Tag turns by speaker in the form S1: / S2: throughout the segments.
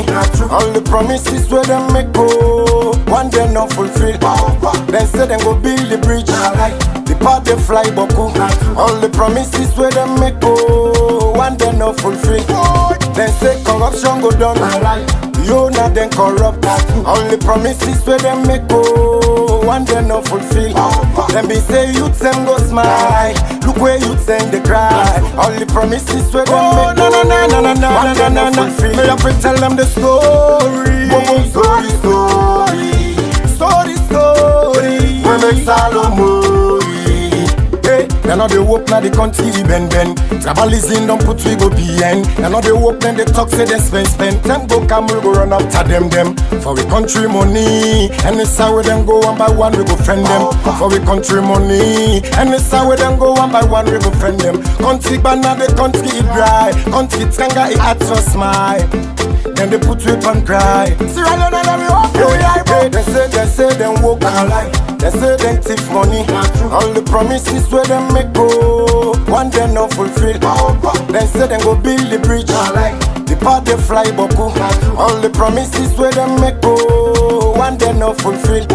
S1: money. All the promises where them make go, one day not fulfill. Then say them go build the bridge, the part they fly boku. All the promises where them make go, one day not fulfill. Then say corruption go down, you not then corrupt. All the promises where them make go, one day not fulfill. Then be say youth them go smile, look where youth them they cry. All the promises where them make go, one day not fulfill. May I tell them the story, story. We make Salomon. They know they work now the country bend. Tribalism don't put we go behind. They know they work then they talk say they spend. Them go camel go run after them. For we country money. And it's how we them go one by one we go friend them. For we country money. And it's how we them go one by one we go friend them. Country banana the country it dry. Country tanga it at so smile. Then they put we on cry. See right now we walk they say them walk alive. They say them thief money. All the promises where them make go, one day not fulfill. Then say them go build the bridge, the part they fly boku. All the promises where them make go, one day not fulfill.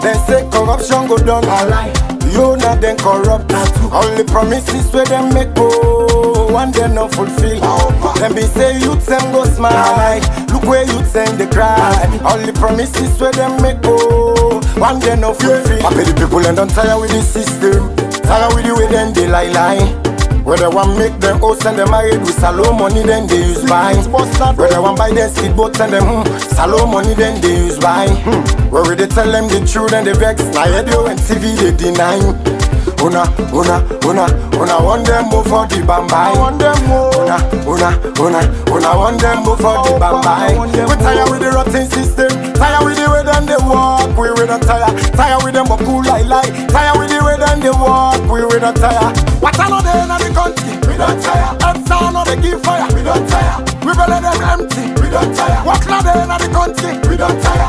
S1: Then say corruption go down, you not then corrupt. All the promises where them make go, one day not fulfill. Then be say youth them go smile, look where youth them they cry. All the promises where them make go, one day not fulfill. I pay the people and don't tire with the system, tire with the way then they lie. Where they want make them host and they married with Salome money then they use buy. Where they want buy their speedboats and them Salome money then they use buy. Where they tell them the truth and they vex. Now radio and TV they deny. Una want them move for the bambai. Una want them move for the bambai. We tired with the rotten system, tired with the way then they walk. We don't tire with them but cool lie. Tired with the way then they walk. We don't tire. What another in the country? We don't tire. Empty another give fire. We don't tire. We better them empty. We don't tire. What another in the country? We don't tire.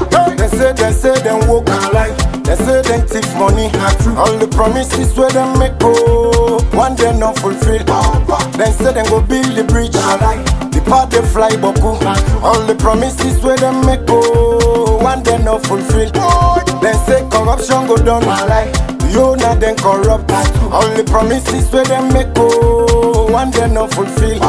S1: They say them walk alive. They say them thief money. All the promises where them make go, one day not fulfill. Then say them go build the bridge, the part they fly boku. All the promises where them make go, one day not fulfill. Then say corruption go down, you not then corrupt. All the promises where them make go, one day not fulfill.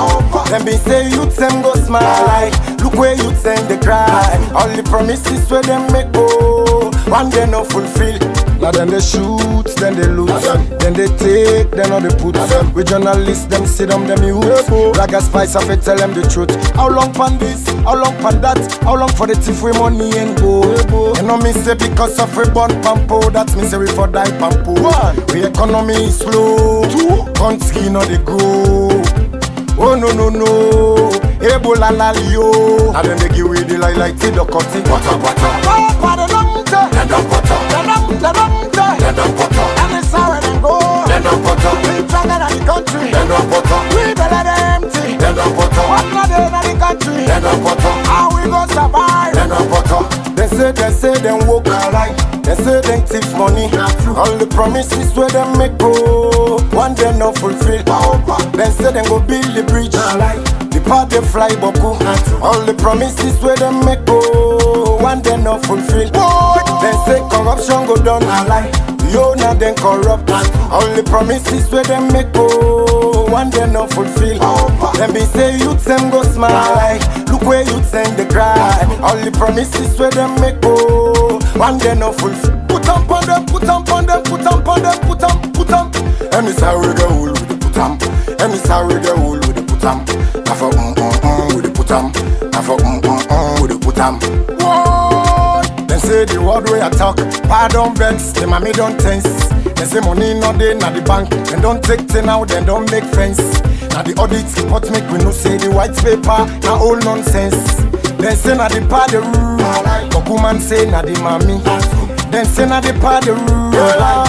S1: Then be say youth them go smile, look where youth them they cry. All the promises where them make go, one day not fulfill. Now then they shoot, then they loot, then they take, then all they put. We journalists, them sit on them youth. Like a spice of it, tell them the truth. How long pan this? How long pan that? How long for the thief with money and go? And no me say because of we born pampo, that's me say we for die pampo. We economy is slow, country no they grow. Oh no, Ebola lalio. And then they give we the like the cutting. And it's how they go. We stronger than the country. We better than empty. What not in the country? How we go survive? They say them walk alive. They say them thief money. All the promises where them make go, one day not fulfill. Then say them go build the bridge, the part they fly boku. All the promises where them make go, one day not fulfill. Then say corruption go down, you not then corrupt. All the promises where them make go, one day not fulfill. Then be say youth them go smile, look where youth them they cry. All the promises where them make go, one day not fulfill. Put them. And it's how we go with the put them. And it's how we go with the put them. I for with the put them. I for with the put them. Then say the word where I talk, pardon vex, the mommy don't tense. They say money not there, not the bank. Then don't take 10 out, then don't make friends. Now the audit report make we no say the white paper, now all nonsense. Then say na the part the rule, Kokuman say na the mommy. Then say na the part the rule,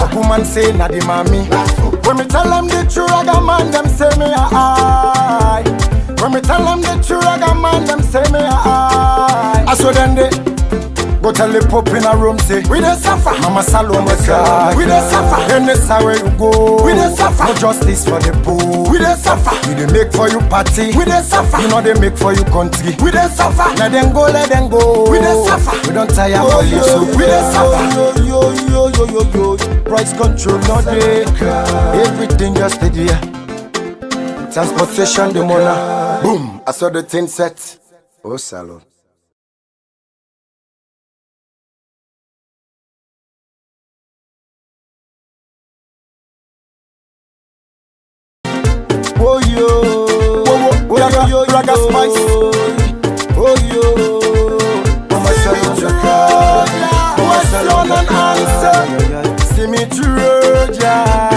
S1: Kokuman say na the mommy. When me tell them the true raga man, them say me I. When me tell them the true raga man, them say me I. So then they go Go tell the Pope in a room, say, we dey suffer. Mama Salome cry, we dey suffer. Any where you go, we dey suffer. No justice for the poor, we dey suffer. We dey make for you party, we dey suffer. You know they make for you country, we dey suffer. Let them go, we dey suffer. We don't tire for you, so we dey suffer. Yo. Price control not there. Everything just stay there. Transportation the money. Boom, I saw the thing set. Oh, salon. Oh yo, Raga Spice. Oh yo, Mama son and answer. See me through, yeah.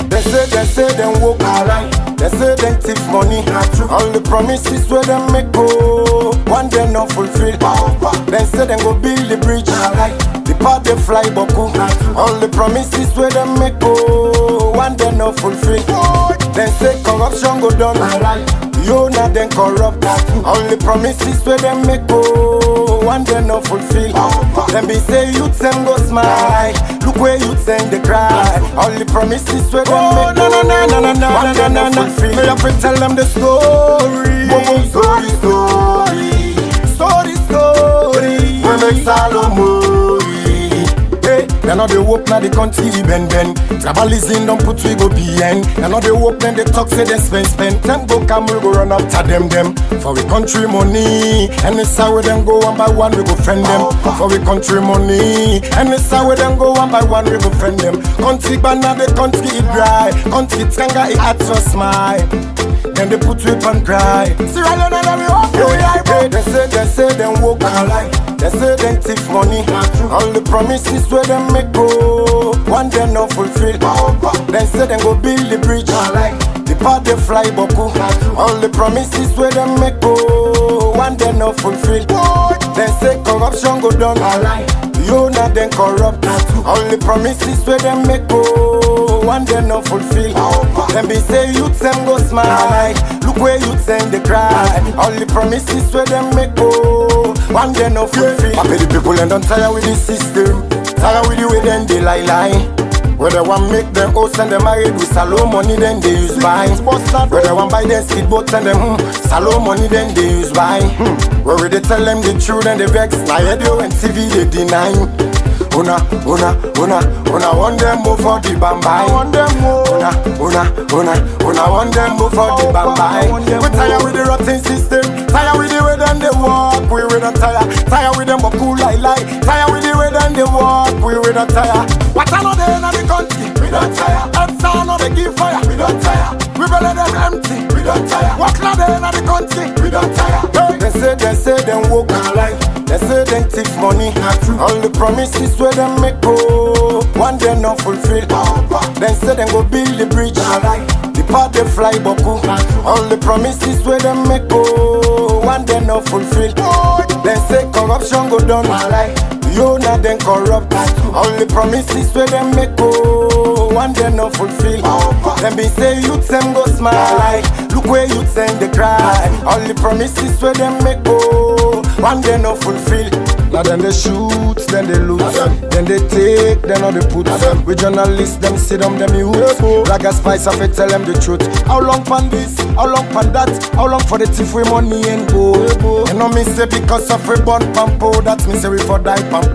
S1: They say them walk alright. They say them thief money. All the promises where them make go, one day not fulfill. They say them go build the bridge. The part they fly boku. All the promises where them make go, one day not fulfill. They say corruption go down. You not then corrupt. All the promises where them make go, one day not fulfill. Them be say youth them go smile. Look where youth them they cry. All the promises where them make go, one day not fulfill. May I fi tell them the story. Story. We make Salome. They know they work now the country ben. Tribalism don't put we go behind. They know they work then they talk say they spend. Them go come we go run after them. For we country money. And it's how we them go one by one we go friend them. For we country money. And it's how we them go one by one we go friend them. Country banana the country it dry. Country tanga it at so smile. Then they put whip and cry. See right now we walk. They say them walk alike. They say them thief money. All the promises where them make go, one day not fulfill. They say them go build the bridge. The part they fly boku. All the promises where them make go, one day not fulfill. They say corruption go down. You not then corrupt. All the promises where them make go, one day not fulfill. Them be say youth them go smile. Look where youth them they cry. All the promises where them make go, one day not fulfill. I pay the people and don't tire with the system. Tire with the way then they lie. Where they want make them host and them married with Salome money then they use buy. Where they want buy their speedboats and them Salome money then they use buy. Where they tell them the truth and they vex. Now radio and TV they deny. Una want them move for the bambai. Una want them move for the bambai. We tired with the rotten system. Tired with the way them they walk. We not tired. Tired with them but cool like lie. Tired with the way them they walk. We not tired. What another in the country? We don't tire. Head sound of the give fire. We don't tire. We belly them empty. We don't tire. What another in the country? We don't tire. They say them walk alike. They say them thief money. All the promises where them make go, one day not fulfill. They say them go build the bridge. The part they fly boku. All the promises where them make go, one day not fulfill. They say corruption go down. You not then corrupt. All the promises where them make go, one day not fulfill. Them be say youth them go smile. Look where youth them they cry. All the promises where them make go, one day not fulfill. Now then they shoot, then they loot, then they take, then all they put. We journalists, them sit on them youth. Raga Spice, I tell them the truth. How long pan this? How long pan that? How long for the thief with money and gold? You know me say because of a bond pampo, that means we for die pampo.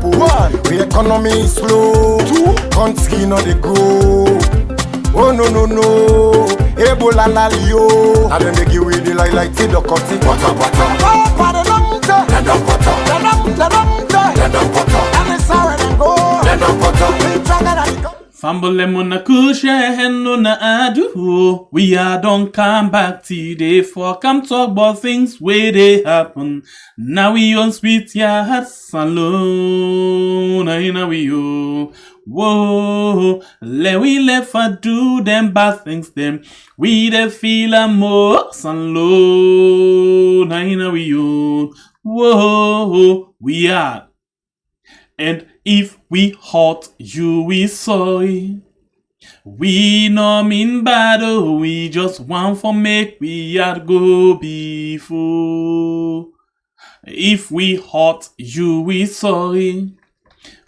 S1: We economy is slow, country no they grow. Oh no, Ebola lalio. Now then they give we the like the cutty.
S2: Fambole mona kushe hendo na adu. We are don't come back today for come talk about things where they happen. Now we on sweet ya hearts alone. Now we yo. Whoa, we left for do them bad things them. We the feel a more alone. Now we yo. Whoa, we are. And if we hurt you, we sorry. We no mean bad, oh, we just want for make we had go before. If we hurt you, we sorry.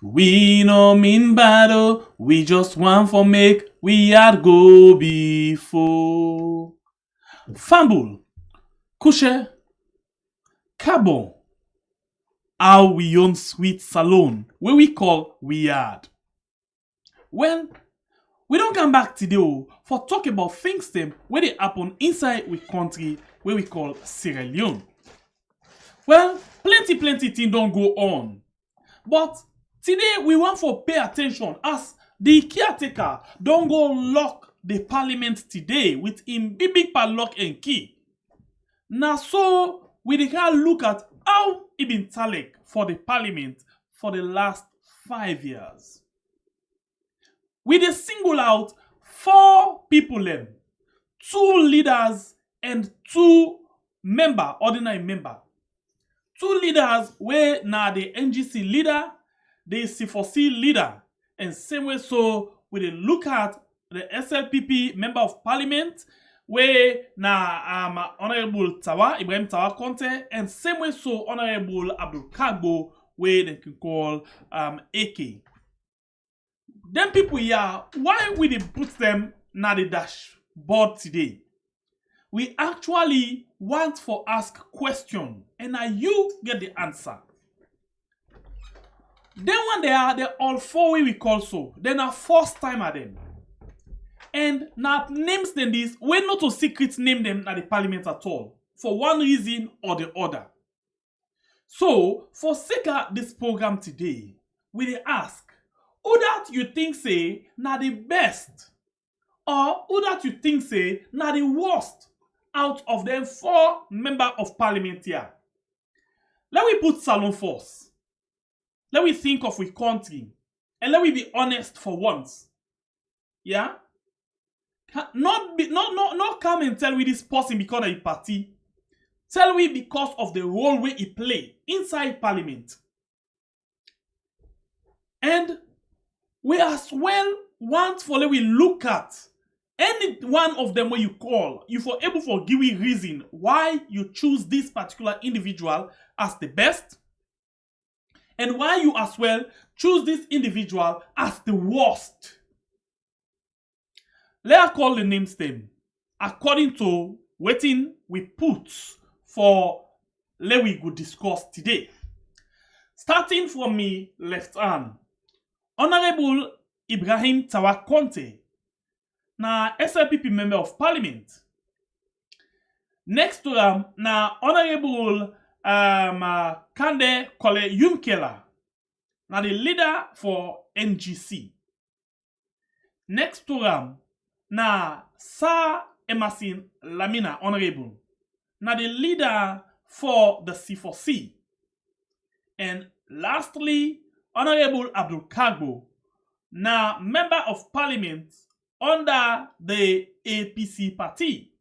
S2: We no mean battle, we just want for make we had go before. Fumble, couche, carbon, how we own sweet salon, where we call we had. Well, we don't come back today for talk about things them where they happen inside we country where we call Sierra Leone. Well, plenty things don't go on. But today we want for pay attention as the caretaker don't go lock the parliament today with him big padlock and key. Now so we can look at how it been talek for the parliament for the last 5 years. We dey single out 4 people them, 2 leaders and 2 ordinary member. 2 leaders where na the NGC leader, the C4C leader, and same way so we dey look at the SLPP member of parliament where na Honorable Ibrahim Tawa Conte, and same way so Honorable Abdul Kagbo where they can call AK. Them people here, why we dey put them na the dashboard today? We actually want for ask question, and now you get the answer. Then when they all 4 way we call so. Then a first time at them. And now names them this, we not to secret name them at the parliament at all. For one reason or the other. So, for sake of this program today, we dey ask, who that you think say na the best? Or who that you think say na the worst out of them 4 member of parliament here? Let we put Salon first. Let we think of we country. And let we be honest for once. Yeah? Not come and tell we this person because of the party. Tell we because of the role we he play inside parliament. And we as well want for let we look at any one of them where you call, you for able for give a reason why you choose this particular individual as the best, and why you as well choose this individual as the worst. Let us call the names them according to what we put for let we go discuss today. Starting from me left hand, Honorable Ibrahim Tawa Conte, na SLPP member of parliament. Next to them, na Honorable Kande Kole Yumkela, na the leader for NGC. Next to them, na Sir Emerson Lamina Honorable, na the leader for the C4C. And lastly, Honorable Abdul Kagbo, na member of parliament under the APC party.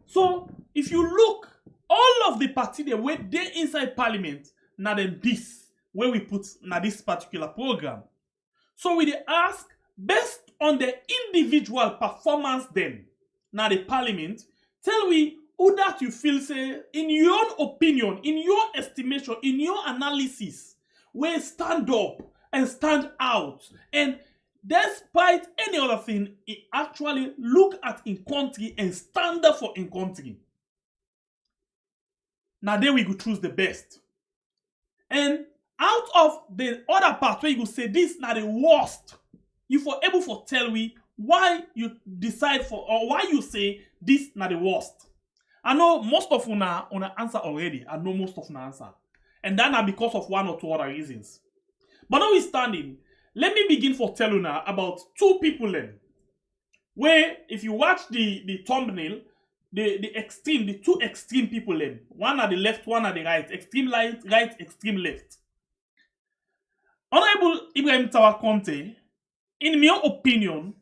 S2: So, if you look, all of the party they were there inside parliament, na then this, where we put na this particular program. So we dey ask, based on the individual performance then, na the parliament, tell we who that you feel say, in your opinion, in your estimation, in your analysis, will stand up and stand out, and despite any other thing, it actually look at in country and stand up for in country. Now then we go choose the best. And out of the other part where you go say this now the worst, you for able for tell we why you decide for or why you say this now the worst. I know most of una answer already. I know most of una answer. And that now because of 1 or 2 other reasons. But notwithstanding, let me begin for telling now about 2 people then. Where if you watch the thumbnail, the 2 extreme people then. One at the left, one at the right. Extreme right, extreme left. Honorable Ibrahim Tawa Conte, in my opinion,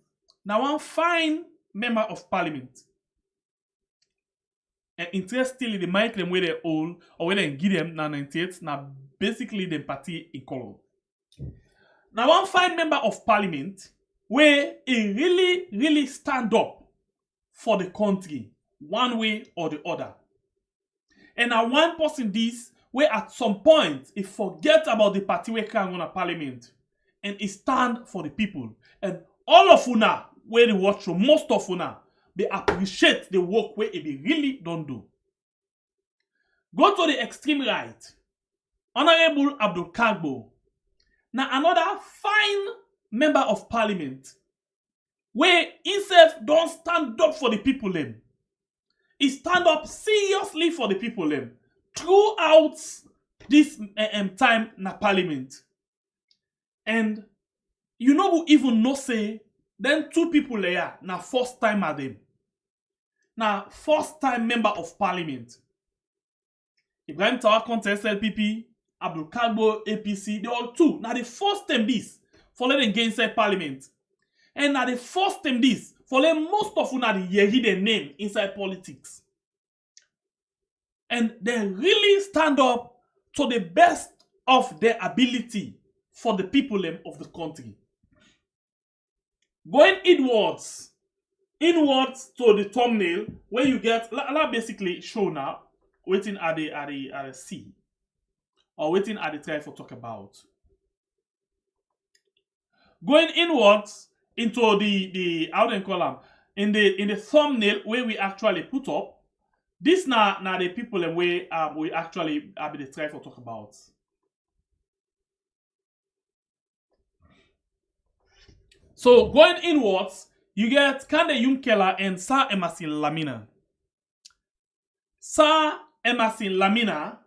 S2: now one fine member of parliament. And interestingly, the mic them where they all or where they give them now 98, now basically the party in color. Now one fine member of parliament where he really stand up for the country one way or the other. And now one person this where at some point he forget about the party we can run a parliament and he stand for the people. And all of una where they watch show, most of una, they appreciate the work where he really don't do. Go to the extreme right. Honorable Abdul Kagbo. Now another fine member of parliament where himself don't stand up for the people them. He stand up seriously for the people them throughout this time na parliament. And you know who even no say then two people there na first time at them. Now first time member of parliament. Ibrahim Tawa contest LPP, Abdul Kagbo APC, they all two. Now the first time this for letting against parliament. And now the first time this for let most of una the yeri their name inside politics. And they really stand up to the best of their ability for the people of the country. Going inwards to the thumbnail where you get that basically show now waiting at the C or waiting at the try for talk about. Going inwards into the how do you call them in the thumbnail where we actually put up this now the people and we actually have the try for talk about. So going inwards, you get Kande Yumkela and Sir Emerson Lamina. Sir Emerson Lamina,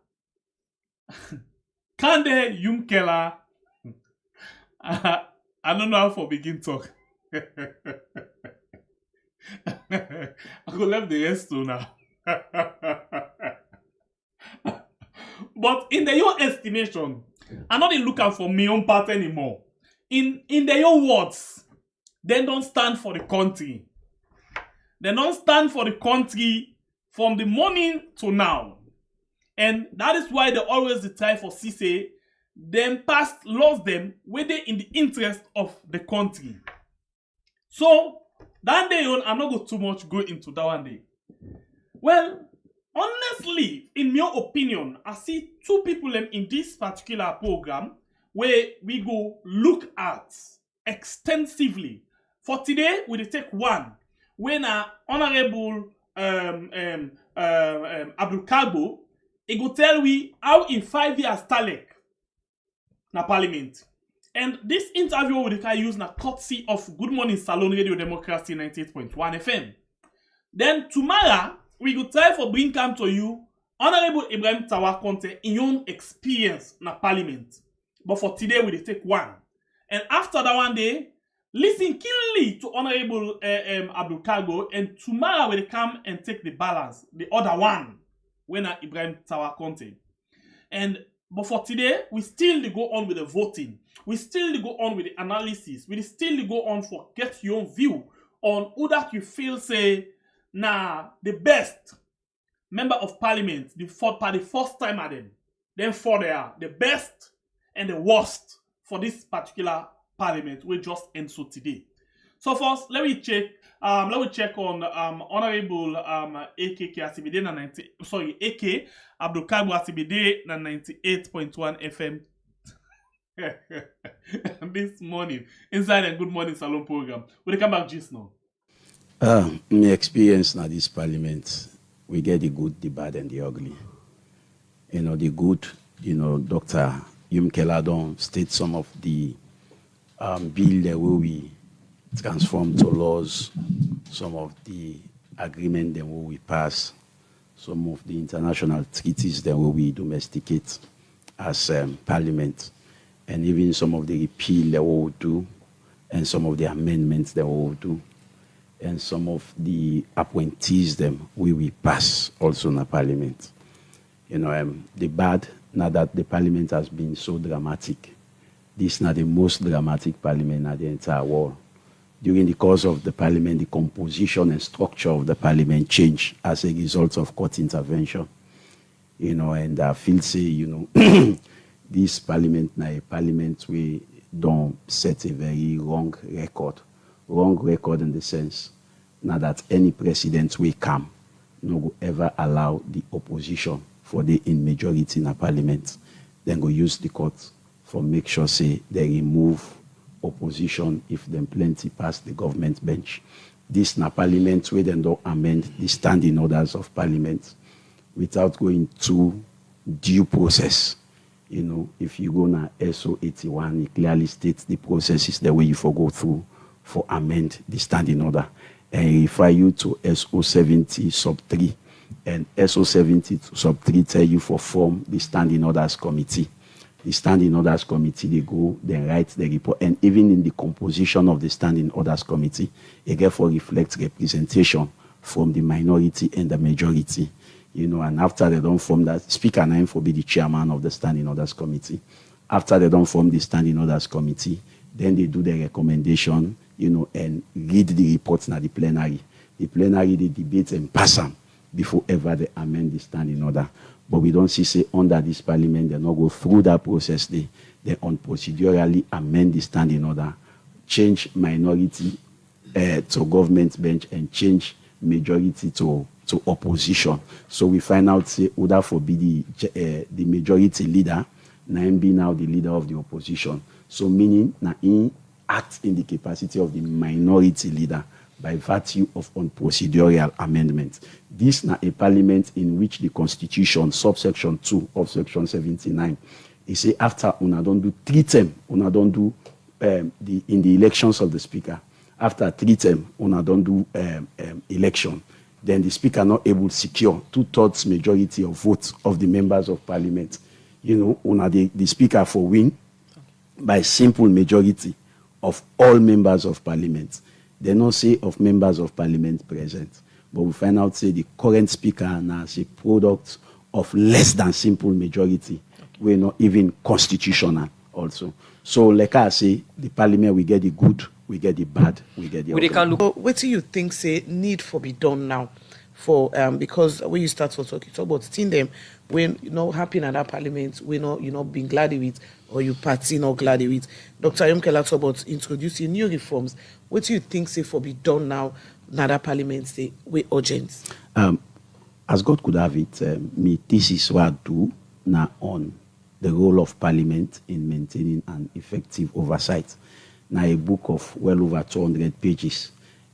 S2: Kande Yumkela. I don't know how to begin talk. I could leave the rest to now. But in the your estimation, I'm not looking for my own part anymore. In their own words, they don't stand for the country. They don't stand for the country from the morning to now. And that is why they always try for CC, them past lost them whether in the interest of the country. So that day on, I'm not going too much go into that one day. Well, honestly, in my opinion, I see two people in this particular program where we go look at extensively. For today, we take one when Honorable Abdul Kagbo, he go tell we how in 5 years talek na parliament. And this interview we can use na courtesy of Good Morning Salon Radio Democracy 98.1 FM. Then tomorrow, we go try for bring come to you Honorable Ibrahim Tawa Conte in your own experience na parliament. But for today, we take one. And after that one day, listen keenly to Honorable Abdul Kagbo, and tomorrow we come and take the balance, the other one, when Ibrahim Tawa Conte. But for today, we still go on with the voting. We still go on with the analysis. We still go on for get your own view on who that you feel say, nah, the best member of parliament, the first time at them. Then for they are the best and the worst for this particular parliament we just end so today. So first, let me check on Honorable AK Asibide na AK Abdul Kagbo Asibide na 98.1 FM this morning inside a Good Morning Salon program. We come back just now.
S3: My experience na this parliament, we get the good, the bad, and the ugly. You know, the good, Dr. Yumkela don state some of the bill that will be transformed to laws, some of the agreement that will we pass, some of the international treaties that will we domesticate as parliament, and even some of the repeal that we will do, and some of the amendments that we will do, and some of the appointees them we will pass also in the parliament. The bad, now that the parliament has been so dramatic, this is not the most dramatic parliament in the entire world. During the course of the parliament, the composition and structure of the parliament changed as a result of court intervention. And I feel say, this parliament now a parliament we don't set a very wrong record in the sense now that any president will come, no go ever allow the opposition for the in majority in a parliament. Then go use the court for make sure say they remove opposition if them plenty pass the government bench. This na parliament where then don't amend the standing orders of parliament without going to due process. You know, if you go na SO 81, it clearly states the process is the way you for go through for amend the standing order. And refer you to SO 70 sub 3. And SO 70 sub 3 tell you for form the standing orders committee. The standing orders committee, they go, they write the report. And even in the composition of the standing orders committee, it therefore reflects representation from the minority and the majority. You know, and after they don't form that, Speaker Nine for be the chairman of the standing orders committee. After they don't form the standing orders committee, then they do the recommendation, you know, and read the reports na the plenary. The plenary, they debate and pass them before ever they amend the standing order. But we don't see, say, under this parliament, they not go through that process. They on procedurally amend the standing order, change minority to government bench, and change majority to opposition. So we find out, say, Uda for be the majority leader, na him be now the leader of the opposition. So meaning, na him act in the capacity of the minority leader by virtue of unprocedural amendment. This na a parliament in which the constitution, subsection 2 of section 79, it say after una don't do 3 term, una don't do in the elections of the speaker. After 3 term, una don't do election. Then the speaker not able to secure 2/3 majority of votes of the members of parliament. You know, una the speaker for win by simple majority of all members of parliament. They not say of members of parliament present, but we find out say the current speaker now is a product of less than simple majority. We're not even constitutional also. So like I say, the parliament, we get the good, we get the bad, we get the ugly.
S4: What do you think say need for be done now? For because when you start to talk about seeing them when you know happy in that parliament, we know you know being glad with or you party not glad with. Dr. Yomkela talk about introducing new reforms. What do you think say for be done now that parliament say we urgent?
S3: As God could have it, me thesis what I do now on the role of parliament in maintaining an effective oversight. Now a book of well over 200 pages.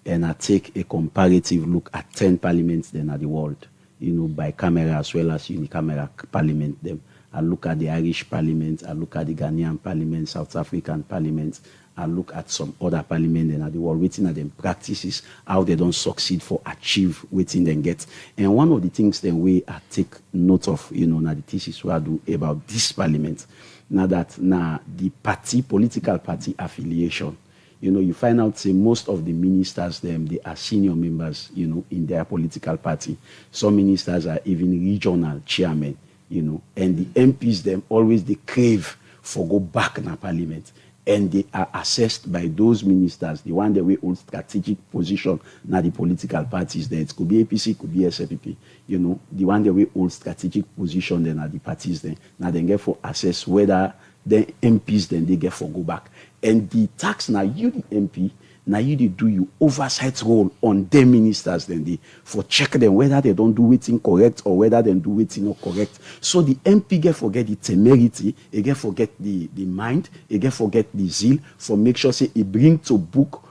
S3: And I take a comparative look at 10 parliaments then at the world, you know, by camera as well as unicameral parliament them. I look at the Irish parliament, I look at the Ghanaian parliament, South African parliament, I look at some other parliament then at the world, waiting at them practices, how they don't succeed for achieve waiting them get. And one of the things then we I take note of, you know, now the thesis we I do about this parliament, now that now the party, political party affiliation. You know, you find out, say, most of the ministers, they are senior members, you know, in their political party. Some ministers are even regional chairmen, you know, and the MPs, them always they crave for go back in the parliament. And they are assessed by those ministers, the one that we hold strategic position, now the political parties there. It could be APC, it could be SFPP, you know, the one that we hold strategic position then are the parties there. Now they get for assess whether the MPs then they get for go back. And the tax now you the MP, now you do you oversight role on them ministers then they for check them whether they don't do it incorrect or whether they do it not correct. So the MP get forget the temerity, he get forget the mind, he get forget the zeal for make sure say he bring to book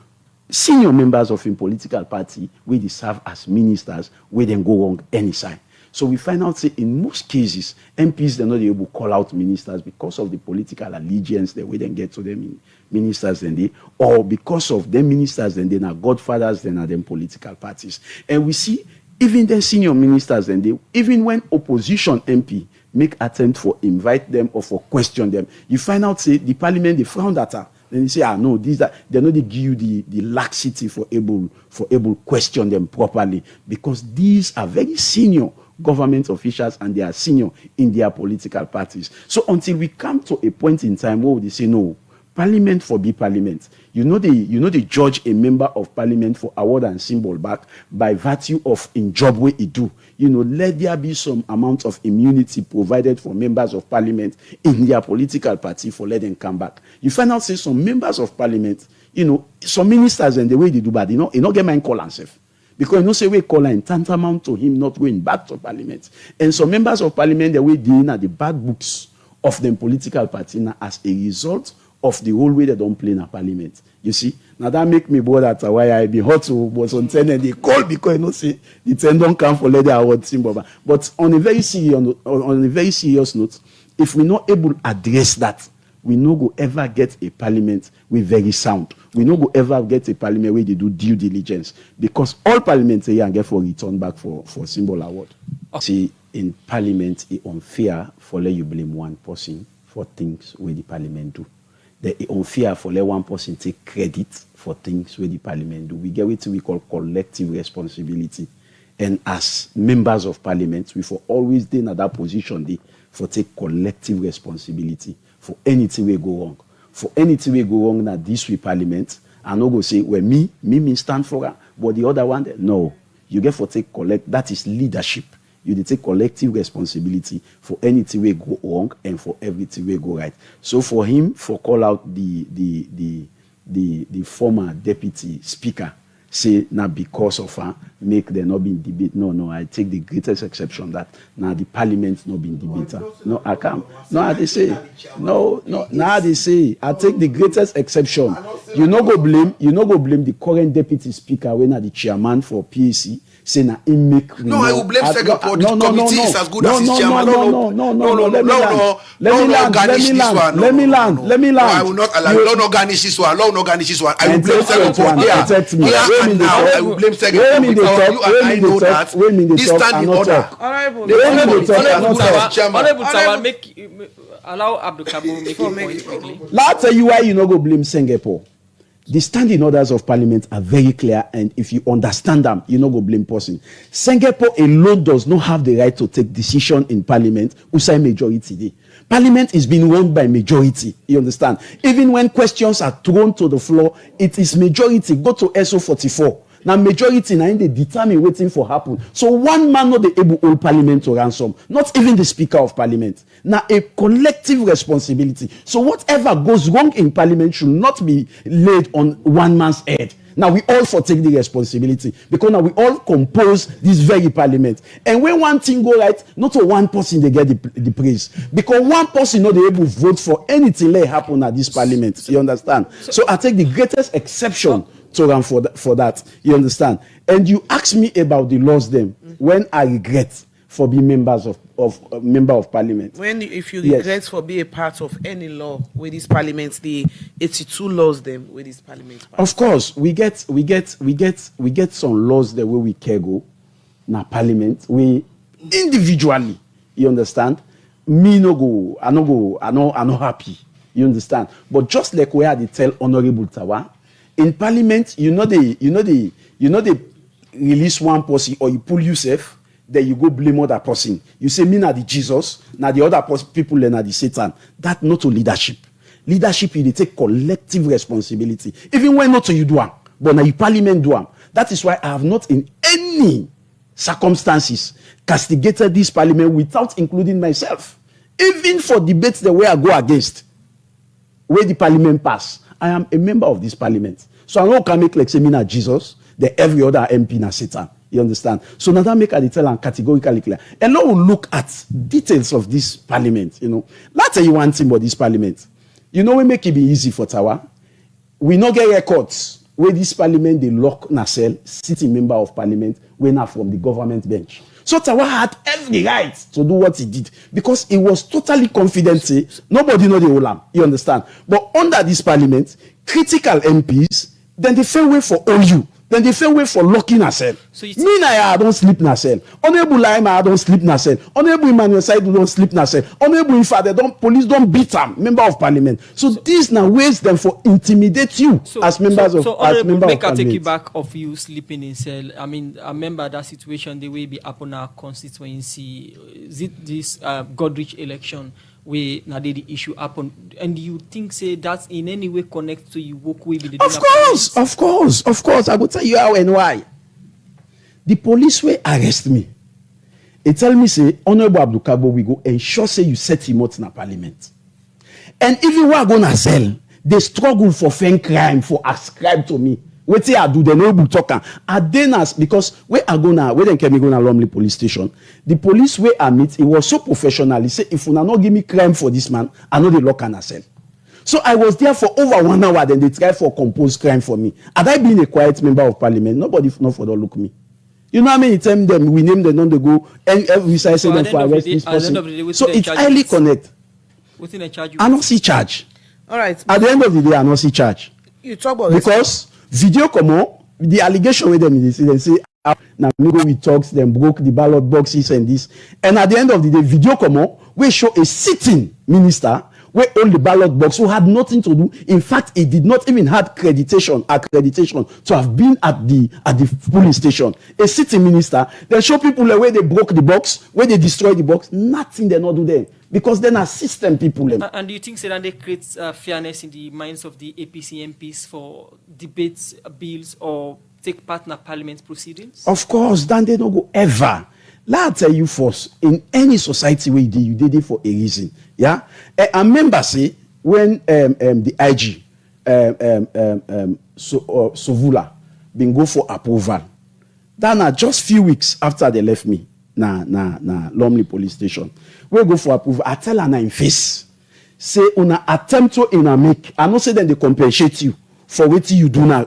S3: senior members of a political party where they serve as ministers where they go wrong any side. So we find out, say, in most cases, MPs, they're not able to call out ministers because of the political allegiance that we then get to them ministers, then they, or because of them ministers, then they are godfathers, then are them political parties. And we see, even the senior ministers, then they, even when opposition MP make attempt for invite them or for question them, you find out, say, the parliament, they frown at her. Then you say, no, these are, they're not they give you the laxity for able question them properly because these are very senior government officials and they are senior in their political parties. So until we come to a point in time where they say no, parliament for be parliament. You know they judge a member of parliament for award and symbol back by virtue of in job way he do. You know, let there be some amount of immunity provided for members of parliament in their political party for let them come back. You find out say some members of parliament, you know, some ministers and the way they do bad, you know, get mind call and self. Because you know, say we call him tantamount to him not going back to parliament. And some members of parliament, they were dealing at the bad books of them political party now as a result of the whole way they don't play in a parliament. You see? Now that make me bored at why I be hot to was on 10 and they call because you know say the 10 don't come for let the award symbol. But on a very serious note, if we're not able to address that, we no go ever get a parliament with very sound. We no go ever get a parliament where they do due diligence. Because all parliamentary and get for return back for symbol award. See, in parliament, it's unfair for let you blame one person for things where the parliament do. It's unfair for let one person take credit for things where the parliament do. We get what we call collective responsibility. And as members of parliament, we for always be in that position for take collective responsibility for anything we go wrong. For anything we go wrong now this week parliament, and no go say, well, me stand for her, but the other one, no. You get for take collect, that is leadership. You take collective responsibility for anything we go wrong and for everything we go right. So for him, for call out the former deputy speaker, say now because of her, make there not be in debate. No, I take the greatest exception that now the parliament not being debater. No, I can't. No, they say. No, now they say I take the greatest exception. You no go blame the current deputy speaker when the chairman for PAC. Say na him make.
S5: No, I will blame Singapore. The committee is as good as his chairman. No. Let me land. I will not allow. Law no garnish this one. I will blame Singapore. I will blame Singapore because you and I know that this stand in order.
S6: Honorable Tawa, allow Abdul Kabir make a point quickly.
S3: I'll tell you why you no go blame Singapore. The standing orders of parliament are very clear, and if you understand them, you no go blame person. Singapore alone does not have the right to take decision in parliament who say majority day. Parliament is being run by majority, you understand? Even when questions are thrown to the floor, it is majority. Go to SO 44. Now majority now they determine waiting for happen. So one man not the able hold parliament to ransom, not even the speaker of parliament. Now a collective responsibility. So whatever goes wrong in parliament should not be laid on one man's head. Now we all for take the responsibility because now we all compose this very parliament. And when one thing go right, not to one person they get the praise because one person not able to vote for anything that happen at this parliament. You understand? So I take the greatest exception to run for that. You understand? And you ask me about the laws them when I regret for being member of parliament.
S4: If you regret for being a part of any law with this parliament, the 82 laws them with this parliament.
S3: Of course, we get some laws the way we can go na parliament. We individually, you understand? Me no go, I no happy. You understand? But just like where they tell Honorable Tawa, in parliament, you know they release one person or you pull yourself, then you go blame other person. You say me na the Jesus, now the other people na the Satan. That not a leadership. Leadership you they take collective responsibility. Even when not you do am, but now you parliament do am. That is why I have not in any circumstances castigated this parliament without including myself. Even for debates the way I go against, where the parliament pass. I am a member of this parliament. So I don't can make like say me na Jesus, then every other MP na Satan. You understand? So now that make a detail and categorically clear. And now we'll look at details of this parliament. Let's tell you one thing about this parliament. We make it be easy for Tawa. We no get records where this parliament they lock na cell, sitting member of parliament, when not from the government bench. So Tawa had every right to do what he did because he was totally confident. Say, nobody know the Olam. You understand? But under this parliament, critical MPs, then they fell away for OU. Then they fell away for locking herself. So me, I don't sleep in herself. Honorable Laima, I don't sleep in herself. Honorable Emmanuel Saidu don't sleep in herself. Honorable Ifa, police don't beat them. Member of parliament. So this now ways them for intimidate you as members of parliament.
S6: Make I take you back of you sleeping in cell. I mean, I remember that situation the way be happen our constituency. Is it this Godrich election? Where now the issue happen, and you think say that's in any way connect to you work with the
S3: Of course. I will tell you how and why. The police will arrest me. They tell me say Honorable Abdul Kabo we go ensure say you set him out in a parliament. And if you are gonna sell, they struggle for fame crime for ascribe to me What I do, they no able talk. And then as because where I go now, where they can go to Lumley police station, the police where I meet, it was so professional. He said, if you not give me crime for this man, I know the law can accept. So I was there for over 1 hour. Then they tried for composed crime for me. Had I been a quiet member of parliament, nobody not for the look me. You know how many times them we name them, they go and every side say them for arrest this person. So it's highly connected.
S6: Within a charge,
S3: I don't see charge.
S4: All right.
S3: At the end of the day, I don't see charge.
S4: You talk about
S3: because video come on, the allegation with them is they say now we talks, them broke the ballot boxes and this. And at the end of the day, video come on, we show a sitting minister where all the ballot box who had nothing to do. In fact, he did not even have accreditation to have been at the polling station. A sitting minister, they show people the way they broke the box, where they destroyed the box. Nothing they not do there because then are system people.
S6: And do you think that they create fairness in the minds of the APC MPs for debates, bills, or take part in a parliament proceedings?
S3: Of course, then they don't go ever. Let me tell you first, in any society where you did it for a reason. Yeah, a member say when the IG Sovula been go for approval, then just few weeks after they left me na Lumley police station, we go for approval. I tell her in face, say una attempt to make. I know say then they compensate you for what you do na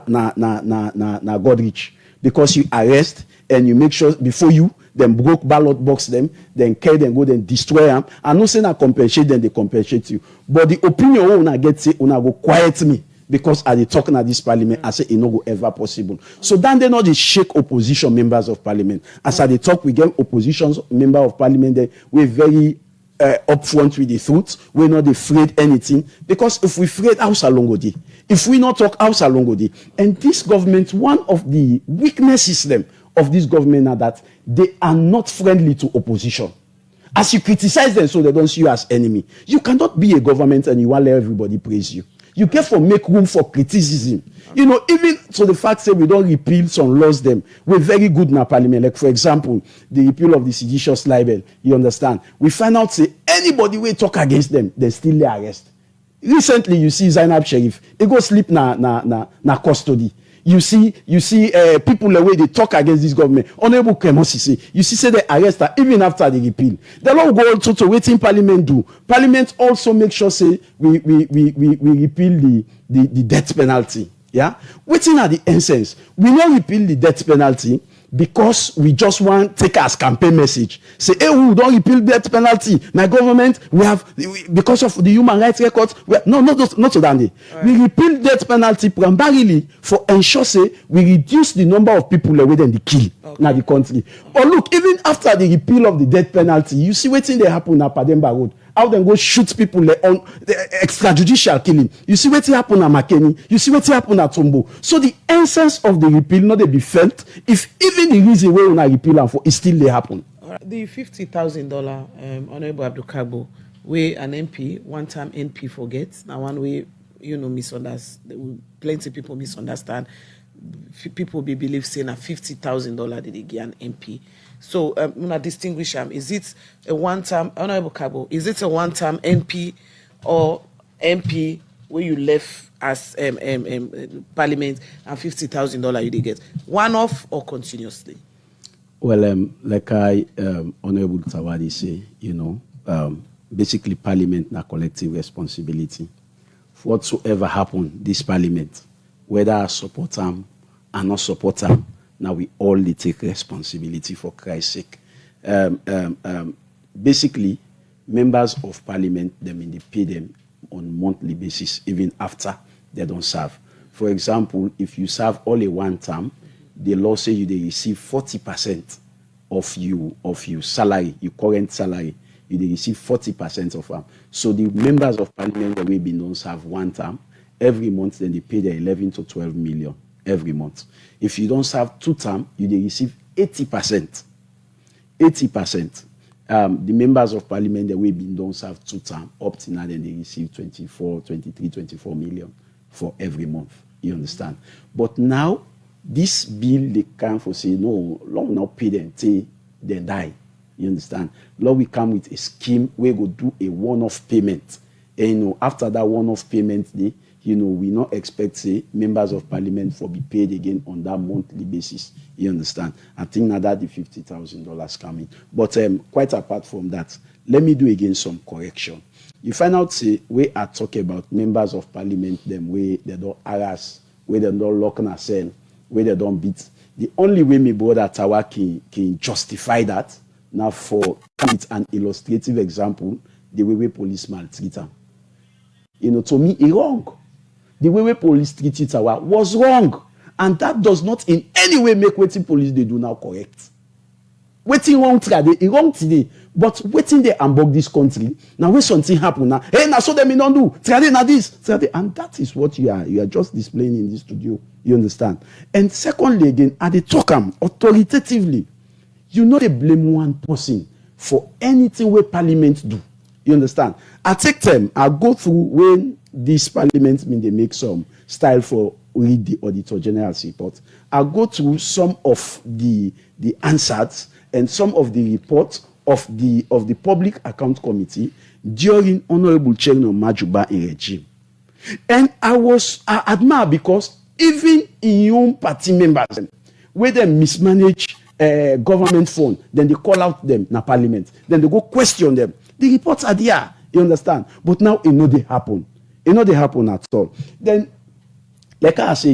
S3: Godrich because you arrest and you make sure before you. Then broke ballot box them, then carry them, go then destroy them. I'm not saying I compensate them, they compensate you. But the opinion when I get say, when I go quiet me because I talking at this parliament, I say it no go ever possible. So then they not the shake opposition members of parliament. As I talk, we get opposition member of parliament. Then we're very upfront with the truth. We're not afraid anything because if we afraid, house along go dey. If we not talk, house along go dey. And this government, one of the weaknesses them of this government are that they are not friendly to opposition. As you criticize them, so they don't see you as enemy. You cannot be a government and you want to let everybody praise you. You get for make room for criticism. You know, even so the fact that we don't repeal some laws them, we're very good in our parliament. Like for example, the repeal of the seditious libel, you understand? We find out say anybody will talk against them, they still arrest. Recently, you see Zainab Sheriff, he go sleep na custody. You see people the way they talk against this government. Honorable Kemosi say, you see say they arrest her even after the repeal. They don't go also to waiting Parliament do. Parliament also make sure say we repeal the death penalty. Yeah, waiting at the essence. We don't repeal the death penalty because we just want take as campaign message. Say, hey, we don't repeal death penalty. My government, we have because of the human rights records. Not so dandy. Right. We repeal death penalty primarily for ensure say we reduce the number of people away than the kill in the country. But look, even after the repeal of the death penalty, you see what's in they happen at Pademba Road. How them go shoot people on the extrajudicial killing. You see what happened at Makeni. You see what happened at Tombo. So the essence of the repeal not to be felt if even the reason why we repeal and for it still they happen.
S4: The $50,000 Honorable Abdul Kabo, where an MP, one-time MP forgets. Now one way, misunderstand. Plenty of people misunderstand. People believe saying a $50,000 did they give an MP. So, distinguish them. Is it a one-time, Honorable Kabo, is it a one-time MP or MP where you left as Parliament and $50,000 you did get? One-off or continuously?
S3: Well, like Honorable Tawadi say, basically Parliament na collective responsibility. For whatsoever happen, this Parliament, whether I support them or not support them, now we all take responsibility for Christ's sake. Basically, members of parliament, they pay them on monthly basis, even after they don't serve. For example, if you serve only one term, the law say they receive 40% of your salary, your current salary. You receive 40% of them. So the members of parliament that will be don't serve one term, every month then they pay their 11 to 12 million every month. If you don't serve two terms, you receive 80%. 80%. The members of parliament that will be don't serve two terms, up to now then they receive 24 million for every month. You understand? But now, this bill they come for say no, long not pay them till they die. You understand? Now we come with a scheme where we go do a one-off payment. And after that one-off payment, we not expect, say, members of parliament for be paid again on that monthly basis. You understand? I think now that the $50,000 coming. But quite apart from that, let me do again some correction. You find out, say, we are talking about members of parliament, them way they don't harass, where they don't lock in a cell, where they don't beat. The only way me brother Tawa can justify that, now for it's an illustrative example, the way police maltreat them. To me, it's wrong. The way police treated Tawa was wrong. And that does not in any way make what police they do now correct. Waiting wrong today, it's wrong today. But waiting they unbog this country. Now when something happen now, hey, now so them don't do. Today now this. And that is what you are just displaying in this studio. You understand? And secondly, again, at the talk authoritatively, you know they blame one person for anything where parliament do. You understand? I take time, I go through when this parliament mean they make some style for read the Auditor General's report. I go through some of the answers and some of the reports of the Public Account Committee during Honorable Chairman Majuba in regime. And I admire because even in your party members, where they mismanage government fund, then they call out them in parliament, then they go question them. The reports are there, you understand? But now it not they happen. It not they happen at all. Then, like I say,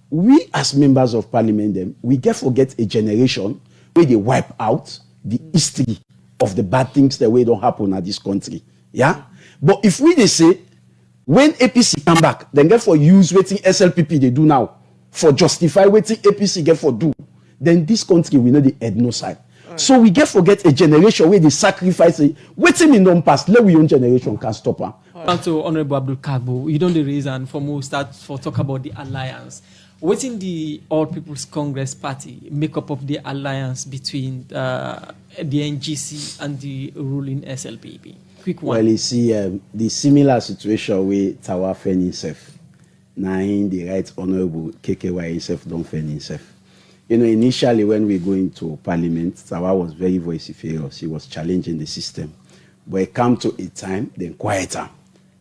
S3: we as members of parliament, them, we get forget a generation where they wipe out the history of the bad things that way don't happen at this country. Yeah? But if we they say, when APC come back, then get for use waiting SLPP they do now, for justify waiting APC get for do, then this country will know the head no side. So we get forget a generation where they sacrifice it. Waiting in non past, let we own generation can stop her.
S6: So Honorable Abdul Kagbo, you don't the reason for most start for talk about the alliance. What's in the All People's Congress Party make up of the alliance between the NGC and the ruling SLPP? Quick one.
S3: Well, you see, the similar situation with Tawa Fen himself. Now in the right Honorable KKY himself don't fend himself. Initially when we go into parliament, Tawa was very vociferous. He was challenging the system. But it come to a time, then quieter.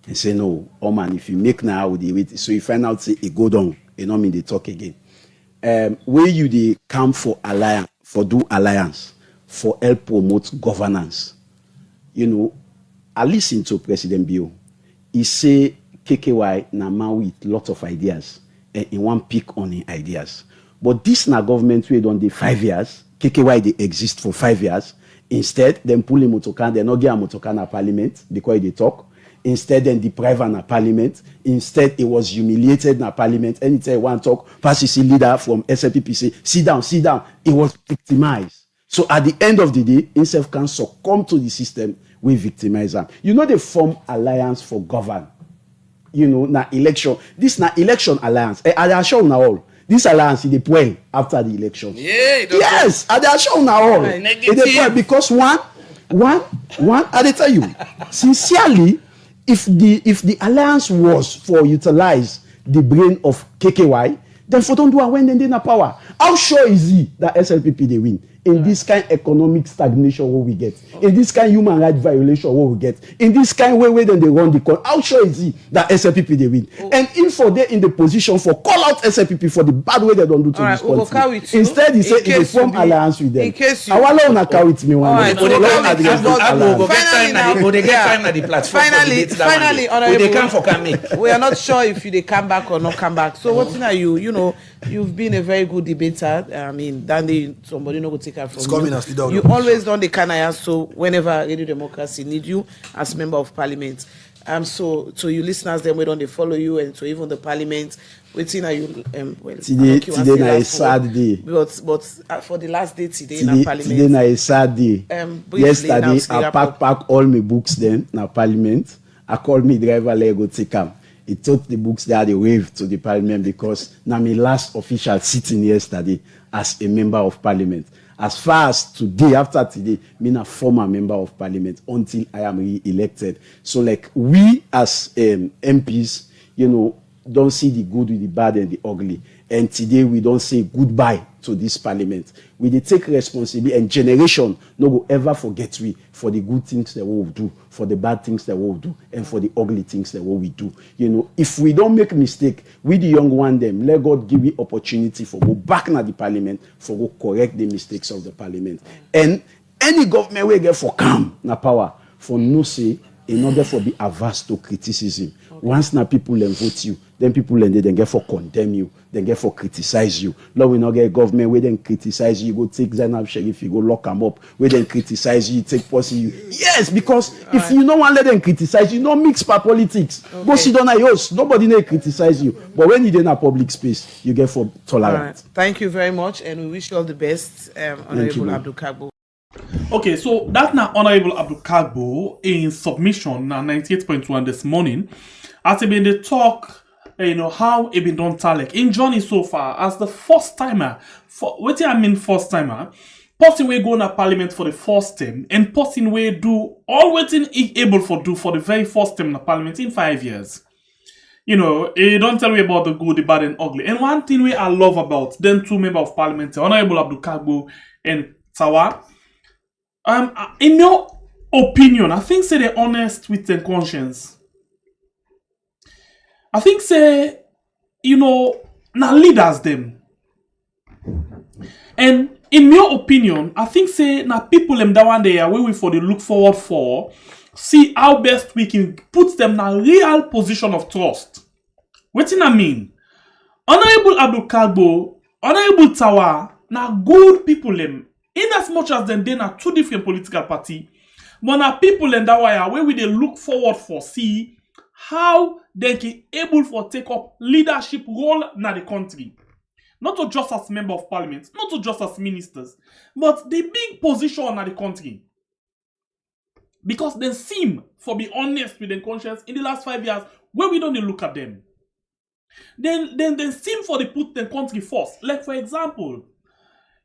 S3: And say, no, oh man, if you make now, we wait. So you find out, say, it go down. You know, mean they talk again. Where you they come for alliance, for do alliance, for help promote governance. I listen to President Bio. He say KKY na man with lots of ideas, and he want pick on the ideas. But this na government we done the 5 years. KKY they exist for 5 years. Instead, them pull him motokan, they not get a motokan na parliament because they talk. Instead, then deprive na parliament. Instead, it was humiliated na parliament. Anytime one talk, PCC leader from SLPP say, sit down. It was victimized. So at the end of the day, himself can succumb to the system, we victimize them. They form alliance for govern. Na election. This na election alliance. I assure now all. This alliance is the point after the election.
S5: Yeah,
S3: yes, I assure now all. It because one, I tell you, sincerely, if the alliance was for utilize the brain of KKY, then for don't do it when they're in power. How sure is he that SLPP they win? In this kind of economic stagnation what we get, in this kind of human rights violation what we get, in this kind of way then they run the country, how sure is he that SLPP they win? And if for they in the position for call out SLPP for the bad way they don't do to this country, instead he say he will form alliance with them. I want to know with me one.
S4: Finally, we are not sure if they come back or not come back. So what are you? You've been a very good debater. I mean, Dandy, somebody no go take her from you. You always done the kind of answer. So whenever Radio Democracy need you as member of parliament, so to you listeners, then we don't they follow you, and to even the parliament. Waiting are you? Well,
S3: today na a sad day.
S4: But for the last day today in parliament.
S3: Today na a sad day. Yesterday I pack all my books then na parliament. I call me driver let go take them. He took the books that they waved to the parliament because now my last official sitting yesterday as a member of parliament. As far as today, after today, I'm a former member of parliament until I am re-elected. So like we as MPs, don't see the good with the bad and the ugly. And today we don't say goodbye to this parliament. We dey take responsibility, and generation no go ever forget we for the good things that we will do, for the bad things that we will do, and for the ugly things that we will do. You know, if we don't make mistake, we the young one them, let God give you opportunity for go back na the parliament, for go correct the mistakes of the parliament. And any government will get for calm na power, for no say, in order for be averse to criticism. Once na people then vote you, then people then get for condemn you, then get for criticize you. Lord, we not get government where then criticize you, go take Zainab Sheriff, you go lock them up, where then criticize you, take pussy you. Yes, because if you don't want to let them criticize you, no mix for politics. Go sit down at yours. Nobody may criticize you. But when you're in a public space, you get for tolerant.
S4: Right. Thank you very much, and we wish you all the best, Honorable Abdul Kagbo.
S2: Okay, so that now Honorable Abdul Kagbo in submission now 98.1 this morning, as he been the talk, you know, how he been done talek in journey so far as the first timer. For what I mean first timer, person we go na parliament for the first time, and person we do all waiting able for do for the very first time in the parliament in 5 years. You know, he don't tell me about the good, the bad, and ugly. And one thing I love about them two members of parliament, Honorable Abdul Kagbo and Tawa. In your opinion, I think say they're honest with their conscience. I think say, you know, now leaders them. And in your opinion, I think say now people them that one day are where we for the look forward for, see how best we can put them in a real position of trust. What do I mean? Honorable Abdul Kagbo, Honorable Tawa, now good people them. In as much as then they are two different political parties, but now people in that way where we they look forward for see how they can able for take up leadership role in the country. Not to just as member of parliament, not to just as ministers, but the big position in the country. Because they seem, for be honest with their conscience, in the last 5 years, where we don't look at them. Then they seem for the put the country first. Like for example,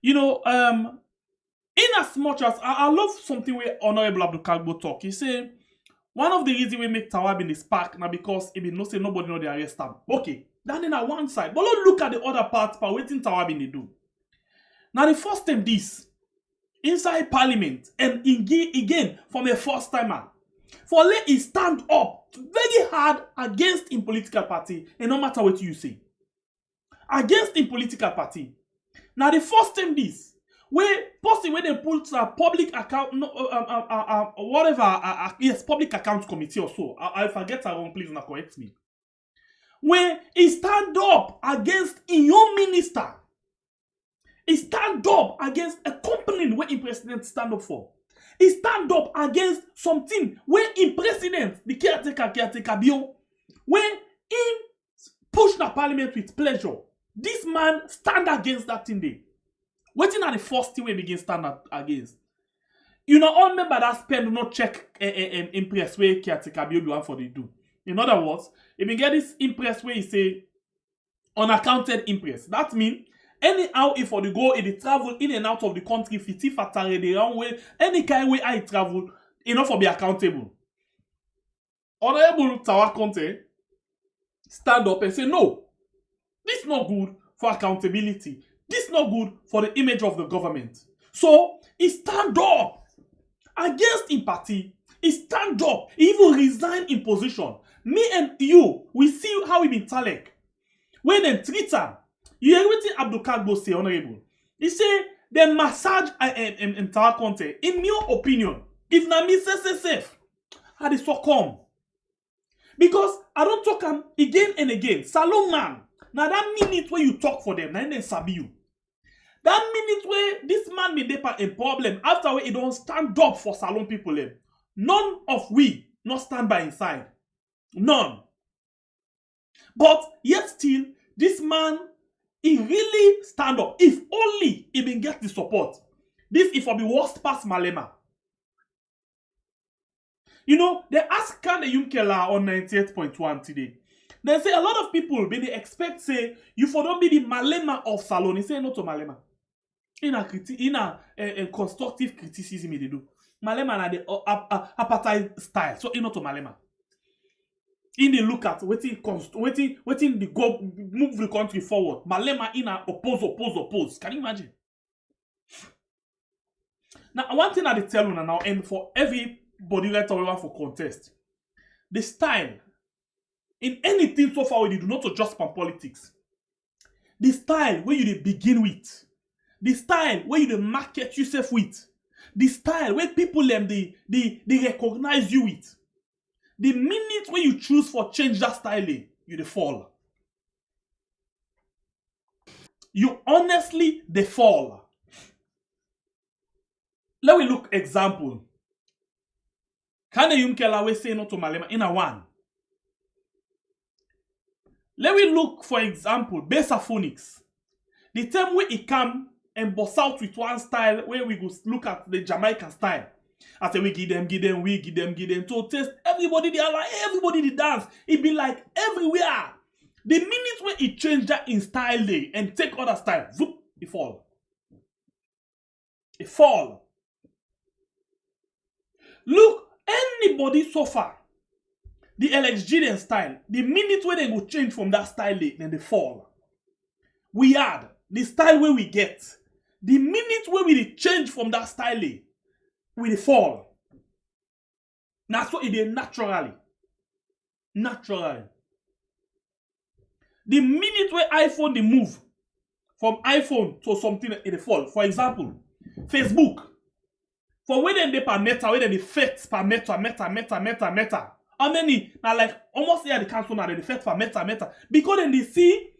S2: you know, in as much as I love something where Honorable Abdul Kagbo talk, he say one of the reasons we make Tawab in the spark now because he no say nobody know they arrest him. Okay, that in one side, but let's look at the other part by waiting Tawab in they do. Now the first time this inside parliament and again from a first timer for let it stand up very hard against in political party and no matter what you say against in political party. Now the first time this. Where possibly when they put a public account, yes, public account committee or so. I forget that wrong, please, not correct me. Where he stand up against in your minister, he stand up against a company where in president stand up for. He stand up against something where in president the caretaker bill, where in push the parliament with pleasure. This man stand against that thing there. Waiting at the first thing we begin stand up against. You know, all member that spend not check impress way caretaker bill you want for the do. In other words, if you get this impress way, you say unaccounted impress. That means anyhow if for the go in the travel in and out of the country, fiti fatare the wrong way, any kind way I travel, enough for be accountable. Honorable Tawa Conte stand up and say no, this is not good for accountability. This is not good for the image of the government. So, he stand up against in party. He stand up. He even resign in position. Me and you, we see how he been talek. When they treat him, you hear what Abdul Kagbo say, Honorable. He say, they massage in Tawa Conte. In your opinion, if na me say safe, how they succumb? Because I don't talk him again and again. Salon man. Now that minute where you talk for them, now they sabi you. That minute where this man may depa a problem, after where he don't stand up for salon people, none of we not stand by inside. None. But yet still, this man, he really stand up. If only he been get the support. This is for the worst past Malema. You know, they ask Kande Yumkela on 98.1 today. They say a lot of people, when they expect, say, you for don't be the Malema of Salon. He say no to Malema. In a constructive criticism, they do. Malema na the apartheid style. So, he not to Malema. In the look at waiting the go move the country forward. Malema in a oppose. Can you imagine? Now, one thing I tell you now, and for everybody that want for contest, the style in anything so far we do not adjust from politics. The style where you begin with, the style where you market yourself with, the style where people they recognize you with. The minute when you choose for change that style, you fall. You honestly fall. Let me look example. Can you Yumkela say no to Malema in a one? Let me look for example, Besa Phoenix. The time where he come and bust out with one style where we go look at the Jamaican style. I say we give them to test everybody they are like everybody they dance. It be like everywhere. The minute when he change that in style day and take other style, whoop, it fall. It fall. Look, anybody so far, the LXG style, the minute when they go change from that style day, then they fall. We add the style where we get. The minute where we change from that style day, we fall. Now so it is naturally. The minute where iPhone they move from iPhone to something it fall. For example, Facebook. For when they per meta, when they fit per meta. How many now like almost here the council now they fit per meta. Because then they see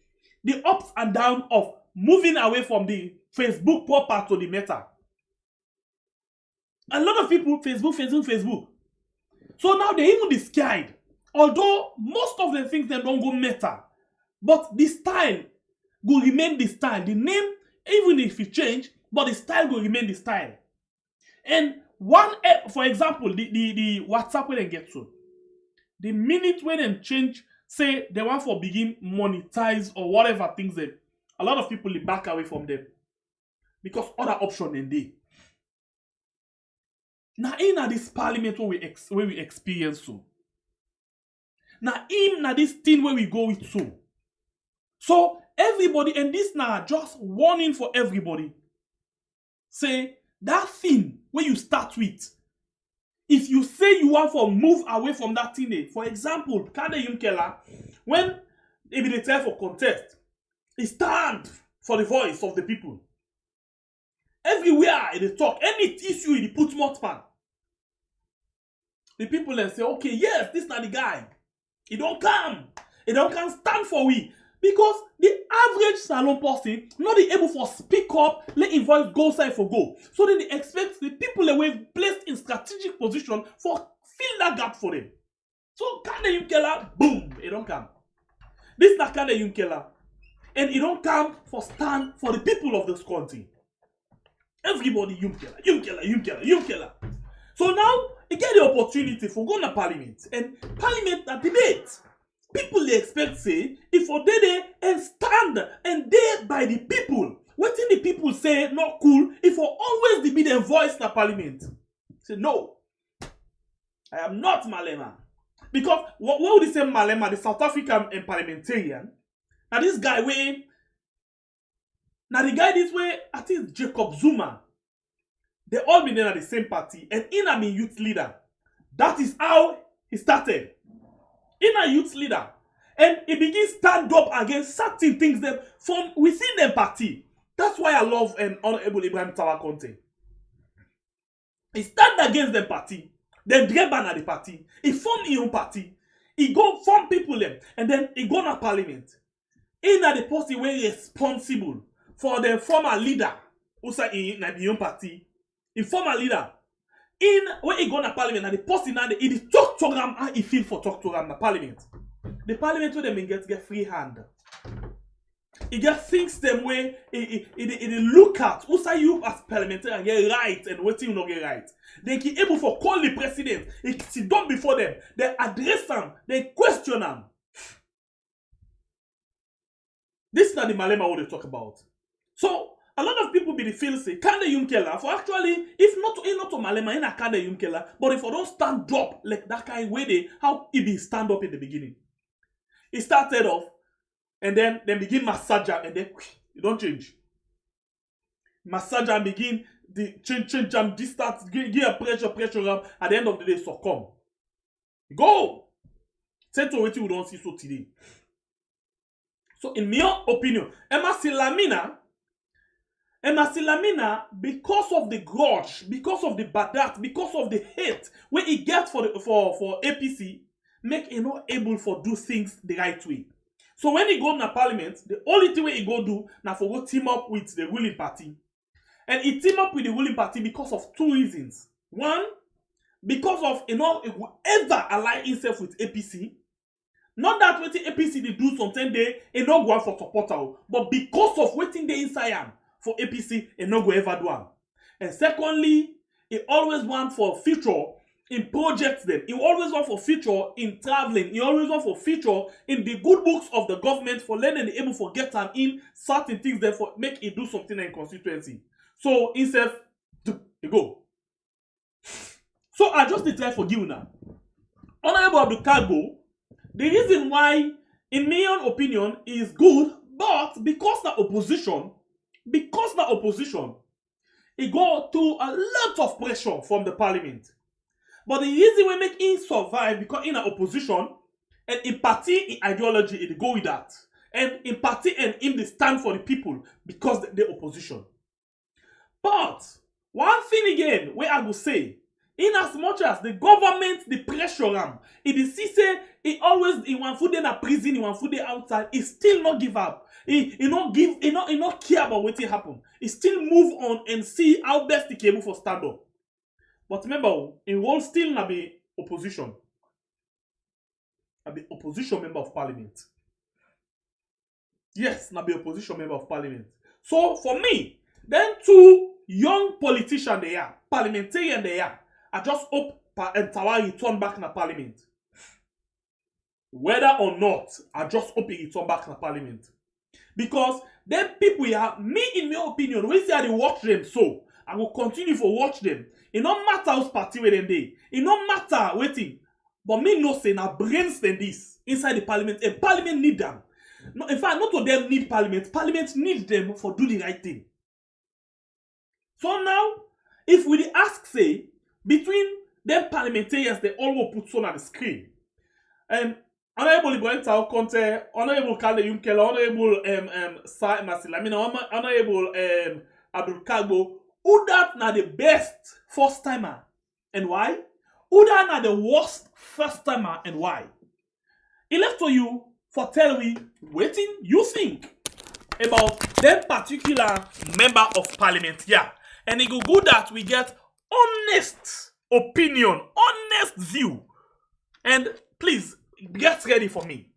S2: the ups and downs of moving away from the Facebook proper to the meta. A lot of people Facebook. So now they even be scared. Although most of the things they don't go meta. But the style will remain the style. The name, even if it change, but the style will remain the style. And one, for example, the WhatsApp when they get to. The minute when they change, say they want for begin monetize or whatever things they, a lot of people back away from them. Because other option than they. Now in this parliament where we experience so. Now in this thing where we go with so. So everybody, and this now just warning for everybody. Say that thing where you start with. If you say you want to move away from that thing, for example, Kade Yumkela, when they be there for contest, he stand for the voice of the people. Everywhere they talk, any issue he put Motman. The people then say, okay, yes, this is not the guy. He don't come stand for we. Because the average salon person not be able to speak up, let his voice go side for go. So then they expect the people that were placed in strategic position for fill that gap for them. So Kande Yumkela, boom, he don't come. This is not Kande Yumkela. And he don't come for stand for the people of this country. Everybody Yumkela. So now, he get the opportunity for going to parliament. And parliament that debate. People they expect say, if for they and stand and they by the people. What did the people say not cool, if for always be their voice in the parliament. Say no. I am not Malema. Because what would they say Malema, the South African parliamentarian? Now this guy way. Now the guy this way, I think Jacob Zuma. They all been there at the same party. And in a youth leader. That is how he started. In a youth leader. And he begins stand up against certain things that from within the party. That's why I love Honorable Ibrahim Tawa Conte. He stand against the party. Then Dreban at the party. He form his own party. He go form people them. And then he go to parliament. In a the party where he responsible for the former leader. Who say in the own party. He former leader. In when he go to parliament and the person now he talk to him how he feel for talk to him in the parliament. The parliament where them get free hand. He just thinks them way he look at who say you as parliamentarian get right and what you not get right. They be able for call the president. He sit down before them. They address them. They question them. This is not the Malema what they talk about. So a lot of people be the feel say, can the Yumkela for actually, if not to Malema, in a can the Yumkela, but if I don't stand up like that kind way they how it be stand up in the beginning. It started off and then begin massage and then you don't change. Massage and begin the change and this starts give a pressure up at the end of the day succumb. Go! Say to what you don't see so today. So in my opinion, Emma Silamina, because of the grudge, because of the badat, because of the hate where he gets for APC, make him not able for do things the right way. So when he go na parliament, the only thing he go do na for go team up with the ruling party. And he team up with the ruling party because of two reasons. One, because of he will ever ally himself with APC. Not that waiting APC they do something they not go for supporter, but because of waiting they inside am for APC and not go ever do am. And secondly, he always want for future in projects them. He always want for future in traveling. He always want for future in the good books of the government for learning able for get them in certain things there for make it do something in constituency. So himself you go. So I just declare for you now. Honorable Abdul Kagbo, the reason why, in my own opinion, is good, but because the opposition, it go through a lot of pressure from the parliament. But the reason we make him survive because in an opposition, and in party, in ideology, it go with that. And in party and in the stand for the people because the opposition. But one thing again, where I will say, in as much as the government, the pressure him, it is say he always he want food in a prison, he want food outside, he still not give up. He not care about what will happen. He still move on and see how best he can able for stand up. But remember, he will still not be opposition. Be opposition member of parliament. Yes, not be opposition member of parliament. So for me, then two young politicians they are, parliamentarian they are. I just hope Entawa return back in the parliament. Whether or not, I just hope he return back in the parliament. Because them people here, me in my opinion, when say I watch them so, I will continue to watch them. It no matter whose party where they. It no matter waiting. But me no say now brains than this inside the parliament. And parliament need them. No, in fact, not of them need parliament. Parliament need them for do the right thing. So now, if we ask say, between them parliamentarians, they all will put on the screen. Honorable Ibrahim Tao Conte, Honorable Kale Yumkela, Honorable Sa Masilamina, Honorable Abdul Kagbo, who that na the best first timer and why? Who that na the worst first timer and why? It left to you for tell we waiting you think about them particular member of parliament here. And it go good that we get honest opinion, honest view. And please, get ready for me.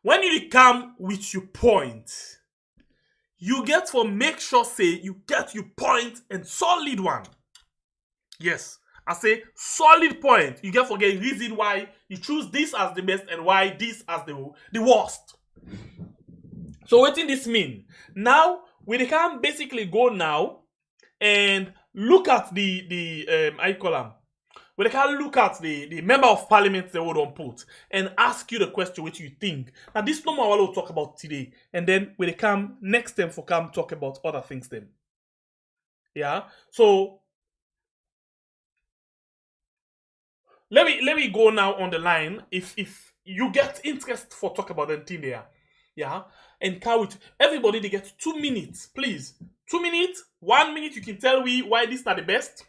S2: When you come with your point, you get for make sure say you get your point and solid one. Yes, I say solid point. You get forget reason why you choose this as the best and why this as the worst. So what did this mean? Now, we can basically go now and look at the how you call them? We can look at the member of parliament they would put and ask you the question what you think. Now this no more we'll talk about today, and then we come next time for come talk about other things then. Yeah. So let me go now on the line. If you get interest for talk about the thing there, yeah, and count everybody they get 2 minutes, please. 2 minutes, 1 minute you can tell me why this not the best,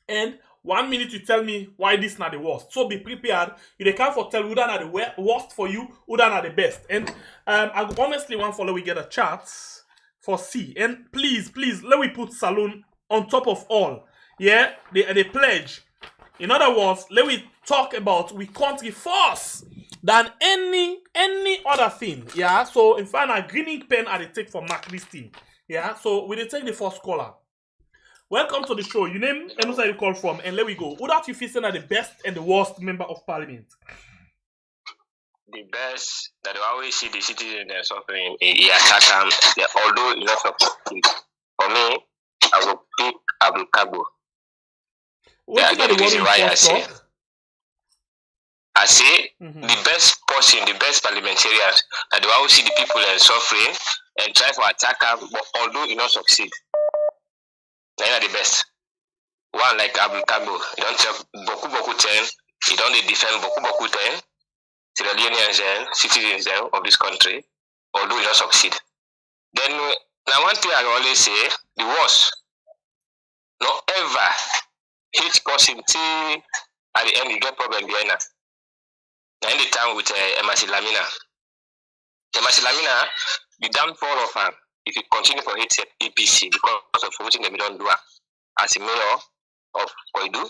S2: and 1 minute you tell me why this not the worst. So be prepared. You they can't for tell who that are the worst for you, who that are the best. And I honestly want follow we get a chart for C. And please, let me put Saloon on top of all. Yeah, the pledge. In other words, let me talk about we country first than any other thing. Yeah. So in fact, a greening pen I take for mark this thing. Yeah, so we take the first caller. Welcome to the show. You name and where you call from, and let we go. Who that you feel are the best and the worst member of parliament?
S7: the best that I always see the citizens they're suffering, he attack them. Although you know, for me, I will pick Abdul Kabo.
S2: What
S7: the reason why I say the best person, the best parliamentarians that will always see the people suffering and try to attack them, but although you not succeed, they are the best. One like Abdul Kabo, you don't tell Boku 10, you don't defend Boku 10, Sierra Leoneans citizens of this country, although you not succeed. Then now one thing I always say, the worst, not ever hate person till at the end you get problem behind us. Now in the time with Emasi Lamina, the downfall of her, if you continue for hate APC because of voting them don't do as a mayor of Koidu,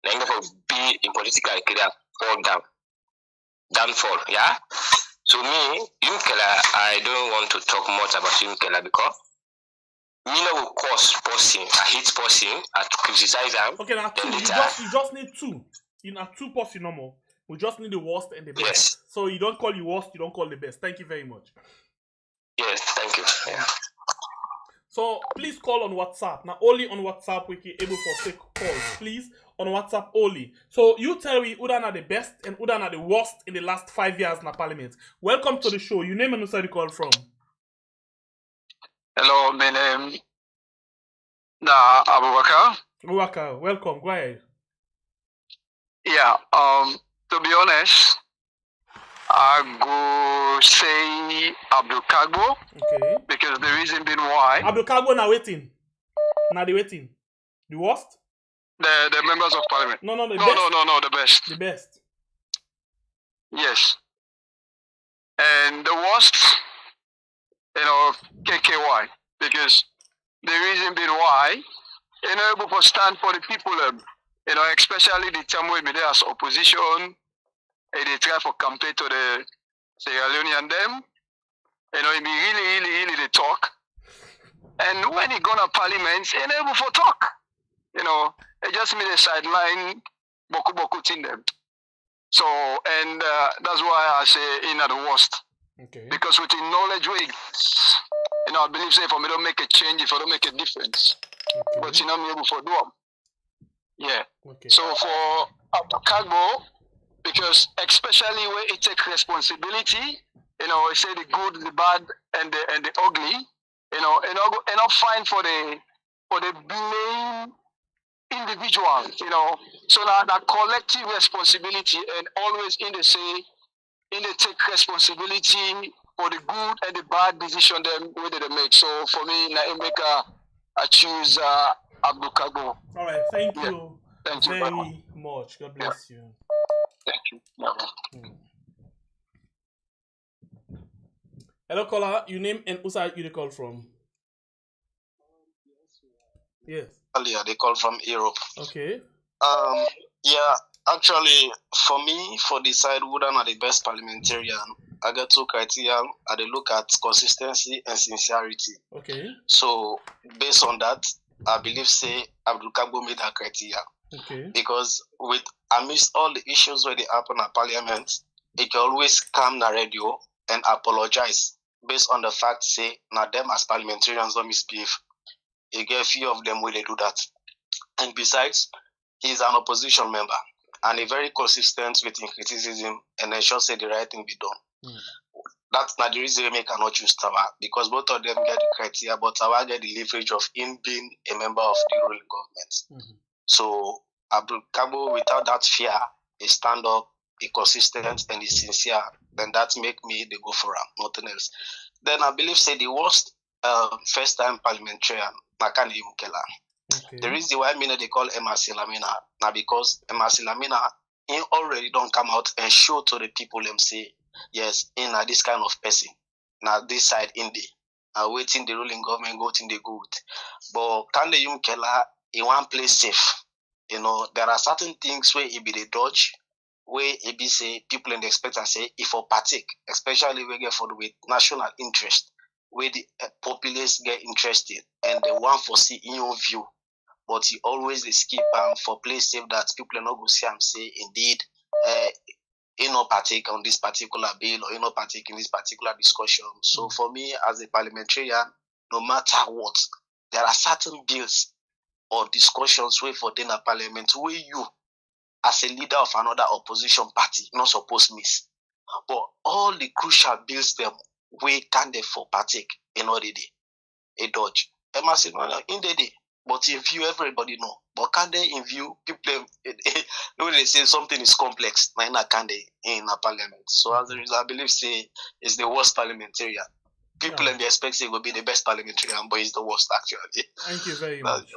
S7: then for be in political career fall down. Downfall, yeah? So me, Yumkela, I don't want to talk much about Yumkela because me no will cause person, I hate person, I criticize them.
S2: Okay, now two. You just need two. You know, two person no more. We just need the worst and the best.
S7: Yes.
S2: So you don't call the worst, you don't call the best. Thank you very much.
S7: Yes, thank you. Yeah.
S2: So please call on WhatsApp. Now only on WhatsApp we can able for take calls. Please on WhatsApp only. So you tell me who are the best and who are the worst in the last 5 years in the parliament. Welcome to the show. Your name and where you call from?
S8: Hello, my name na Abubakar.
S2: Abubakar, welcome. Go ahead.
S8: Yeah. To be honest, I go say Abdul Kagbo.
S2: Okay.
S8: Because the reason being why.
S2: Abdul Kagbo now waiting. Now they waiting. The worst?
S8: The members of parliament.
S2: No, the
S8: best. No, the best.
S2: The best.
S8: Yes. And the worst, KKY. Because the reason being why, able to stand for the people, especially the time when they as opposition, they try for campaign to the Sierra Leone and them, it be really they talk. And when he gonna parliament, he able for talk. It just made a sideline, boku in them. So, and that's why I say in the worst.
S2: Okay.
S8: Because with the knowledge I believe say if I don't make a change, if I don't make a difference, but me able for do them. Yeah. Okay. So for Abdul Kagbo, because especially where it take responsibility, I say the good, the bad, and the ugly, and not fine for the blame individual, So that collective responsibility and always in the take responsibility for the good and the bad decision them whether they make. So for me, I choose Abdul Kagbo.
S2: All right, thank you.
S8: Thank you
S2: very much. God bless you.
S8: Thank you.
S2: Hello, caller. Your name and who side you call from? Yes.
S9: Earlier, they call from Europe.
S2: Okay.
S9: Yeah, actually, for me, for the side who are the best parliamentarian, I got two criteria. I look at consistency and sincerity.
S2: Okay.
S9: So, based on that, I believe, say, Abdul Kagbo made that criteria.
S2: Okay.
S9: Because amidst all the issues where they happen at parliament, he can always come na radio and apologize based on the fact, say, now them as parliamentarians don't misbehave. You get a few of them where they do that. And besides, he's an opposition member and a very consistent with his criticism and ensure say the right thing be done. That's not the reason we cannot choose Tawa, because both of them get the criteria, but Tawa get the leverage of him being a member of the ruling government. So Abdul Kagbo, without that fear, he stand up, he consistent and he sincere, then that make me they go for him, nothing else. Then I believe say the worst first time parliamentarian, Makani Mukela.
S2: Okay.
S9: The reason why they call Emasi Lamina now because Emasi Lamina he already don't come out and show to the people them say yes, in this kind of person. Now this side in the waiting the ruling government go in the good. But can the Yumkela he want play safe. There are certain things where it be the dodge, where it be say people in the expect and say if for partake, especially we get for the with national interest, where the populace get interested and they want to see in your view. But he always skip for play safe that people are not going to see him say indeed partake on this particular bill or partake in this particular discussion. So for me, as a parliamentarian, no matter what, there are certain bills or discussions where for dinner parliament where you, as a leader of another opposition party, not supposed miss. But all the crucial bills them we can therefore partake in all the day. A dodge. Emma said, no, in the day. But in view, everybody know. But can they in view, people when they say something is complex, can they in a parliament? So as a result, I believe say it's the worst parliamentarian. People and they expect say it will be the best parliamentarian, but it's the worst actually.
S2: Thank you very much.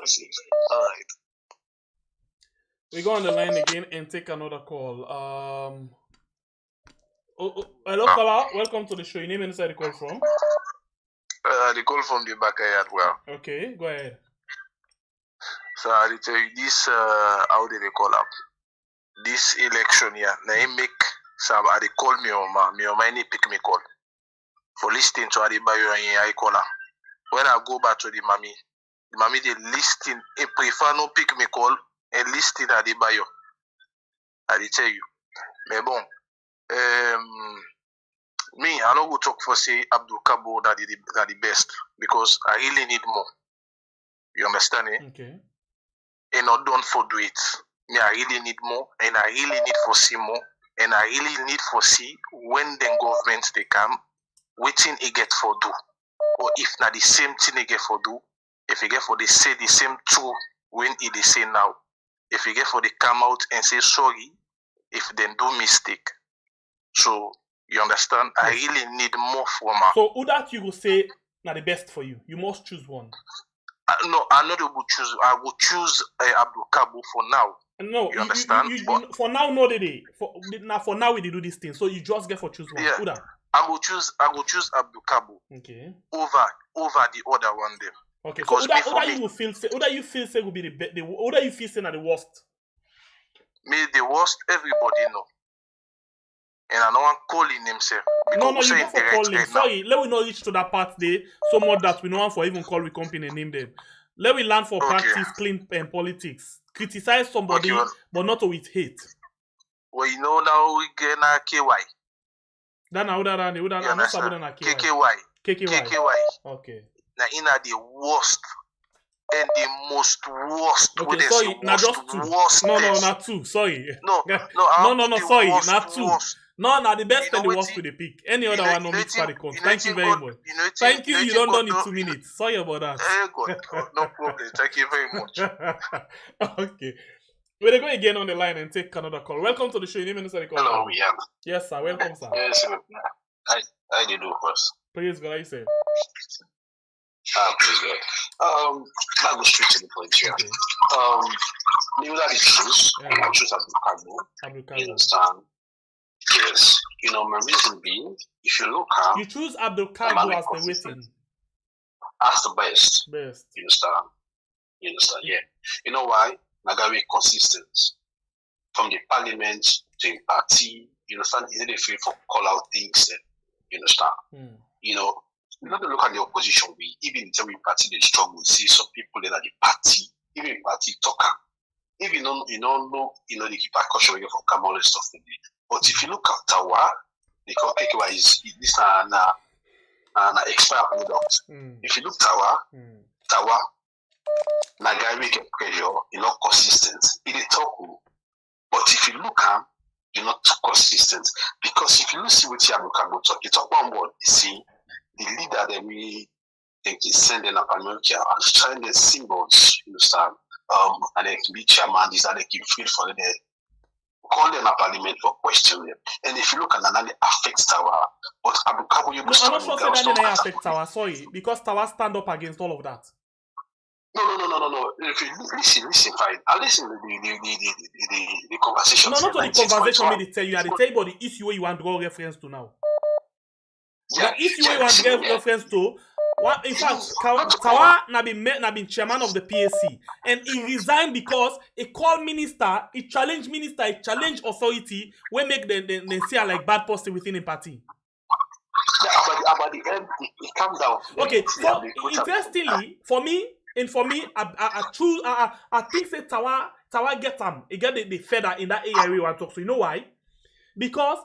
S9: All right.
S2: We go on the line again and take another call. Hello, caller. Welcome to the show. Your name and inside the call from?
S10: The call from the backyard. Well.
S2: Okay, go ahead.
S10: So I tell you this. How did they call up? This election here. Now he make some. They call me or my any pick me call for listening to Adibayo and I call her. When I go back to the mommy they listing. They prefer no pick me call and listing Adibayo. I tell you, mais bon. Me, I don't go talk for say Abdul Kabo that the best because I really need more. You understand it?
S2: Okay.
S10: And not done for do it. Me, I really need more, and I really need for see more, and I really need for see when the government they come, waiting it get for do, or if not the same thing they get for do, if you get for they say the same true when it they say now, if you get for they come out and say sorry, if they do mistake. So you understand? I really need more from her.
S2: So who that you will say not the best for you? You must choose one.
S10: No, I'm not able to choose. I will choose Abdul Kabo for now.
S2: No,
S10: you understand?
S2: For now, no, they for now we do this thing. So you just get for choose one.
S10: Yeah.
S2: Who that?
S10: I will choose Abdul Kabo.
S2: Okay.
S10: Over the other one them.
S2: Okay. So who that you will feel say? Who that you feel say will be the best? Who that you feel say are the worst?
S10: Me the worst. Everybody know. And I don't want calling himself.
S2: No, you go for calling. Sorry, let we not reach to that part there so much that we don't want for even call we company and name them. Let we learn for practice clean politics. Criticize somebody, but not with hate.
S10: Well, you know now we get a KY.
S2: Then I would have
S10: KKY.
S2: Okay.
S10: Now in the worst and the most worst.
S2: Okay, sorry, not just two. No, not two. Sorry.
S10: No,
S2: sorry, not two.
S10: Worst.
S2: No, the best and the worst with the pick. Any other one no mix for the count. Thank you very much. Thank you. You don't done in 2 minutes. Sorry about that.
S10: No problem. Thank you very much.
S2: Okay. We'll go again on the line and take another call. Welcome to the show. Your name is Call.
S10: Hello, yeah.
S2: Yes, sir. Welcome, sir.
S10: Yes, I did do first.
S2: Please go. I say.
S10: Please go. I'll go straight to the point here.
S2: Okay.
S10: You like the choose. I choose Abdul Kabo. You understand? Yes. You know, my reason being, if you look at...
S2: You choose Abdul Kabo as the waiting.
S10: As the best.
S2: Best.
S10: You understand? Yeah. You know why? Nagawe consistent. From the parliament to the party, you understand? Is it a free for call out things? You understand? You know, you have to look at the opposition. Even in the party, they struggle. See some people that are the party, even party talker. If you don't know, the percussion for come all the stuff they did. But if you look at Tawa, because KKY is this an expired product. If you look Tawa, Nagawe get pressure, consistent. It is talk, but if you look at you're not too consistent because if you see what you have talk, you talk one word. You see the leader that we think is sending a parliamentary and trying the symbols, you understand? And they can be chairman, these are they can feel for them. Call them a parliament for questioning them. And if you look at that, it affects Tawa. But Abu Kabo, you
S2: I'm not sure that affects Tawa, sorry, because Tawa stand up against all of that.
S10: No. If you listen, fine. I listen to the conversation.
S2: No, not the conversation me they tell you. I tell you about the issue where you want to draw reference to now.
S10: Yeah,
S2: the issue where you want to draw reference to. In fact, Tawa na been chairman of the PAC, and he resigned because a call minister, he challenged authority, when make them say like bad person within a party.
S10: Yeah, about the end, it comes down.
S2: Okay, so interestingly, for me, I think say Tawa get he get the feather in that area we want to talk. So you know why? because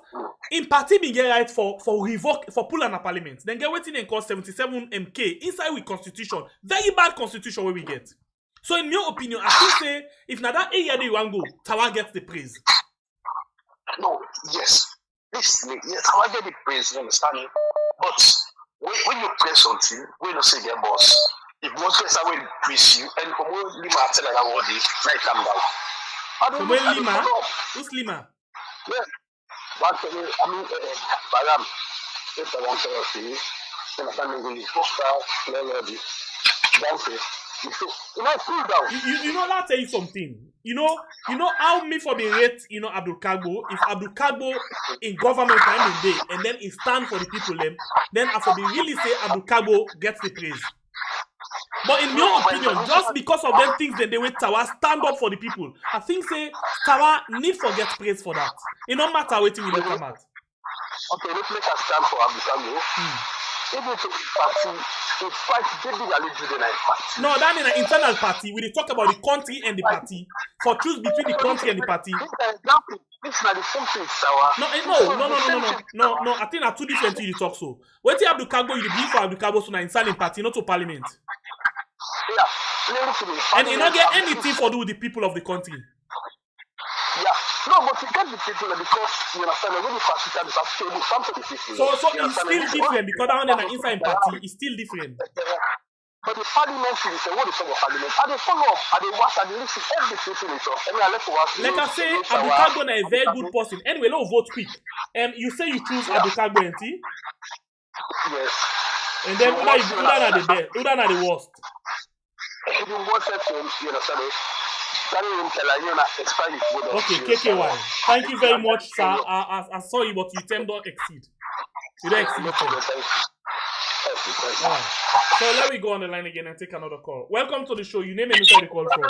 S2: in party we get right for revoke for pull an parliament. Then get waiting and call 77 MK inside with constitution. Very bad constitution where we get. So in your opinion, I think say if not that area you want go, Tawa gets the praise.
S10: No, yes. Listen, yes, Tawa get the praise, you understand me? But when you praise something, when you say their boss, if most person will praise you, and from where Lima tell like I want it, like calm down.
S2: From where Lima? Who's Lima?
S10: Yeah. But I mean, Baram, if I want to see, then I can go to Costa, Melody, Dante. You know, cool down.
S2: You know, I'll tell you something. You know how me for the rate, Abdul Kagbo, if Abdul Kagbo in government time in day, and then he stand for the people, then I for be really say Abdul Kagbo gets the praise. But in your opinion, just because of them things that they will Tawa stand up for the people, I think say Tawa need to get praise for that. It no matter what we look at.
S10: Okay, let's make a stand for Abdul Kagbo. Even if party, in fact, they did a little bit party.
S2: No, that is an internal party. We talk about the country and the party. For choose between the country and the party.
S10: This is not the same thing, Sawa.
S2: No. I think that's two different things you talk so. What you Abdul Kagbo, you believe for Abdul Kagbo so na inside party, not to parliament.
S10: Yeah.
S2: And you don't get anything for do with the people of the country.
S10: Yeah. No, but you get the people because you understand when the party can be something different.
S2: So it's still different because that one in an inside party is still different.
S10: But the parliamentary is what is the parliament? Are they follow up? Are they watch? Are they listen? Everything is up. I mean, I let watch.
S2: Like I say, Abdul Kagbo is a very good person. Anyway, let's vote quick. You say you choose Abdul Kagbo, ain't he?
S10: Yes.
S2: And then who are the best? Who are the worst?
S10: The worst section, you understand it?
S2: Okay, KKY. Thank you very much, sir. I saw you, but you tend to exceed. You don't exceed. Right. So let me go on the line again and take another call. Welcome to the show. You name and where the call from.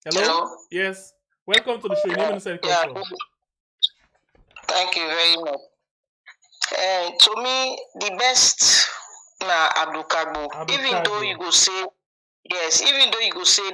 S2: Hello? Yes. Welcome to the show. You name and where the call from.
S11: Thank you very much. To me, the best na Abdul Kagbo. Even though you go say yes, even though you go say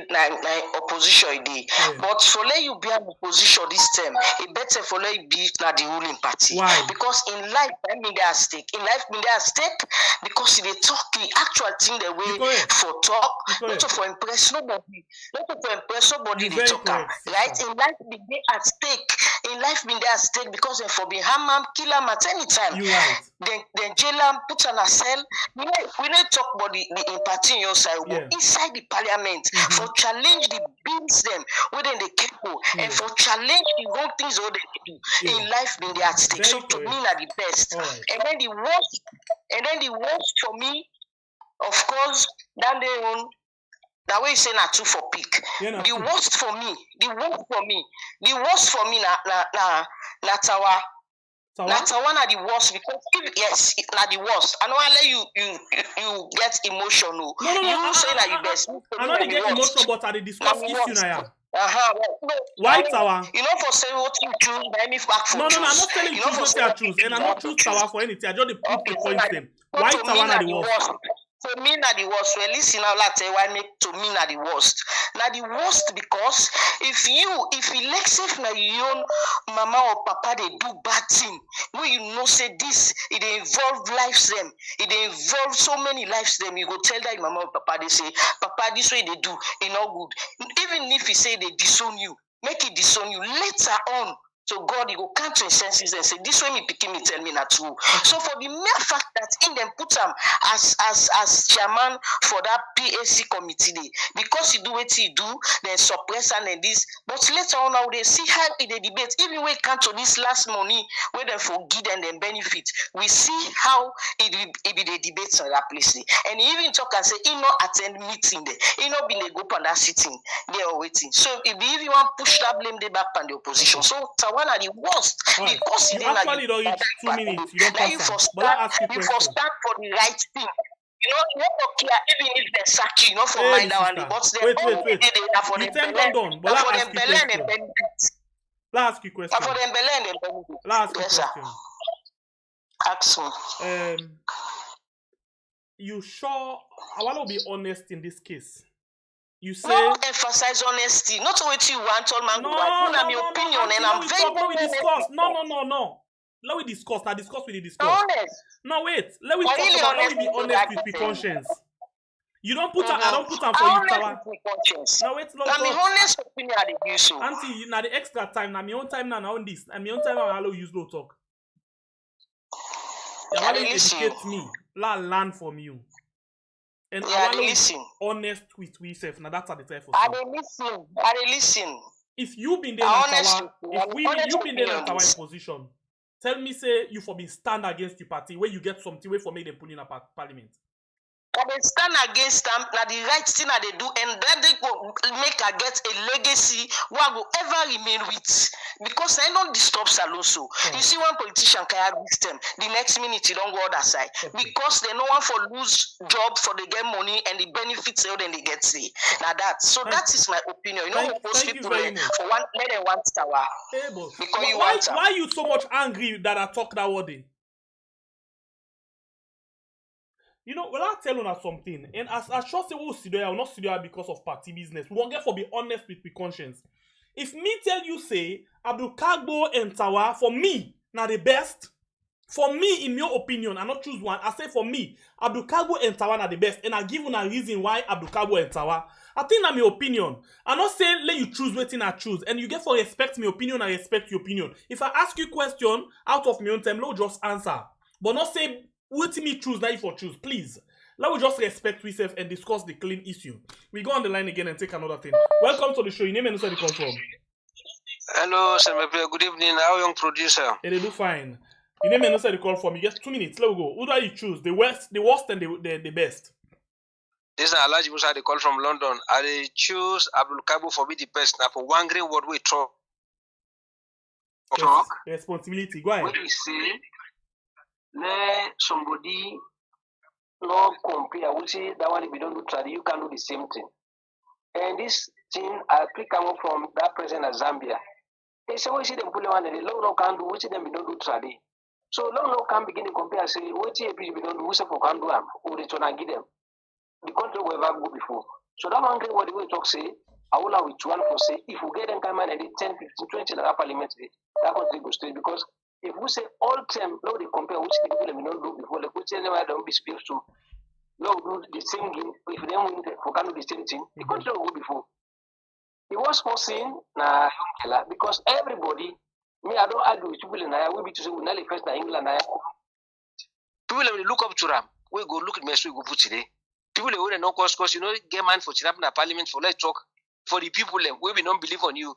S11: opposition day, but for let you be an opposition this time, it better for let you be na the ruling party.
S2: Why?
S11: Because in life, I mean they are stake. In life, they are stake because they talk the actual thing the way for talk, not to for impress nobody, not to for impress somebody they talk right? In life, they are at stake. In life, they are at stake because they for be hamam, kill them at any time. Then jail them, put on a cell. We don't talk about the party in your side. Inside the parliament for challenge the bills them within the people and for challenge the wrong things all they do in life in the at stake. So to me are the best. And then the worst for me, of course, that they own that way you say na two for pick. The worst for me na Tawa. That's one of the worst because yes, not the worst. I know I let you get emotional.
S2: No.
S11: You say that you best.
S2: I know they get emotional, but I discuss issue now. Why Tawa?
S11: You know for saying what you choose, let me back for
S2: No, I'm not telling you choose what I choose, and I'm not choose Tawa for anything. I just put the points them. Why Tawa not the worst?
S11: To me, not the worst. Well, listen now, let's say why make to me not the worst. Not the worst because if elective na your mama or papa they do bad thing, when you know say this, it involve lives them, it involve so many lives them. You go tell that mama or papa they say, Papa, this way they do, it not good. Even if you say they disown you, make it disown you later on. So God, he will come to his senses and say, this way me picking me tell me not true. So for the mere fact that in them put him as chairman for that PAC committee day, because he do what he do, then suppress and then this. But later on now they see how in the debate, even when it comes to this last money, where they forgive and then benefit, we see how it be the debates on that place. And he even talk and say, he not attend meeting there, he not been go up on that sitting, they are waiting. So if you want push that blame they back on the opposition. So one of the worst because
S2: you actually don't reach 2 minutes. You don't pass. But I ask you
S11: for stand for the right thing. You know, you don't care even if they sack you, not for my now and what's their
S2: wait. You tell them done. But I ask you question. Let's ask you question.
S11: For them Belen and benefit.
S2: Let's ask you question.
S11: Ask me.
S2: You sure? I want to be honest in this case. You say
S11: more emphasize honesty. Not what you want, all man. No, opinion, and I'm very.
S2: Let we discuss. No. Let we discuss. Now discuss with the discuss.
S11: Honest.
S2: No, wait. Let we talk about. Let we be honest with conscience. You don't put. I don't put on for you, Tawa. No, wait.
S11: I mean, honest opinion. I do so.
S2: Auntie, now the extra time. Now my own time. Now on this. And my own time. I allow use low talk. You want to educate me. Learn from you. And I want to listen. Honest with yourself. Now that's at the time for.
S11: I listen.
S2: If you been there in Tawa, you been there in Tawa position, tell me say you for be stand against the party where you get something where for make them pull in a parliament.
S11: I dey stand against them. Now the right thing that they do, and then they go make I get a legacy where I go ever remain with. Because I don't disturb Saloso. You see, one politician can have this them. The next minute you don't go other side because they no one for lose job for they get money and the benefits then they get see. Now that that is my opinion. You know, most people for one let them want Tawa.
S2: Because why you so much angry that I talk that word? You know, well, I'll tell you something. And as I sure say we'll sit there, I will not sit there because of party business. We won't get for be honest with conscience. If me tell you say Abdul Kagbo and Tawa for me now the best. For me, in your opinion, I not choose one. I say for me, Abdul Kagbo and Tawa are the best. And I give you a reason why Abdul Kagbo and Tawa. I think that's my opinion. I not say let you choose what I choose. And you get for respect my opinion, I respect your opinion. If I ask you a question out of my own time, let just answer. But not say what me choose now if I choose, please. Let me just respect ourselves and discuss the clean issue. We go on the line again and take another thing. Welcome to the show. Your name and where you call from?
S12: Hello, Sir. Good evening. How young producer?
S2: Hey, they do fine. Your name and where you call from? You get 2 minutes. Let me go. Who do you choose? The worst and the best.
S12: This is Alaji Musa. They call from London. I choose Abdul Kabo for be the best. Now for one green word we talk.
S2: Responsibility. Go ahead.
S12: What do you say? Let somebody not compare. We say that one if you don't do trade, you can do the same thing. And this thing I pick up from that president of Zambia. They say we see them put one and the law can do, which them we don't do trade. So law can begin to compare. Say what if we don't do, we say for can do them, or return and give them. The country will ever go before. So that one what the way talk say, I will have with one for say if we get them come and 10, 15, 20 that parliamentary, that country go straight because. If we say all time, now they compare which the people we don't do before, like which never don't be supposed to. Now do the same game. If they win, we can do the same thing. The country will go before. It was foreseen because everybody, me I don't argue with people in Naya. We be to say we nearly first in England. People when look up to them, we go look at me. We go put today. People when no cause you know get man for chirap in the parliament for let's talk for the people them. We don't believe on you.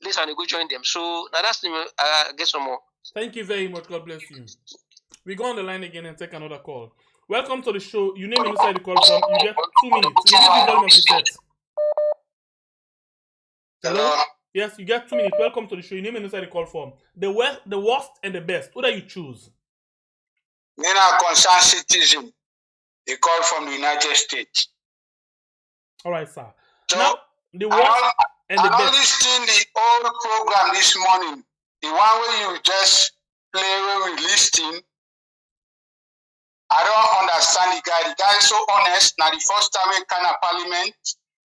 S12: Let's go join them. So now that's get some more.
S2: Thank you very much. God bless you. We go on the line again and take another call. Welcome to the show. Your name and inside the call from. You get 2 minutes. You get the volume of the set. Hello? Yes, you get 2 minutes. Welcome to the show. Your name and inside the call from. The worst and the best. Who do you choose?
S13: Men are concerned citizen. They call from the United States.
S2: All right, sir.
S13: So
S2: now, the worst and the best.
S13: I only seen the old program this morning. The one where you just play where we listing, I don't understand the guy. The guy is so honest. Now the first time we can a parliament,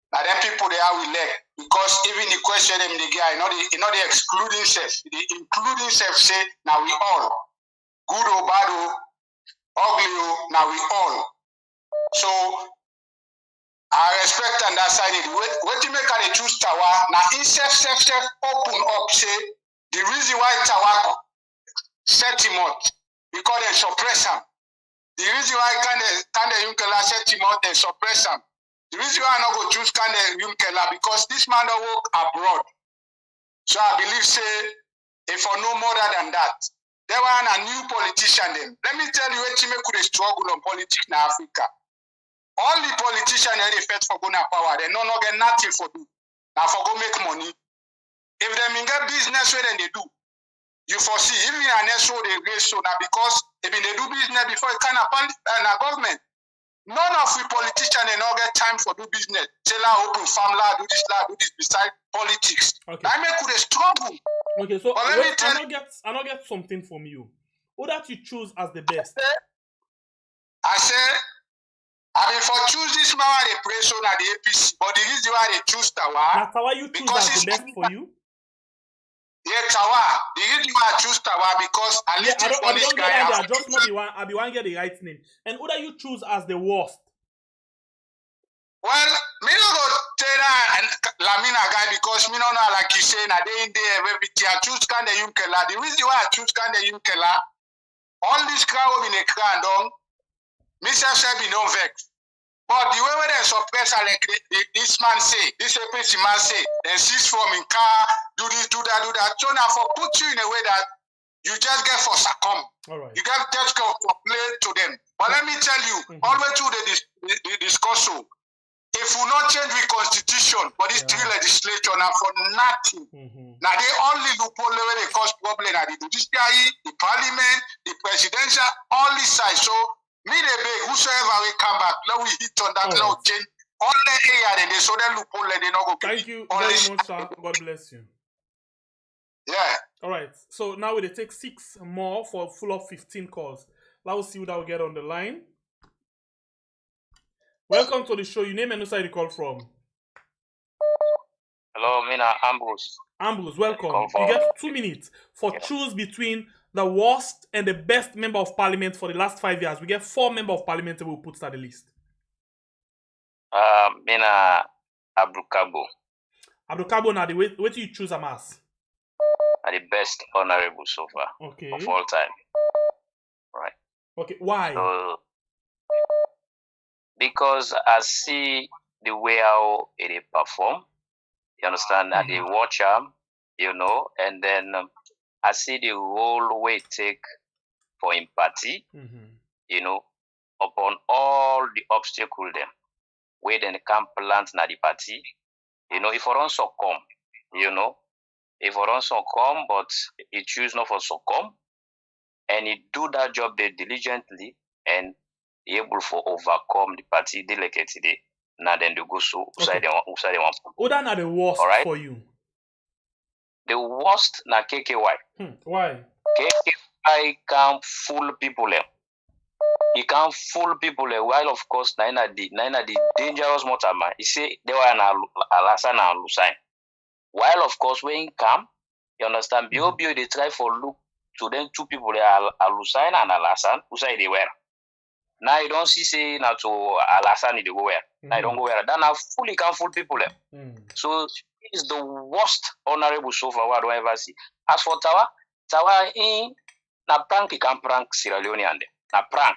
S13: now then people they are will elect because even the question them the guy, you know the excluding self. The including self say now we all good or bad or ugly or now we all. So I respect and that side. What you make they choose Tawa now in self open up say. The reason why Tawa set him out, because they suppress him. The reason why Kande Yunkela set him out, they suppress him. The reason why I not go choose Kande Yunkela, because this man don't work abroad. So I believe, say, if for no more than that, they were a new politician then. Let me tell you, Echime could struggle on politics in Africa. All the politicians they fight for going power, they no get nothing for do. Now for go make money. If they get business where they do, you foresee even an SO they raise so now because if they do business before it can happen in a government. None of we politicians they not get time for do business. Say la open farm la do this beside politics.
S2: Okay.
S13: I make with a struggle.
S2: Okay, so
S13: but let me tell
S2: I not get something from you. Who that you choose as the best?
S13: I say I mean, for choose this man, they pray so na the APC, but the reason why they choose Tawa.
S2: Now, Tawa, you choose as the best for you?
S13: Yeah, Tawa. The reason why I choose Tawa because I live for this guy.
S2: I just not the one. I be one get the right name. And who do you choose as the worst?
S13: Well, me no go tell and Lamina guy because me no know like you say na they in there everything. I choose Kande Yunkela. The reason why I choose Kande Yunkela, all this crowd will be in a crowd down. Me say be no vex. But the way they suppress like this man say, this APC man say, then cease from in car, do this, do that, do that. So now for put you in a way that you just get for succumb.
S2: Right.
S13: You get just go complain to them. But let me tell you, all the way through the discussion, if we not change the constitution for this three legislature now for nothing. Now they only loophole where they cause problem at the judiciary, the parliament, the presidential, all this side. So me they beg whosoever we come back, let we hit on that law change all the area then they so then loophole and they not go.
S2: Thank you very much, sir. God bless you.
S13: Yeah.
S2: All right. So now we take 6 more for full of 15 calls. Let's see what I'll get on the line. Welcome to the show. Your name and who side you call from?
S14: Hello, Mina Ambrose.
S2: Ambrose, welcome. You get 2 minutes for choose between the worst and the best member of parliament for the last 5 years. We get 4 members of parliament that we'll put on the list.
S14: Mina Abdukabo.
S2: Abdukabo, now the way you choose a mass?
S14: Are the best honorable so far of all time. Right.
S2: Okay, why?
S14: So, because I see the way how it perform. You understand? And they watch them, you know, and then I see the whole way it take for empathy, you know, upon all the obstacles them, where then can plant na the party, you know, if I don't succumb, you know, if I don't succumb, but he choose not for succumb, and he do that job there diligently and able for overcome the party delegate today. Now then they go so upside down.
S2: Who that are the worst for you?
S14: The worst na KKY.
S2: Why?
S14: KKY can fool people. He can fool people. While of course na the dangerous motorman. He say they were an Alasan and Lusain. While of course when he come, you understand, BOBO they try for look to them 2 people are Lusain and Alasan, who say they were. Now you don't see now to Alasan they go where. Now you don't go where. Then I fully can fool people. So it's the worst honorable so far what do I ever see. As for Tawa in na prank he can prank Sierra Leone and na prank.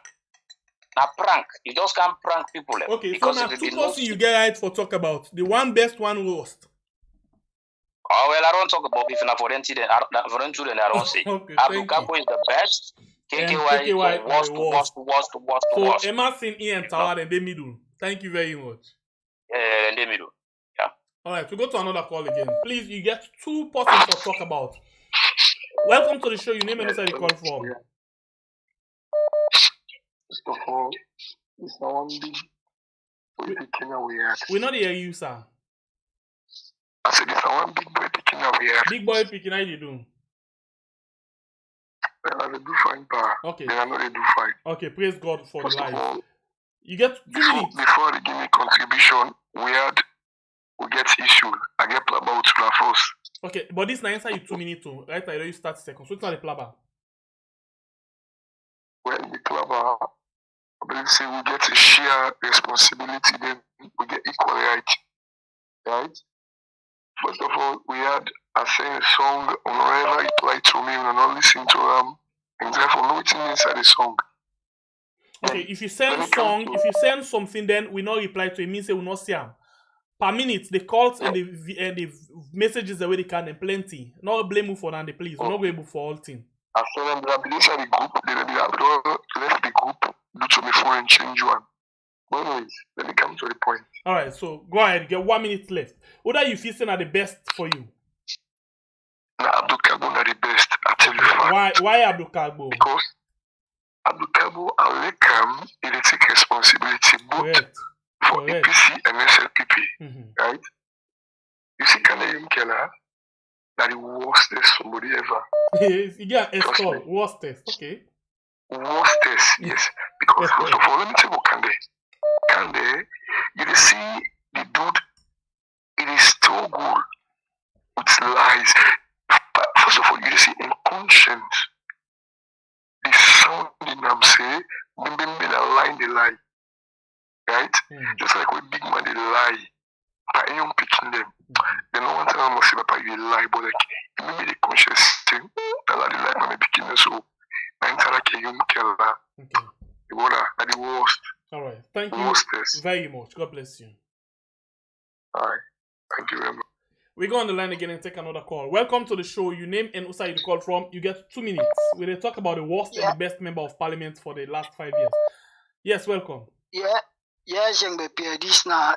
S14: You just can't prank people.
S2: Okay, because so now 2 person you get right for talk about. The one best, one worst.
S14: Oh well, I don't talk about if not for them then I don't say. Abdukabo is the best. KKY is the worst.
S2: So Emerson E and Tawa in the middle. Thank you very much.
S14: Yeah, in the middle. Yeah.
S2: Alright, we go to another call again. Please, you get 2 persons to talk about. Welcome to the show. Your name and where you call from.
S15: First of all, it's not one big Kenya we are.
S2: We not hear you, sir.
S15: I said it's not one big boy picking up here.
S2: Big boy picking, how you do?
S15: Well, I do fine, pa.
S2: Okay.
S15: Then I know they do fine.
S2: Okay, praise God for
S15: First
S2: the life.
S15: of all,
S2: you get 2 minutes.
S15: Before they give me contribution, we get issue. I get plaba with la force.
S2: Okay, but this na answer you 2 minutes to, right? I know you start second. So it's not the plaba.
S15: Well, the plaba, I believe say we get a share responsibility, then we get equal right? First of all, we had a sing song on wherever it played to me, we not listen to and therefore know what's inside the song.
S2: Okay, if you send something, then we not reply to it, means we not see them. Per minute, the calls and the messages the way they can and plenty. Not blame you for that, please. We're not going to for all thing.
S15: After them, they have been inside the group, they have left the group due to my phone and change one. But anyways, let me come to the point.
S2: Alright, so go ahead, get 1 minute left. What are you feeling are the best for you?
S15: Nah, Abdukabo are the best, I tell you.
S2: Why Abdukabo?
S15: Because Abdukabo and Lekam, they take responsibility both for APC and SLPP, right? You see, Kande Yunkela, that the worstest somebody ever.
S2: Yeah, worstest, okay.
S15: Worstest, yes. Because first of all, let me tell you about Kande. And you see the dude, it is still good with lies. But first of all, you see in conscience, the sound in them say, maybe line the lie. Right? Just like when big man they lie, but I don't picking them. They don't want to know say papa you lie, but like maybe the conscious thing, that like the lie man picking them so I'm telling you kill that.
S2: Okay.
S15: The water are the worst.
S2: Alright. Thank you very much. God bless you.
S15: Alright. Thank you very much.
S2: We go on the line again and take another call. Welcome to the show. You name and who you call from. You get 2 minutes. We will talk about the worst and the best member of parliament for the last 5 years. Yes, welcome.
S16: Yeah, young baby. This na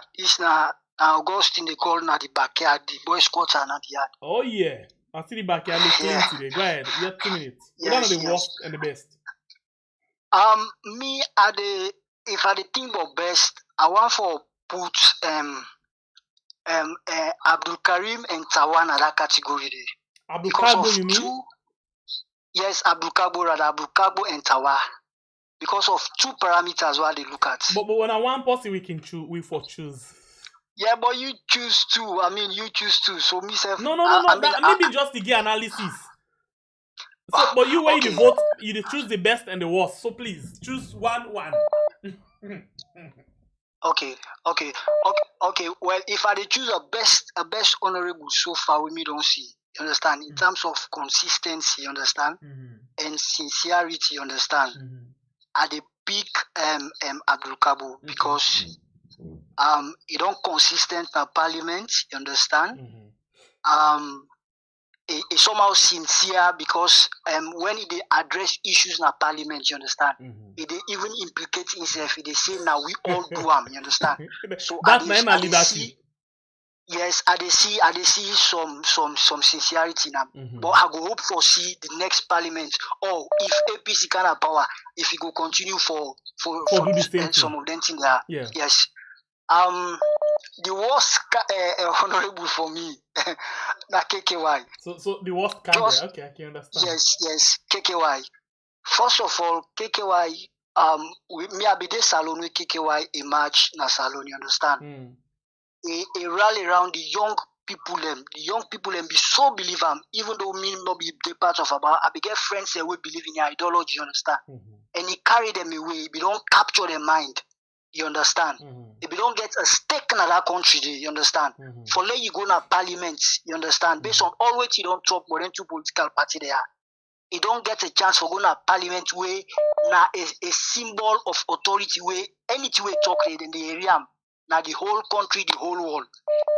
S16: Augustine they call na the backyard, the boys' quarter na the yard.
S2: Oh yeah, I see the backyard clean today. Go ahead. You have 2 minutes. Yes, the worst and the best.
S16: Me if I think of best, I want for put Abdul Karim and Tawan at that category there.
S2: Abdul Kabo, you mean?
S16: Yes, Abdul Kabo and Tawa. Because of 2 parameters what they look at.
S2: But when I want person we can choose, we for choose.
S16: Yeah, but you choose 2. I mean, you choose 2. So myself.
S2: No. Maybe just to get analysis. So, but you when you vote, you choose the best and the worst. So please choose one.
S16: Okay. Well, if I choose a best honorable so far, we don't see. You understand? In terms of consistency, you understand, and sincerity, you understand. At the peak, Abdul Kabo because he don't consistent in parliament. You understand? He somehow sincere because when they address issues in parliament, you understand, he they even implicate himself. He they say now we all do them, you understand. So
S2: that's my leadership.
S16: Yes, I see some sincerity now. But I go hope for see the next parliament. Or if APC can have power, if he go continue for some of them things there.
S2: Yeah.
S16: Yes. The worst honorable for me, na KKY.
S2: So the worst candidate, okay, I can understand.
S16: Yes, KKY. First of all, KKY, me I be the salon with KKY a match na salon, you understand? He rally around the young people them. The young people them be so believe him, even though me not be the part of about I be get friends that will believe in your ideology, you understand? And he carry them away, he don't capture their mind. You understand? If you don't get a stake in that country, you understand? For let you go to parliament, you understand? Based on all what you don't talk, but then 2 political party there, you don't get a chance for going to parliament where now a symbol of authority where anything we talk in the area, now the whole country, the whole world,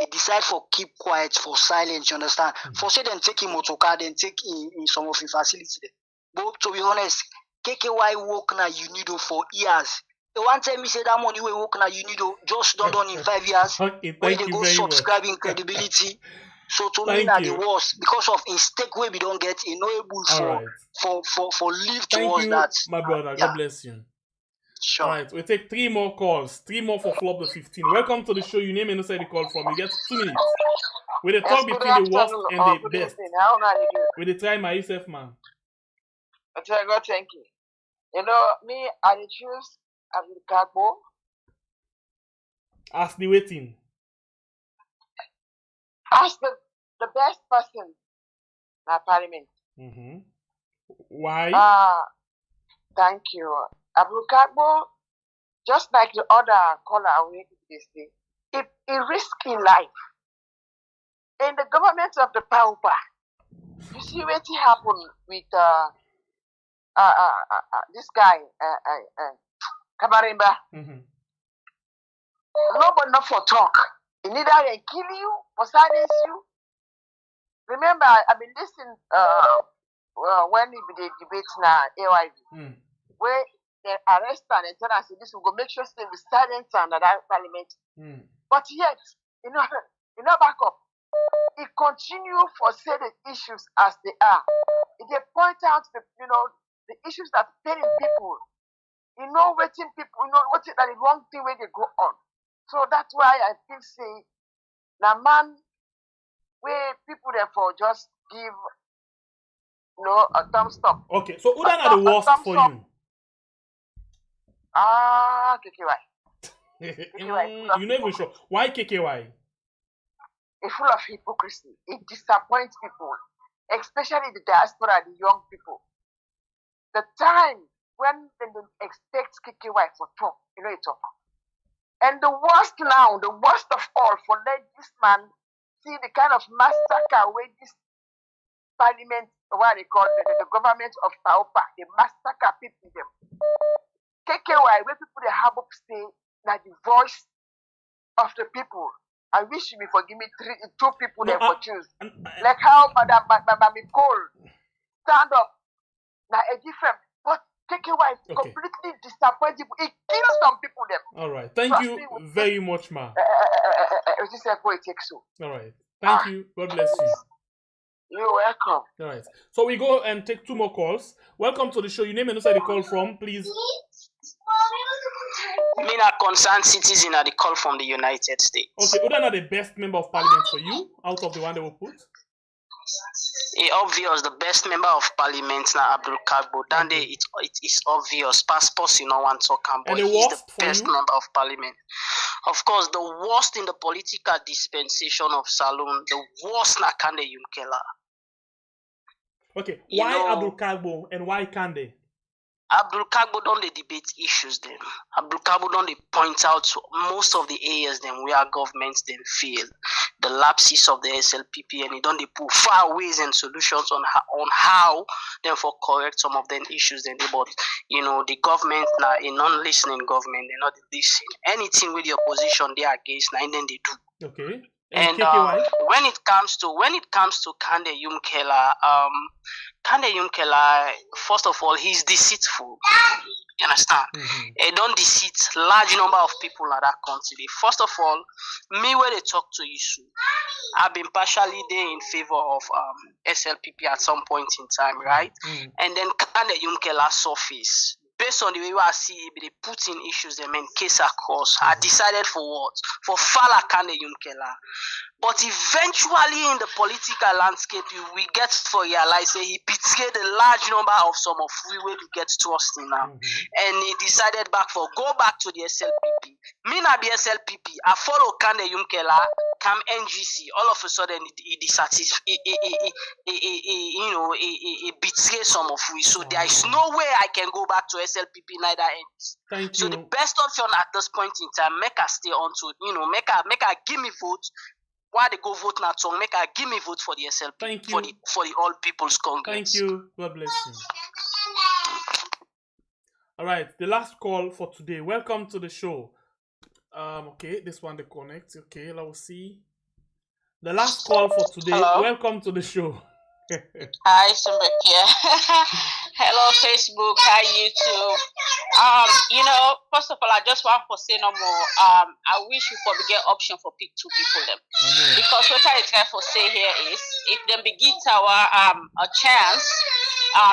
S16: it decide for keep quiet, for silence, you understand? For say then take in motorcar, then take in some of the facility there. But to be honest, KKY work now you need for years. The one time me say that money we work now you need just done in 5 years.
S2: Okay,
S16: when they go subscribing credibility. So to me now the worst because of a stake where we don't get enable for live towards that.
S2: My brother. God bless you.
S16: Sure.
S2: Alright, we take 3 more calls. 3 more for Flop the 15. Welcome to the show. You name and say the call from. You get 2 minutes. We the talk between the worst and the best. We the try myself, man.
S17: Thank you. You know, me, I choose Abdul Kabo.
S2: As the waiting.
S17: As the best person in parliament.
S2: Why?
S17: Thank you. Abdul Kabo, just like the other caller they say, he risked his life. In the government of the Paupa, you see what happened with this guy, Kamarimba. Nobody not for talk. He neither they kill you or silence you. Remember, I've been listening when we did debate now AYV, where they arrest and tell us this will go make sure they will silence under that parliament. But yet, you know, back up. He continue for say the issues as they are. They point out the issues that paining people. You know, waiting people, what's it that the wrong thing where they go on. So that's why I feel say now man where people therefore just give a thumbs up.
S2: Okay, so who are the worst for you?
S17: KKY.
S18: You're not even sure. Why KKY?
S17: It's full of hypocrisy. It disappoints people, especially the diaspora, the young people. The time when they expect KKY for talk, it talk. And the worst now, the worst of all, for let this man see the kind of massacre where this parliament, what they call the government of Paupa, they massacre people them. KKY, where people they have up say that the voice of the people. I wish you forgive me two people there for choose. Like how Madam Cole stand up. Now a different, but KKY is completely disappointing. It kills some people them.
S18: All right. Thank you very much, ma.
S17: This is what it takes so.
S18: All right. Thank you. God bless you.
S17: You're welcome.
S18: All right. So we go and take 2 more calls. Welcome to the show. Your name and where you call from, please.
S11: Me a concerned citizen at the call from the United States.
S18: Okay, who are the best member of parliament for you out of the one they will put?
S11: It's obvious the best member of parliament now Abdul Kagbo. Then it is obvious. Passports you know one talk but he's the best member of parliament. Of course, the worst in the political dispensation of Saloon, the worst na Kande Yumkela.
S18: Okay, why Abdul Kagbo and why Kande?
S11: Abdul Kagbo don't they debate issues then. Abdul Kagbo don't they point out most of the areas then where governments then fail. The lapses of the SLPP and it don't they put far ways and solutions on how then for correct some of them issues then. But the government now a non-listening government, they're not listening. Anything with the opposition they are against now and then they do.
S18: Okay.
S11: And when it comes to Kande Yumkela, Kande Yumkela, first of all, he's deceitful. You understand? He don't deceive large number of people in that country. First of all, me when they talk to issue, I've been partially there in favor of SLPP at some point in time, right? And then Kande Yumkela surface. Based on the way I see it, they put in issues, they mean case across. I decided for what? For Fala Kande Yumkela. But eventually in the political landscape, we get to realize that he betrayed a large number of some of we will get trust in now. And he decided go back to the SLPP. Me not be SLPP. I follow Kande Yumkela, come NGC. All of a sudden he betray some of we. So there is no way I can go back to SLPP neither ends. So the best option at this point in time, make her stay on to, make her give me vote. Why they go vote now? So make her give me vote for the SLP for the All People's Congress.
S18: Thank you. God bless you. All right, the last call for today. Welcome to the show. Okay, this one they connect. Okay, let's see. The last call for today.
S19: Hello?
S18: Welcome to the show.
S19: Hi, Sumbekia. Hello, Facebook. Hi, YouTube. First of all, I just want to say no more. I wish you could get option for pick 2 people them. Because what I try to say here is, if them be give our a chance,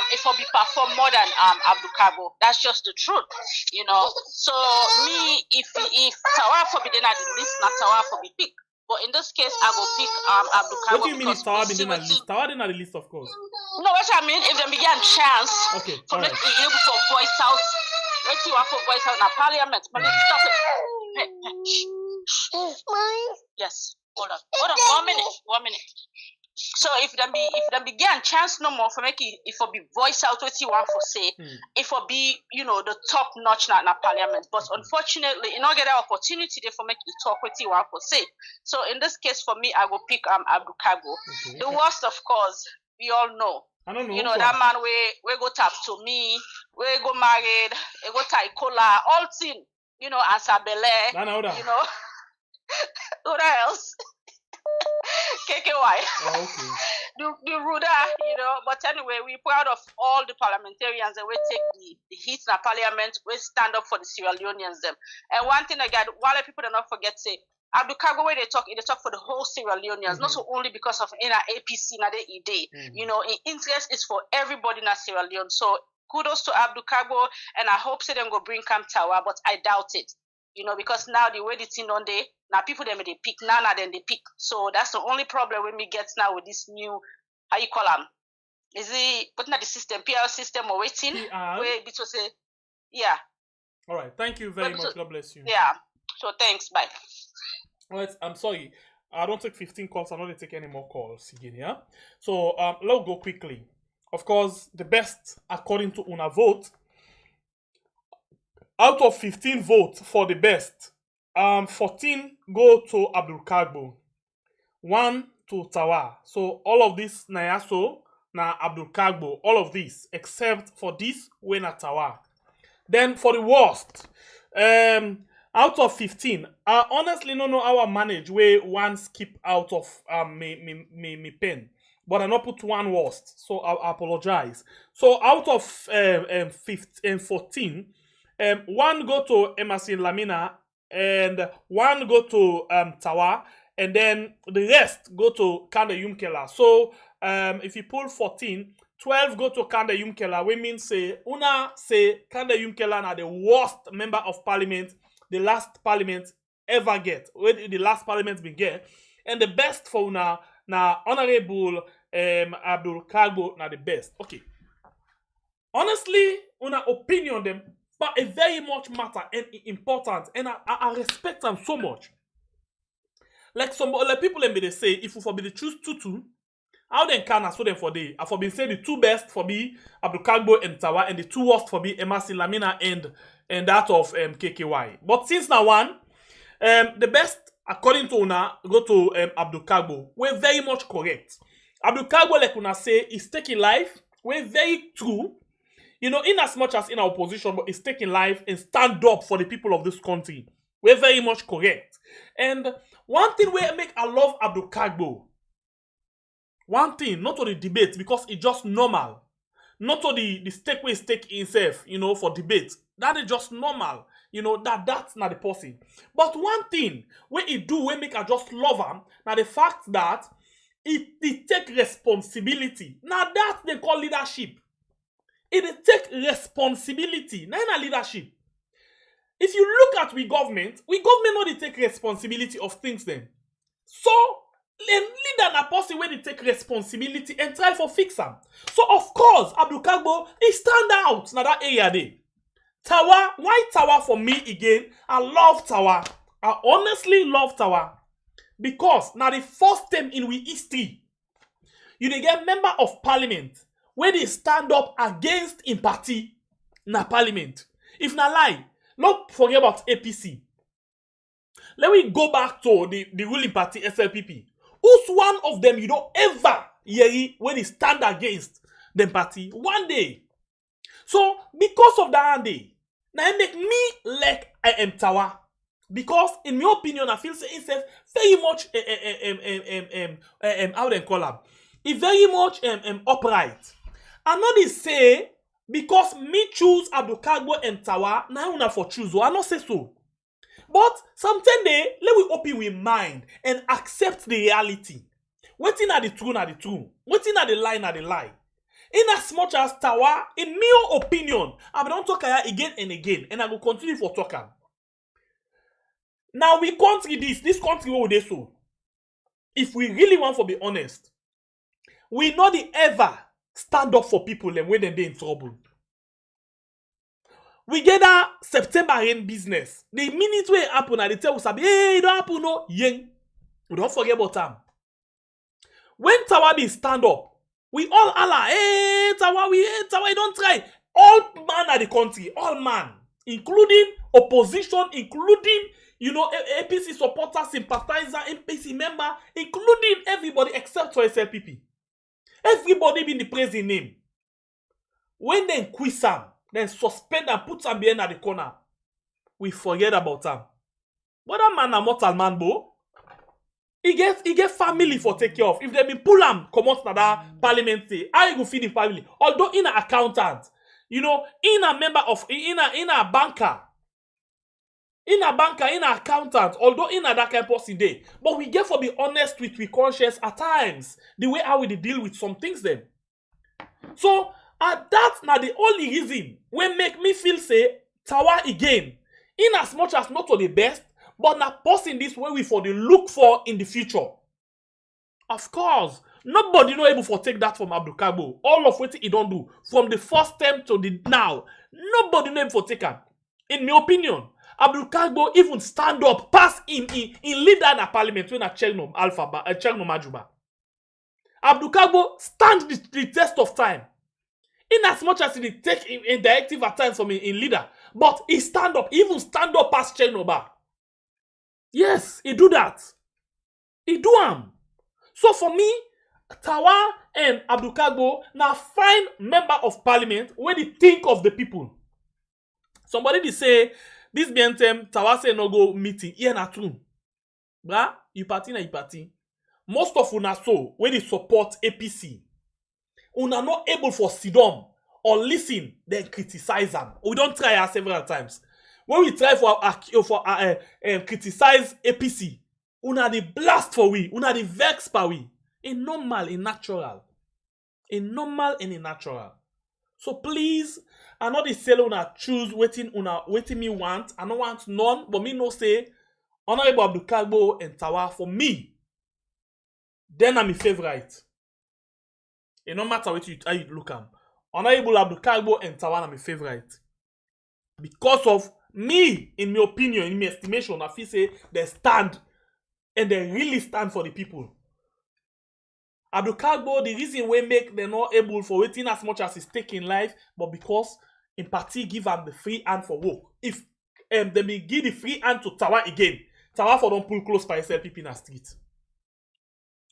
S19: if we be perform more than Abdul Kagbo, that's just the truth, So me, if Tawa for be then at the list, not Tawa for be pick. But in this case, I will pick Abdul Kagbo.
S18: What do you mean if Tawa been on the list? Tawa didn't on the list, of course.
S19: No, what I mean, if they began chance
S18: for
S19: make be able to voice out, what you want for voice out in a parliament, but stop it. Yes, hold on, 1 minute. So if them began chance no more for make it, if it be voice out what you want for say, if it be the top notch na parliament. But unfortunately, you don't get that opportunity there for make it talk what you want for say. So in this case for me, I will pick Abdul Kagbo. The worst, of course, we all know.
S18: I don't know.
S19: That man we go tap to me, we go married, we go tie cola, all thing, answer bele, who else? KKY.
S18: Oh, okay.
S19: the ruder, but anyway, we're proud of all the parliamentarians and we take the heat in the parliament, we stand up for the Sierra Leoneans them. And one thing again, while people do not forget say, Abdul Kagbo when they talk for the whole Sierra Leoneans, not so only because of in APC na the ED. In interest is for everybody in Sierra Leone. So kudos to Abdul Kagbo, and I hope say them go bring Camp Tower, but I doubt it. Because now the way the thing on there, now people them they pick, now then they pick. So that's the only problem when we get now with this new, how you call them? Is it putting at the system, PR system or waiting? Where it was a, yeah.
S18: All right, thank you very much. God bless you.
S19: Yeah. So thanks, bye.
S18: Alright, I'm sorry. I don't take 15 calls. I'm not going to take any more calls again, yeah? So, let's go quickly. Of course, the best, according to Una vote, out of 15 votes for the best, 14 go to Abdul Kagbo, 1 to Tawa. So, all of this, Nayaso, na Abdul Kagbo, all of this, except for this, we na Tawa. Then, for the worst, out of 15, I honestly don't know how I manage where one skip out of me pen. But I not put one worst, so I apologize. So out of 14, one go to Emerson Lamina and one go to Tawa, and then the rest go to Kanda Yumkela. So if you pull 14, 12 go to Kanda Yumkela. We mean say Una say Kanda Yumkela na the worst member of parliament the last parliament ever get. When the last parliament been get, and the best for Una na Honorable Abdul Kagbo na the best. Okay. Honestly, Una opinion them, but it very much matter and important, and I respect them so much. Like some like people them they say, if you for be choose two, how then can so them for day? I for been say the two best for be Abdul Kagbo and Tawa, and the two worst for be Emerson Lamina and that of KKY. But since now one, the best according to Una go to Abdul Kagbo. We're very much correct. Abdul Kagbo, like Una say, is taking life. We're very true. You know, in as much as in our opposition, but is taking life and stand up for the people of this country. We're very much correct. And one thing we make I love Abdul Kagbo. One thing, not to the debate, because it's just normal. Not to the stake we stake himself, you know, for debate. That is just normal. You know, that's not the person. But one thing, when he do, we make I just love him, now the fact that it take responsibility. Now that they call leadership. It take responsibility. Now in leadership. If you look at we government not they take responsibility of things then. So, leader na person when they take responsibility and try for fix them. So of course, Abdul Kagbo, he stand out na that area there. Tawa, why Tawa for me again? I love Tawa. I honestly love Tawa. Because now the first time in we history, you dey get member of parliament where they stand up against in party na parliament. If na lie, not forget about APC. Let me go back to the ruling party SLPP. Who's one of them you don't ever hear when they stand against the party one day? So because of that one day, now it make me like I am Tawa. Because in my opinion, I feel say itself very much how they call him. It's very much upright. I know they say because me choose Abdul Kagbo and Tawa, now una for choose. I not say so. But sometimes let we open with mind and accept the reality. Waiting at the truth, at the truth. Waiting at the lie, at the lie. In as much as Tawa, in my opinion, I don't talk again and again, and I will continue for talking. Now we country this country where they so. If we really want to be honest, we not the ever stand up for people and when they're in trouble. We get that September rain business. The minute we happen, they tell us, hey, it don't happen, no, yeng. We don't forget about them. When Tawa be stand up, we all Allah, hey, Tawa, don't try. All man at the country, all man, including opposition, including, you know, APC supporter, sympathizer, APC member, including everybody except for SLPP. Everybody be in the praising name. When they quiz them, then suspend and put them behind at the corner, we forget about them. But that man a mortal man, bo. He get family for take care of. If they be pull him, come out that parliamentary, how you go feed the family? Although in an accountant, you know, in a member of in a banker. In a banker, in an accountant, although in a that kind of person day. But we get for be honest with we conscious at times. The way how we deal with some things then. So that's not the only reason when make me feel say Tawa again. In as much as not to the best, but not passing this way we for the look for in the future. Of course, nobody no able for take that from Abdul Kagbo. All of what he don't do from the first time to the now. Nobody no able for take it. In my opinion. Abdul Kagbo even stand up, pass in leader in a parliament when a Cherno Majuba. Abdul Kagbo stand the test of time. In as much as he take in directive at times from in leader, but he stand up, even stand up past Chernoba. Yes, he do that. He do am. So for me, Tawa and Abdul Kagbo now fine member of parliament where they think of the people. Somebody they say this BNTM Tawa say no go meeting here na true. Bra, you party na you party. Most of una so when they support APC, una not able for sidom or listen, then criticize them. We don't try her several times. When we try for criticize APC, una the blast for we, una the vex for we. In normal, in natural. In normal and in natural. So please, I know the seller una choose waiting me want. I don't want none, but me no say Honorable Abdul Kagbo and Tawa for me. Then I'm my favorite. It no matter what how you look at. Honorable Abdul Kagbo and Tawa are my favorite. Because of me, in my opinion, in my estimation, I feel say they stand and they really stand for the people. Abdul Kagbo, the reason we make them not able for waiting as much as his stake in life, but because in party give them the free hand for work. If they may give the free hand to Tawa again, Tawa for don't pull close by yourself people in the street.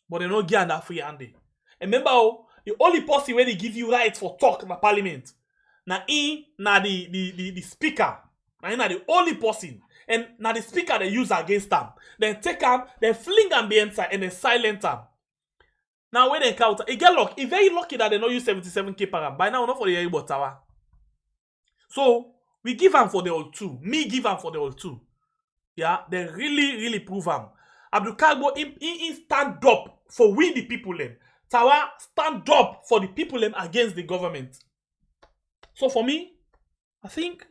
S18: But they don't give that free hand. And remember, the only person where they give you rights for talk in the parliament, na the speaker. Na the only person. And now the speaker they use against them. Then take them, then fling them the inside and then silent them. Now when they encounter, it get lucky. It's very lucky that they don't use 77k per annum. By now, not for the Yeribo Tower. So we give them for the all two. Me give them for the all two. Yeah, they really prove them. Abdul Kagbo he stand up for we the people them. Tawa stand up for the people them against the government. So for me, I think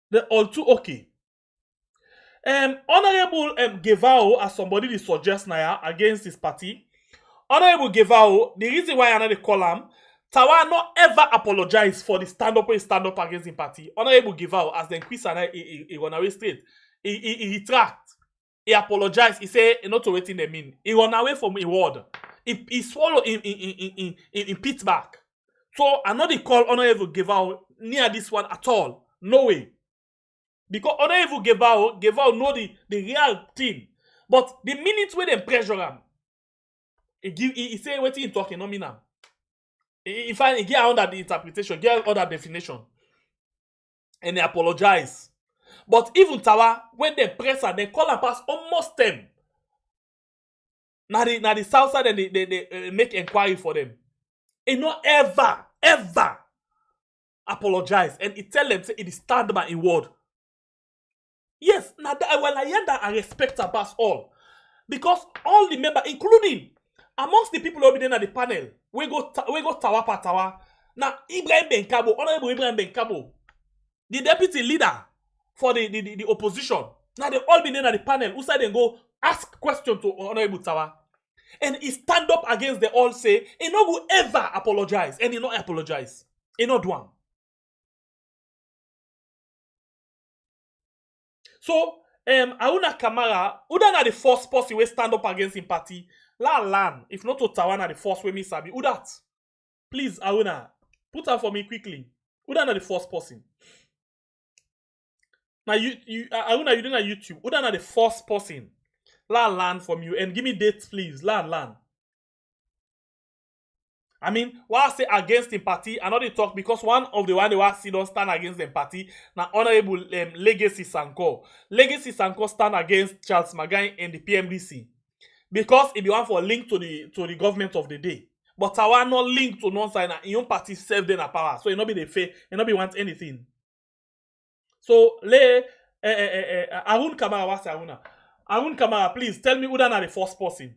S18: they're all too okay. Honorable Gevao as somebody that suggests now against his party. Honorable Gevao, the reason why I know they call him, Tawa not ever apologize for the stand up against the party. Honorable Gevao, as the quiz and he run away straight. He retract. He apologize. He say not to waiting them in. He run away from a word. He swallow in Pittsburgh. So I know they call Honorable Gevao near this one at all. No way. Because Honorable Gevao know the real thing. But the minute when they pressure him, he say what he talking, no mean him. He find he get under the interpretation, get under definition. And they apologize. But even Tawa, when they press her, they call and pass almost them. Now the south side and they make inquiry for them. He not ever apologize. And he tell them say it is stand by in word. Yes, now that when I hear that I respect her past all. Because all the members, including amongst the people who be there at the panel, we go Tawa pa Tawa. Now Ibrahim Ben Kabo, Honorable Ibrahim Ben Kabo, the deputy leader for the opposition. Now they all be there at the panel. Who side then go ask question to Honorable Tawa. And he stand up against the all say, he no go ever apologize. And he not apologize. He not do one. So, Auna Kamara, who na the first person we stand up against him party, land. If not to Tawana, the first way me sabi. Who that? Please, Auna, put her for me quickly. Who na the first person? Now Auna, you doing on YouTube. Who na the first person? Land from you and give me dates, please. Land. I mean, why I say against the party, I know they talk because one of the one they want see don't stand against the party. Now, Honorable Legacy Sanko. Legacy Sanko stand against Charles Magai and the PMDC. Because it be one for a link to the government of the day. But Tawa not link to non-signer. In your party serve them a power. So it not be the fair, it not be want anything. So Arun Kamara, what's Aruna? Arun Kamara, please tell me who that are the first person.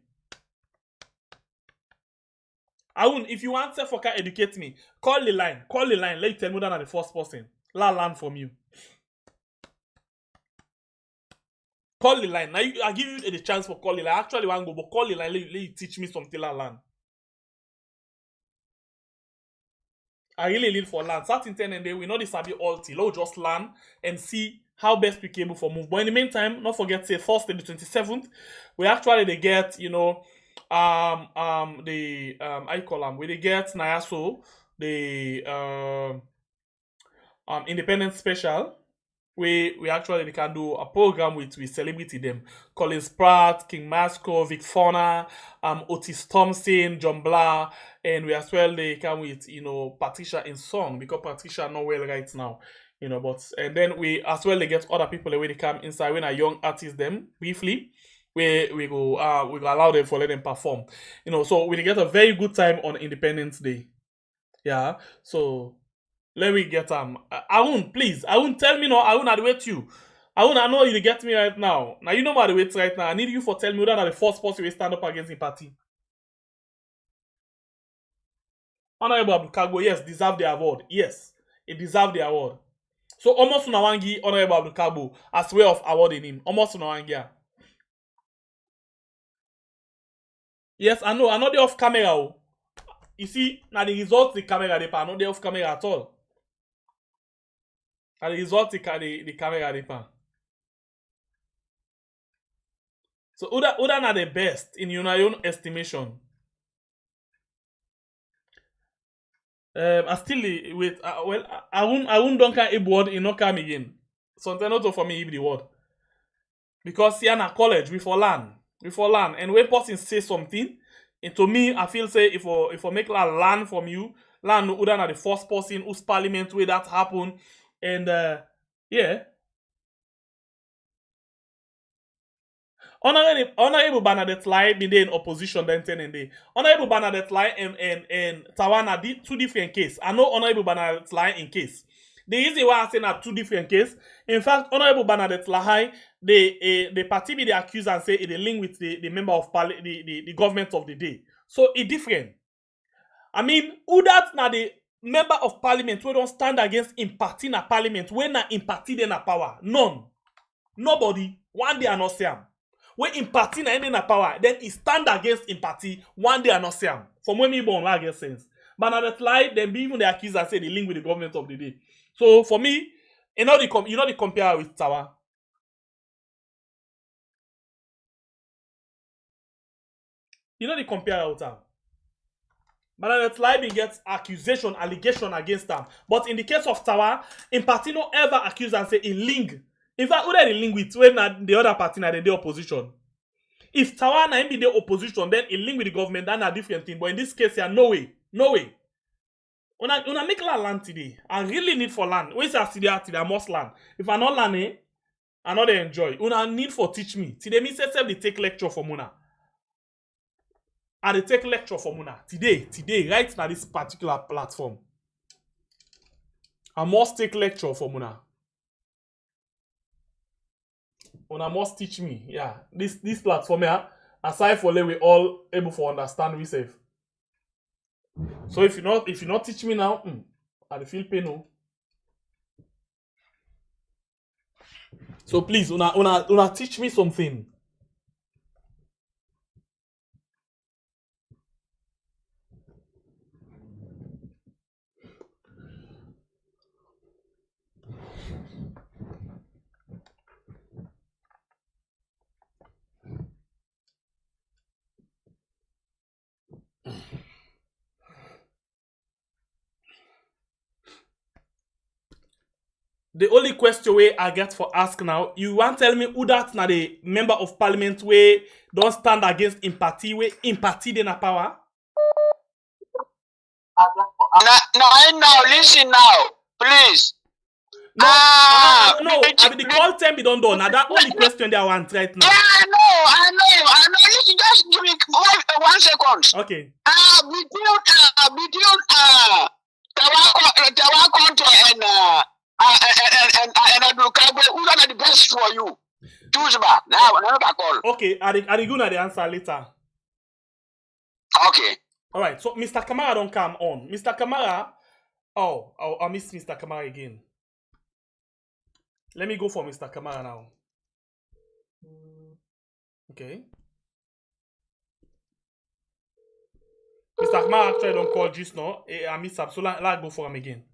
S18: Arun, if you answer for can educate me, call the line. Let you tell me who that are the first person. Learn from you. Call the line. Now I give you the chance for call the line. Actually, one go, but call the line. Let you teach me something learn. I really need for learn. Certain 10 and they we know this be all till. Let's just learn and see how best we can able for move. But in the meantime, not forget say Thursday the 27th, we actually they get, you know, the I call them we they get Nayaso, the independent special. We actually can do a program with celebrity them. Collins Pratt, King Masco, Vic Fauna, Otis Thompson, John Blah, and we as well they come with, you know, Patricia in song because Patricia not well right now. You know, but and then we as well they get other people when they come inside when a young artists them briefly. We go allow them for let them perform. You know, so we get a very good time on Independence Day. Yeah. So let me get I won't please. I won't tell me no. I won't wait you. I know you get me right now. Now you know about the wait right now. I need you for tell me that the first person will stand up against the party. Honorable Abdul Kagbo, yes, deserve the award. Yes, it deserved the award. So almost Unawangi, Honorable Abdul Kagbo, as way of awarding him. Almost Unawangi. Yes, I know they off camera. You see, now the result the camera they pan, not they off camera at all. And the result the camera they pan. So Uda are the best in your own estimation. I still wait. Well, I won't don't a word in no come again. Something not for me if the word. Because here na college we for learn, and when person say something, and to me I feel say if I make learn from you, learn Uda na the first person whose parliament where that happen, and yeah. Honorable Bernadette Lai been there in opposition then 10 and day. Honorable Bernadette Lai and Tawana did two different cases. I know Honorable Bernadette Lai in case. The reason why I say that two different cases. In fact, Honorable Bernadette Lai, the party be the accused and say it link with the member of the government of the day. So it's different. I mean, who that now the member of parliament we don't stand against in party na parliament when na in party then na power? None. Nobody. One day I not say am. When in party na any na power, then he stand against in party, one day I not say am. From when me born, I get sense. But now that lie, then be even the accused and say the link with the government of the day. So for me, you know the compare with Tawa. You know the compare with them. But now that lie gets allegation against them. But in the case of Tawa, in party no ever accuse and say in link. In fact, who they link with when the other party na the opposition? If Tawa na be the opposition, then a link with the government, that's a different thing. But in this case, yeah, no way. Una make land today. I really need for land. When I see that today, I must land. If I not land, I not enjoy. Una need for teach me. Today, me say they take lecture for Muna. And they take lecture for Muna. Today, right now this particular platform. I must take lecture for Muna. Una must teach me. Yeah. This platform here, aside for we all able to understand we safe. So if you not teach me now, I feel pain. No. So please, una teach me something. The only question way I get for ask now, you want tell me who that na the member of parliament way don't stand against in party way in party they na power?
S8: Now listen now, please.
S18: No, I mean the call time be done. Now that only question they I want right now.
S8: Yeah, I know. Listen, just give me 1 second.
S18: Okay.
S8: Between Tawa and Abdulkabe, who's gonna the best for you? Choose ba. Now another call.
S18: Okay, are they gonna the answer later?
S8: Okay.
S18: All right. So Mr. Kamara don't come on. Mr. Kamara. Oh, I miss Mr. Kamara again. Let me go for Mr. Kamara now. Okay. Mr. Kamara actually don't call just now. I miss up. So let's go for him again.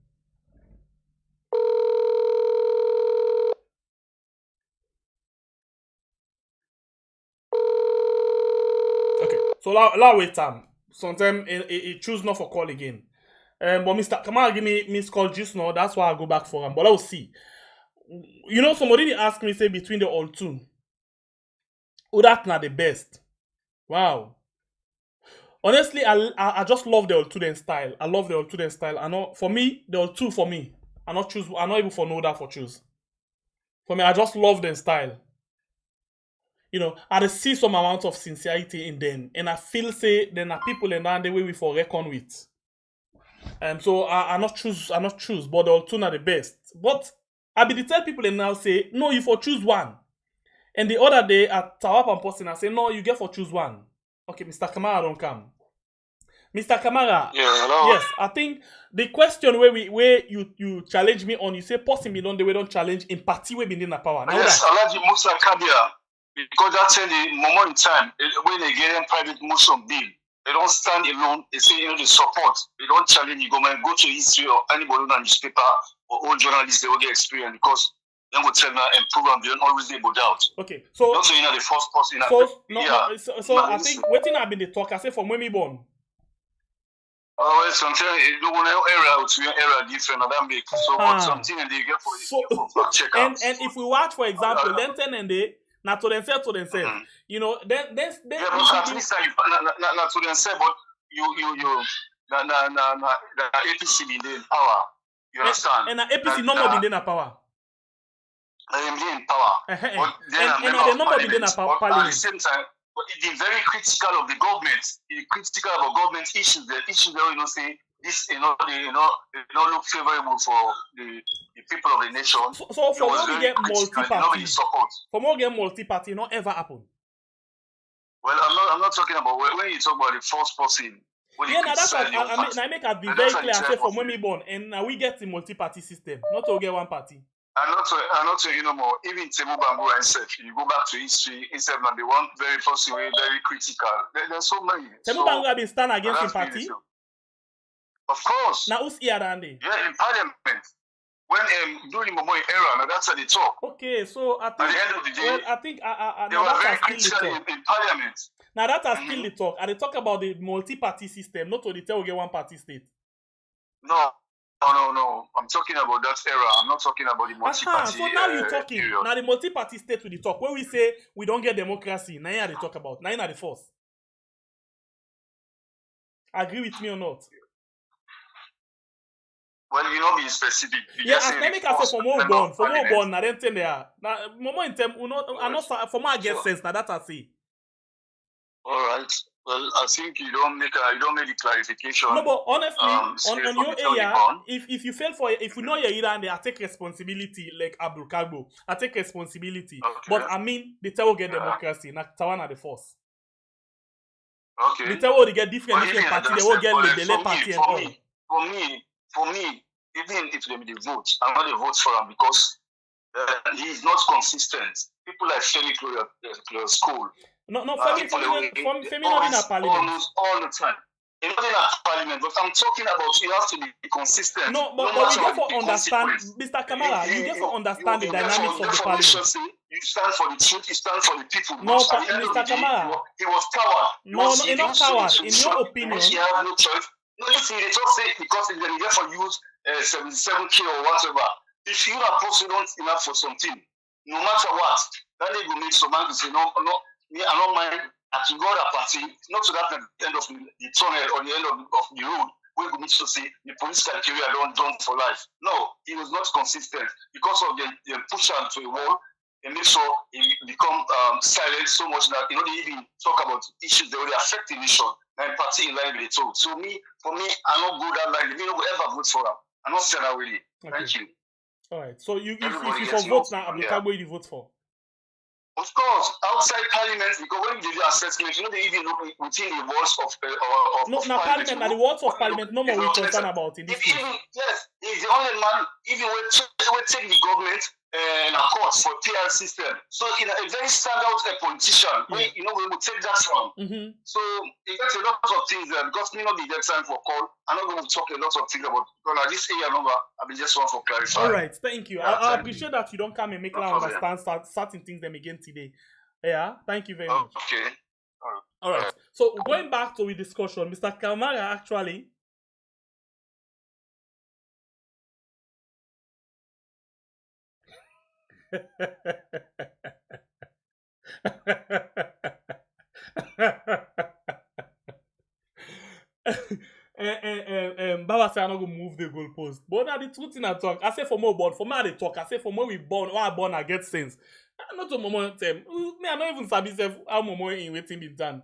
S18: So allow wait time. Sometimes it choose not for call again. But Mr. Kamara give me miss call just now. That's why I go back for him. But let's see. You know, somebody asked me say between the all two, who that's not the best. Wow. Honestly, I just love the Oltuden style. I love the Oltuden style. I know for me, the Oltu for me. I'm not able for know that for choose. For me, I just love their style. You know, I see some amount of sincerity in them, and I feel say then are people in that the way we for reckon with. So I not choose, but the Oltun are the best. But I be the tell people and now say no, you for choose one. And the other day at Tawap and Posting, I say no, you get for choose one. Okay, Mr. Kamara don't come. Mr. Kamara,
S10: yeah, hello.
S18: Yes, I think the question where you challenge me on, you say possibly don't they don't challenge in party we been in the power. Now
S10: yes, Alaji Musa Kabia, because that's the moment in time when they get private Muslim bill, they don't stand alone. They say they support. They don't challenge. You go to history or anybody on newspaper or all journalists they will get experience because. Then go tell and program they don't always able doubt.
S18: Okay, so
S10: not saying that the first person.
S18: So I think waiting I've been the talk. I say from when me born.
S10: Oh, well, something you don't era to your era different. And that make so but something and they get for check out.
S18: And if we watch for example, then 10 and they not to themselves you know, then
S10: yeah, but at least not to themselves, but you the APC be in power. You understand?
S18: And the APC no more be in power.
S10: I am in power.
S18: And the number be in parliament.
S10: At the same time, but it's very critical of the government. It's critical about government issues. The issues that say this, they look favorable for the people of the nation.
S18: So for more we get multi-party, not ever happen.
S10: Well, I'm not talking about when you talk about the first person.
S18: Yeah, now that's I make it be very clear. I say from when we born, and now we get the multi-party system, not to get one party.
S10: I'm not saying no more. Even Temu Bamboo and Seth, you go back to history, instead of the one very first way, very critical. There's so many.
S18: Temu Bamboo have been stand against the party.
S10: Of course.
S18: Now who's here, Andy?
S10: Yeah, in Parliament. When during the Momoy era, now that's how they talk.
S18: Okay, so I think
S10: at the end of the day,
S18: well, I think
S10: they were very critical in Parliament.
S18: Now that has still the talk. And they talk about the multi-party system, not only tell we get one party state.
S10: No. I'm talking about that era. I'm not talking about the multi-party.
S18: So now you're talking. Period. Now the multi-party state with the talk. Where we say we don't get democracy. Now you are the talk about. Now you are the force. Agree with me or not?
S10: Well, you know be specific.
S18: Yeah, as I make us say for more born. Now then ten there. Now moment in time, I'm not for more get sense. Now that I say.
S10: All right. Well, I think you don't make the clarification.
S18: No, but honestly, on your area, if you fail for if you know your area and I take responsibility like Abdul Kagbo, I take responsibility. Okay. But I mean, the Tawo get democracy, not Tawana the force.
S10: Okay.
S18: The Tawo they get different party, they will get the party and all.
S10: For me, even if they the vote, I'm not a vote for him because he is not consistent. People like Femi Close School.
S18: No, Femi not in a parliament.
S10: All the time. You're not in a parliament, but I'm talking about you have to be consistent.
S18: No, but we get for understand, Mr. Kamara, you get for understand the dynamics of the parliament.
S10: You stand for the truth, you stand for the people.
S18: No, Mr. Kamara.
S10: He was coward.
S18: No, not coward. In your opinion.
S10: He had no choice. No, listen, they just say because they get for use 77K or whatever. If you are possible enough for something, no matter what, then they will make some man to say, no, me, I don't mind. I can go to a party, not so that at the end of the tunnel or the end of the road, we could need to say the political career done for life. No, he was not consistent because of the push to a wall and make sure he become silent so much that they even talk about issues that will affect the nation and party in line with it. So for me, I don't go that line. We don't ever vote for him. I'm not saying that really. Okay. Thank you.
S18: All right. So if you vote now, Abdul Kagbo, you vote for?
S10: Of course, outside parliament, because when you do assessment, they even look within the walls of
S18: parliament. Now the walls of parliament, no more we concern about in this case.
S10: Yes, he's the only man. Even we take the government and a court for PR system. So in a very standout politician, we will take that from.
S18: Mm-hmm.
S10: So it gets a lot of things there because me not be get time for call. I'm not going to talk a lot of things about because at this area number, I will just want for clarify.
S18: All right, thank you. I appreciate that you don't come and make us understand certain things them again today. Yeah, thank you very much.
S10: Okay. All right.
S18: All right. So going back to the discussion, Mr. Kamara actually. Baba say I not go move the goalpost. But now the truth in I talk, I say for more born, for me I dey talk, I say for more we born, or I born I get sense. Not to Momo them. Me I not even sabi self how Momo in waiting be done.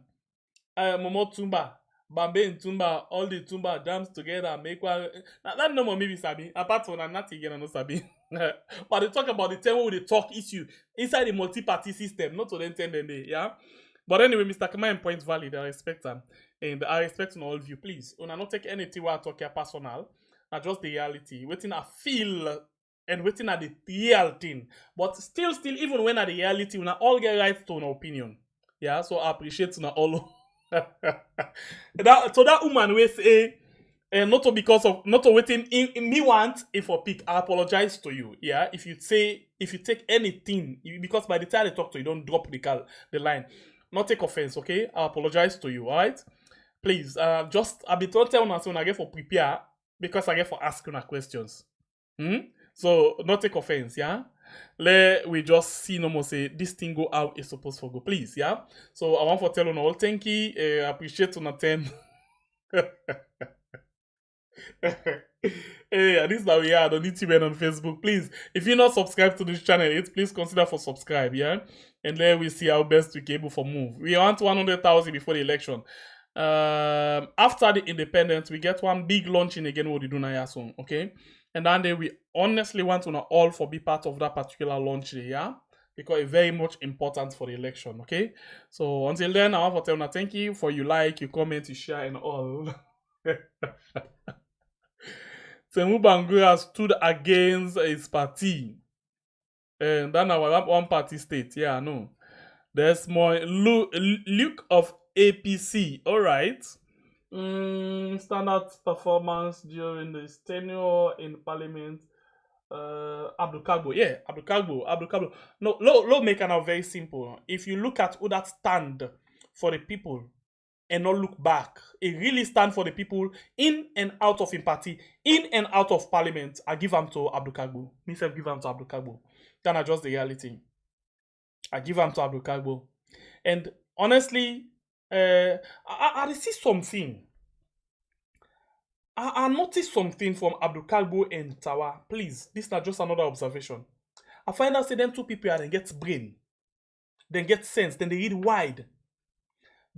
S18: Momo Tumba, Bambe and Tumba, all the Tumba dams together make one. That no more maybe sabi. Apart from that, nothing again I no sabi. But they talk about the time where they talk issue inside the multi-party system, not to then tell them yeah. But anyway, Mr. Kamayan point valid. I respect them. And I respect on all of you, please. When I not take anything where I talk here personal, I just the reality. Waiting I feel and waiting at the real thing. But still, even when at the reality, when I all get right to an opinion. Yeah, so I appreciate na all. that woman will say, not to because of not to waiting in me want if I pick, I apologize to you. Yeah, if you take anything, because by the time I talk to you, don't drop the line. Not take offense, okay? I apologize to you, alright? Please, just I'll be told when I get for prepare because I get for asking questions. So not take offense, yeah? Let we just see no more say this thing go out it's supposed to go, please, yeah? So I want to tell you all thank you. I appreciate you attend. Hey, this is how we are on YouTube and on Facebook. Please, if you're not subscribed to this channel, please consider for subscribe, yeah? And then we see how best we can able for move. We want 100,000 before the election. After the independence, we get one big launching again what we do now soon, okay? And then we honestly want to know all for be part of that particular launch day, yeah? Because it's very much important for the election, okay? So until then, I want to tell you thank you for you like, you comment, you share, and all. Temu Bangura stood against his party. And then our one party state. Yeah, no. There's more Luke of APC. Alright. Standard performance during this tenure in parliament. Abdul Kagbo. Yeah, Abdul Kagbo. No, low make it now very simple. If you look at who that stand for the people and not look back, it really stand for the people in and out of in party, in and out of parliament. I give them to Abdul Kagbo. Myself give them to Abdul Kagbo. Then I just the reality. I give them to Abdul Kagbo. And honestly, I see something. I noticed something from Abdul Kagbo and Tawa. Please, this is not just another observation. I find out say them two people then get brain, then get sense, then they read wide.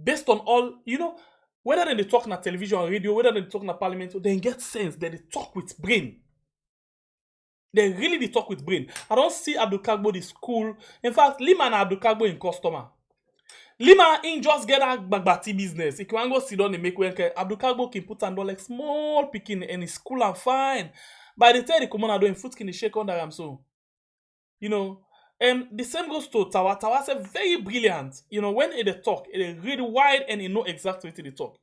S18: Based on all, whether they talk on television or radio, whether they talk in parliament, they get sense, then they talk with brain. They really talk with brain. I don't see Abdul Kagbo the school. In fact, Lima and Abdul Kagbo in customer. Lima in just get a bagbati business. If you want to go sit down and make work, Abdul Kagbo can put on like small picking and his school and fine. By the time they come on, doing foot can shake under him so. The same goes to Tawa. Tawa is very brilliant. When they talk, they read wide and they know exactly what they talk.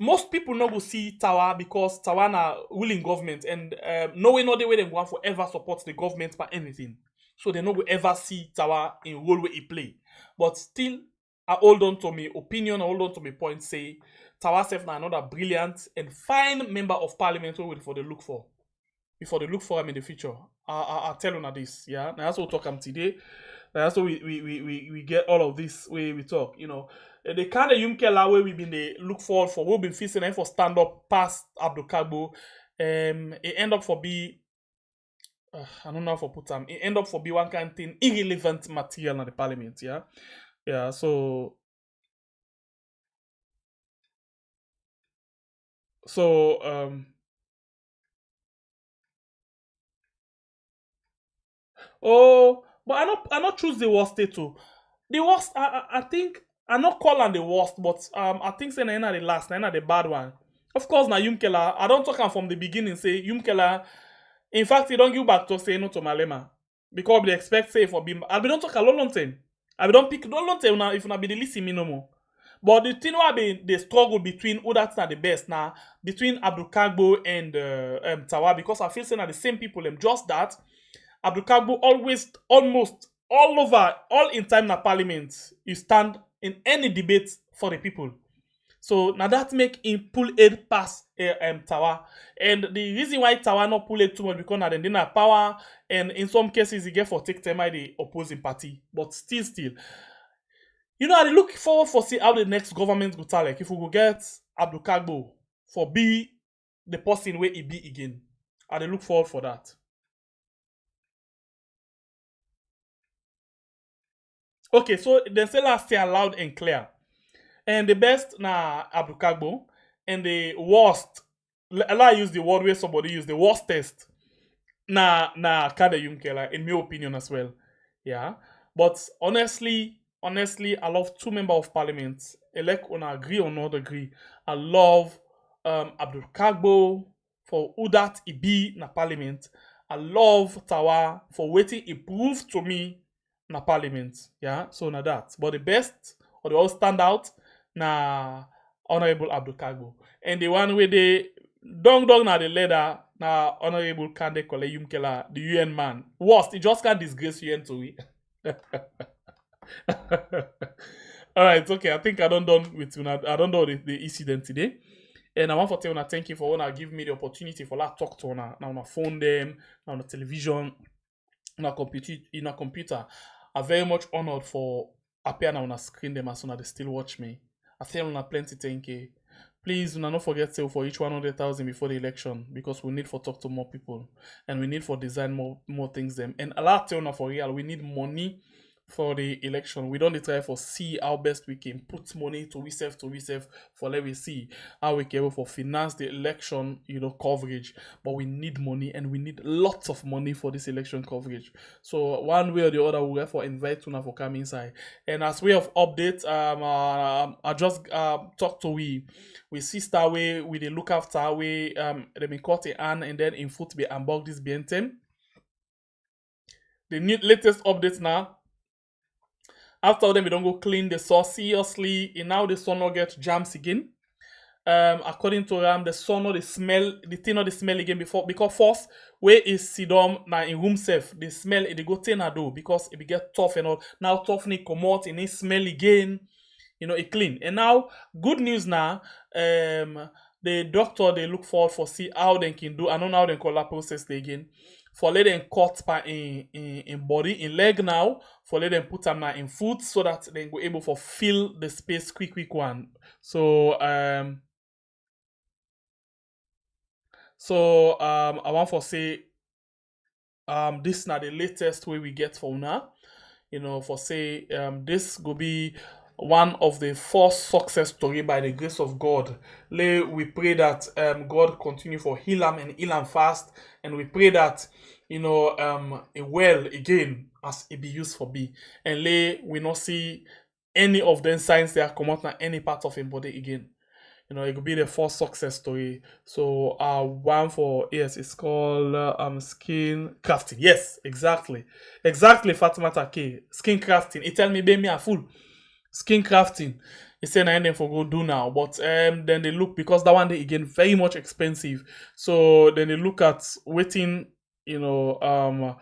S18: Most people not go see Tawa because Tawa na ruling government and no way the way they go forever support the government for anything. So they not go ever see Tawa in role where he play. But still, I hold on to my opinion, I hold on to my point, say Tawa self na another brilliant and fine member of parliament who for they look for. Before they look for him in the future. I'll tell you this, yeah. Now that's what we talk today. That's what we get all of this way we talk, The kind of Yumkela way we've been look for we've been facing for stand up past Abdul Kagbo. It end up for be I don't know how to put them. It end up for be one kind of thing irrelevant material in the parliament, yeah. Yeah, so but I not choose the worst state too. The worst, I think I not call on the worst, but I think say na the last, na the bad one. Of course, na Yumkela. I don't talk am from the beginning. Say Yumkela. In fact, he don't give back to say no to Malema because we expect say for be. I don't talk a long time. I don't pick long time now if na be the listen me no more. But the thing why be the struggle between who that's not the best now between Abdul Kagbo and Tawa because I feel saying are the same people. Just that. Abdul Kagbo always, almost, all over, all in time na parliament, you stand in any debate for the people. So now that make him pull aid pass Tawa. And the reason why Tawa not pull aid too much because now they have power, and in some cases he get for take time by the opposing party. But still. You know, I look forward for see how the next government go tell like if we go get Abdul Kagbo for be the person where he be again. I look forward for that. Okay, so then say last say loud and clear. And the best na Abdul Kagbo, and the worst, I use the word where somebody use the worstest na Kande Yumkela, in my opinion as well. Yeah. But honestly, I love two members of parliament. Elect on agree or not agree. I love Abdul Kagbo for who that he be na parliament. I love Tawa for waiting he proved to me na parliament. Yeah. So na that. But the best or the all stand out na Honorable Abdul Kagbo. And the one where they dong na the leader na Honorable Kande Kole Yumkela, the UN man. Worst, he just can't disgrace UN to it. Alright, okay. I think I don't done with the incident today. And I want to tell you thank you for when I give me the opportunity for that talk to now on phone them, on the television, in a computer. I'm very much honored for appearing on a screen them as soon as they still watch me. I tell you plenty thank you. Please do not forget to for each 100,000 before the election, because we need for talk to more people and we need for design more things them. And a lot of for real, we need money for the election. We don't try for see how best we can put money to reserve for let we see how we can able for finance the election, coverage. But we need money, and we need lots of money for this election coverage. So one way or the other, we'll for invite Tuna for come inside. And as way of update, I just talk to we sister way we they look after we they be caught and then in foot be unbug this BNTM. The latest updates now. After them, we don't go clean the sauce seriously. And now the sun not get jams again. According to them, the sun or the smell, the thing or the smell again before, because first where is Sidom now in room safe, the smell it go ten do because it be get tough and all. Now toughening come out and it smell again, it clean. And now good news now, the doctor they look forward for see how they can do. I don't know how they call that process again. For let them cut in body, in leg now, for let them put them now in foot so that they go able to fill the space quick one. So I want to say this now the latest way we get for now. For say this will be one of the first success story by the grace of God. We pray that God continue for heal them and heal them fast, and we pray that well again as it be used for be, and we not see any of them signs they are come out na any part of him body again. It could be the first success story. So one for it's called skin crafting. Yes, exactly Fatima Take skin crafting. It tell me baby a fool skin crafting. He said I for go do now, but then they look, because that one day again very much expensive. So then they look at waiting, Egotalek,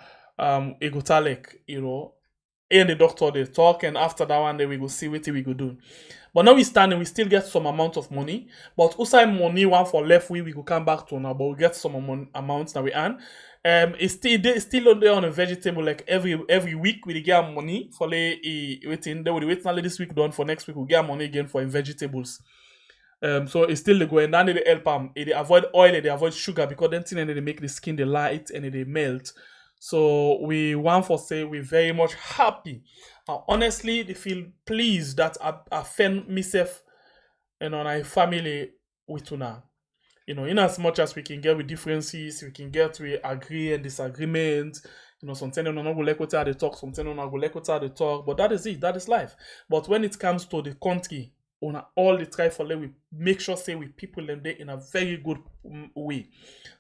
S18: and the doctor they talk, and after that one day we go see what we go do. But now we still get some amount of money. But also money one for left we go come back to now, but we get some amounts that we earn. It's still on there on a vegetable like every week we get money for waiting. They will wait now this week done, for next week we get money again for vegetables. So it's still go, and then they help them. They avoid oil, they avoid sugar, because then thing they make the skin they light and they melt. So we want to say we're very much happy. Honestly, they feel pleased that I found myself and my family with Tuna. In as much as we can get with differences, we can get with agree and disagreement. Sometimes we're not going to let the talk, sometimes we're not going to let the talk, but that is it, that is life. But when it comes to the country, on all the try for we make sure say we people them there in a very good way.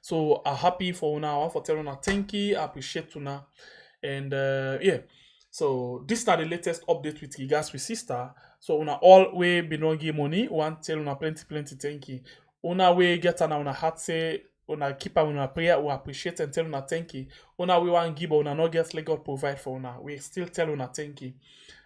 S18: So I'm happy for now. I want to tell you thank you, I appreciate Tuna. And so this is the latest update with regards with sister. So on all way be no give money, want tell you plenty thank you. Una we get on a heart say una keep on a prayer, we appreciate and tell una thank you. Una we want give, una not get let God provide for una. We still tell una thank you.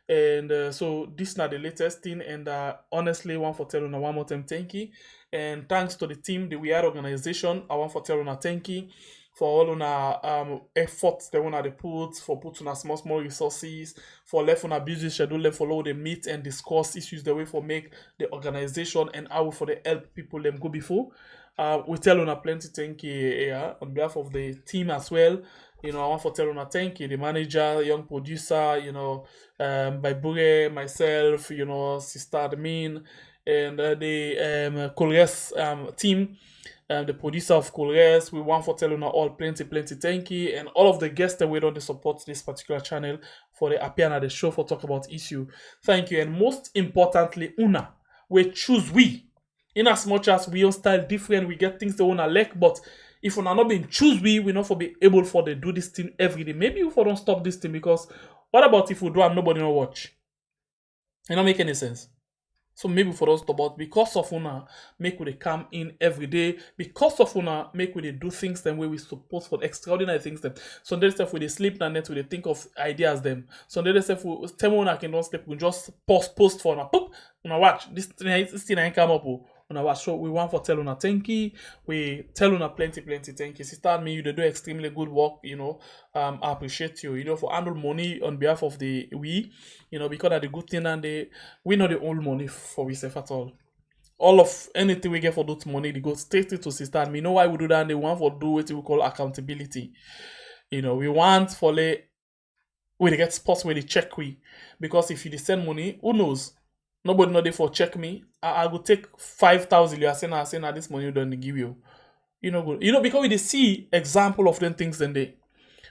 S18: And so this is not the latest thing. And honestly, one for telling one more time, thank you. And thanks to the team, the We Are organization, I want for telling thank you for all on our efforts they want to put, for putting our small resources, for left on our busy schedule, left follow the meet and discuss issues the way for make the organization and how for the help people them go before. We tell on plenty thank you on behalf of the team as well. I want to tell on thank you, the manager, young producer, by Bure, myself, Sister Admin, and the Colres team, the producer of Colres. We want to tell you all plenty thank you, and all of the guests that we don't support this particular channel for the appearance at the show for talk about issue. Thank you, and most importantly, we choose we. In as much as we all style different, we get things they wanna like, but if we're not being choose we not for be able for they do this thing every day. Maybe if we don't stop this thing, because what about if we do and nobody no watch? It don't make any sense. So maybe for us to, but because of una make we come in every day, because of una make we do things the way we suppose for extraordinary things them. So there's stuff we sleep and net we think of ideas them. So there's stuff we tell una can don't sleep, we just post for una. Poop, una watch this thing ain't come up. Una watch. So we want for tell una thank you. We tell una plenty thank you. Sister and me, you do extremely good work, I appreciate you, for handle money on behalf of the because of the good thing, and we know the old money for we self at all. All of anything we get for those money, they go straight to Sister and me. You know why we do that? And they want for do what we call accountability. We want for we get spots where they check because if you send money, who knows? Nobody know they for check me. I go take 5,000. You are saying this money you don't give you. Because we they see example of them things then they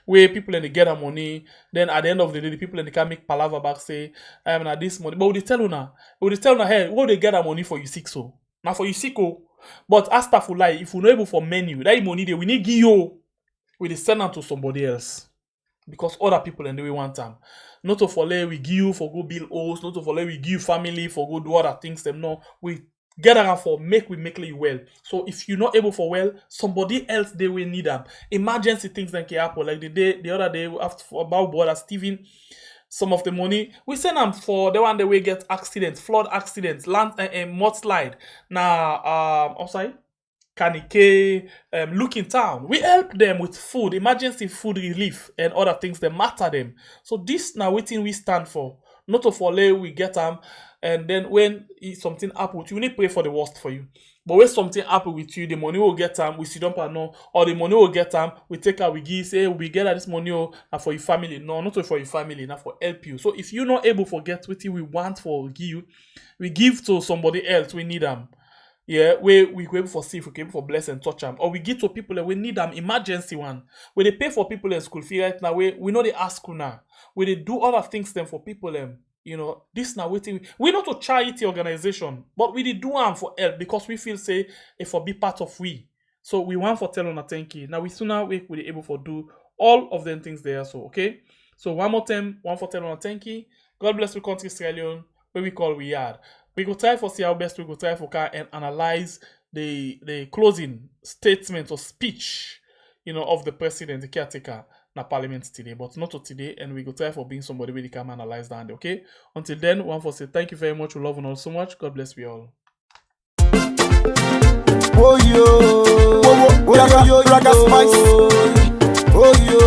S18: where people and they get their money, then at the end of the day, the people and they can make palaver back say, I am not this money. But we tell you now, hey, what they get their money for you sick so? Now for you sick oh. But as stuff will lie, if we not able for menu, that money they we need give you, we they send them to somebody else. Because other people and they want them. Not to follow we give you for go build house, not to follow we give you family for go do other things them. No, we get around for make you well. So if you're not able for well, somebody else they will need them. Emergency things that can happen. Like the other day after about brother Steven, some of the money we send them for the one that we get accidents, flood accidents, land mudslide. Now outside. Kanike, look in town. We help them with food, emergency food relief, and other things that matter them. So this now waiting we stand for. Not to follow, we get them, and then when something happen with you, we need to pray for the worst for you. But when something happen with you, the money will get them, we sit up and no, or the money will get them, we take out, we give, say, we get this money for your family. No, not for your family, not for help you. So if you're not able to get what we want for give, we give to somebody else, we need them. Yeah, we go able for safe, we go able for bless and touch them. Or we give to people that we need them emergency one. Where they pay for people in school fee right now, we know they ask now. Where they do other things then for people them. This now waiting. We're not a charity organization, but we did do them for help because we feel say if for be part of we. So we want for tell on a thank you. Now we sooner we will be able for do all of them things there. So okay. So one more time, one for tell on a thank you. God bless the country Sierra Leone, where we call we are. We go try for see how best we go try for and analyze the closing statement or speech, of the president, the caretaker, na parliament today, but not to today, and we go try for being somebody where they can analyze that. Okay. Until then, one for say thank you very much. We love you all so much. God bless you all.
S1: Oh yo, Raga Spice. Oh yo,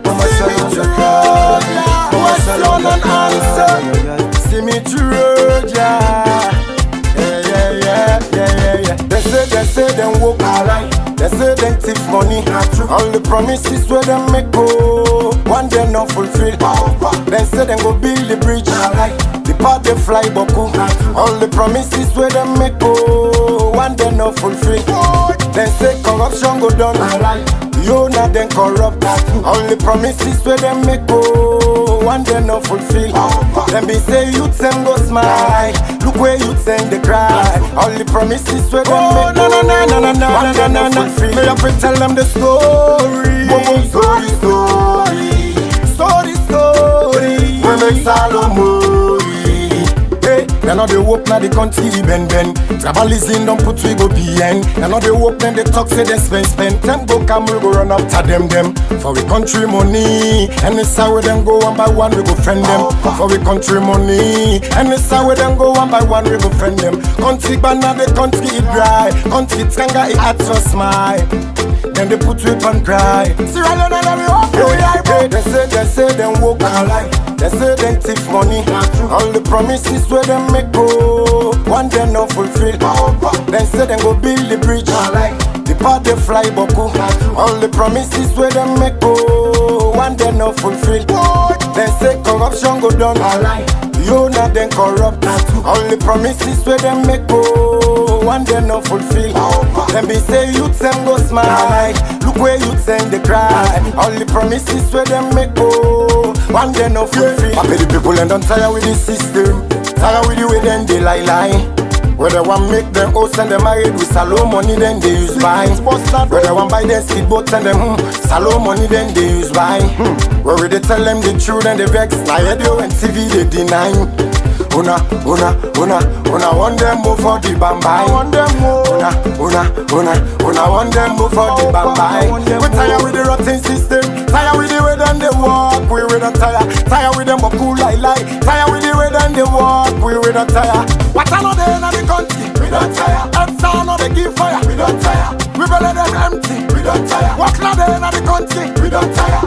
S1: Mama Salon, Mama Salon, see me through, yeah. They say them walk alright. They say them thief money. All the promises where them make go, one day not fulfill. They say them go build the bridge. The part they fly boku. All the promises where them make go, one day not fulfill. They say corruption go down. You not then corrupt. All the promises where them make go, one day not fulfill. Them be say youth them go smile. Look where youth them they cry. All the promises where them make go, one day not fulfill. May I tell them the story. Story. We make Salomon. Hey, They know they work na the country bend. Tribalism don't put we go behind. They know they work then they talk say they spend. Them go come we go run after them. For we country money. And it's how we them go one by one we go friend them. For we country money. And it's how we them go one by one we go friend them. Country banana the country it dry. Country tanga it at so smile. Then they put whip and cry. Sierra Leone let me walk They say them walk alike. They say them thief money. All the promises where them make go, one day not fulfill. They say them go build the bridge. The part they fly boku. All the promises where them make go, one day not fulfill. They say corruption go down. You not then corrupt. All the promises where them make go, one day not fulfill. Them be say youth them go smile. Look where youth them they cry. All the promises where them make go, one day not fulfill. I pay the people and don't tire with the system. Tire with the way then they lie. Where they want make them host and them married with salo money then they use buy. Where they want buy their speedboats and them salo money then they use buy. Where they tell them the truth and they vex. Now radio and TV they deny. Una want them move for the bambai. Una want them move for the bambai. We tired with the rotten system. Tired with the way then they walk. We not tired. Tired with them but cool like lie. Tired with the way then they walk. We not tired. What another in the country? We don't tire. And sound of the give fire. We don't tire. We belly them empty. We don't tire. What another in the country? We don't tire.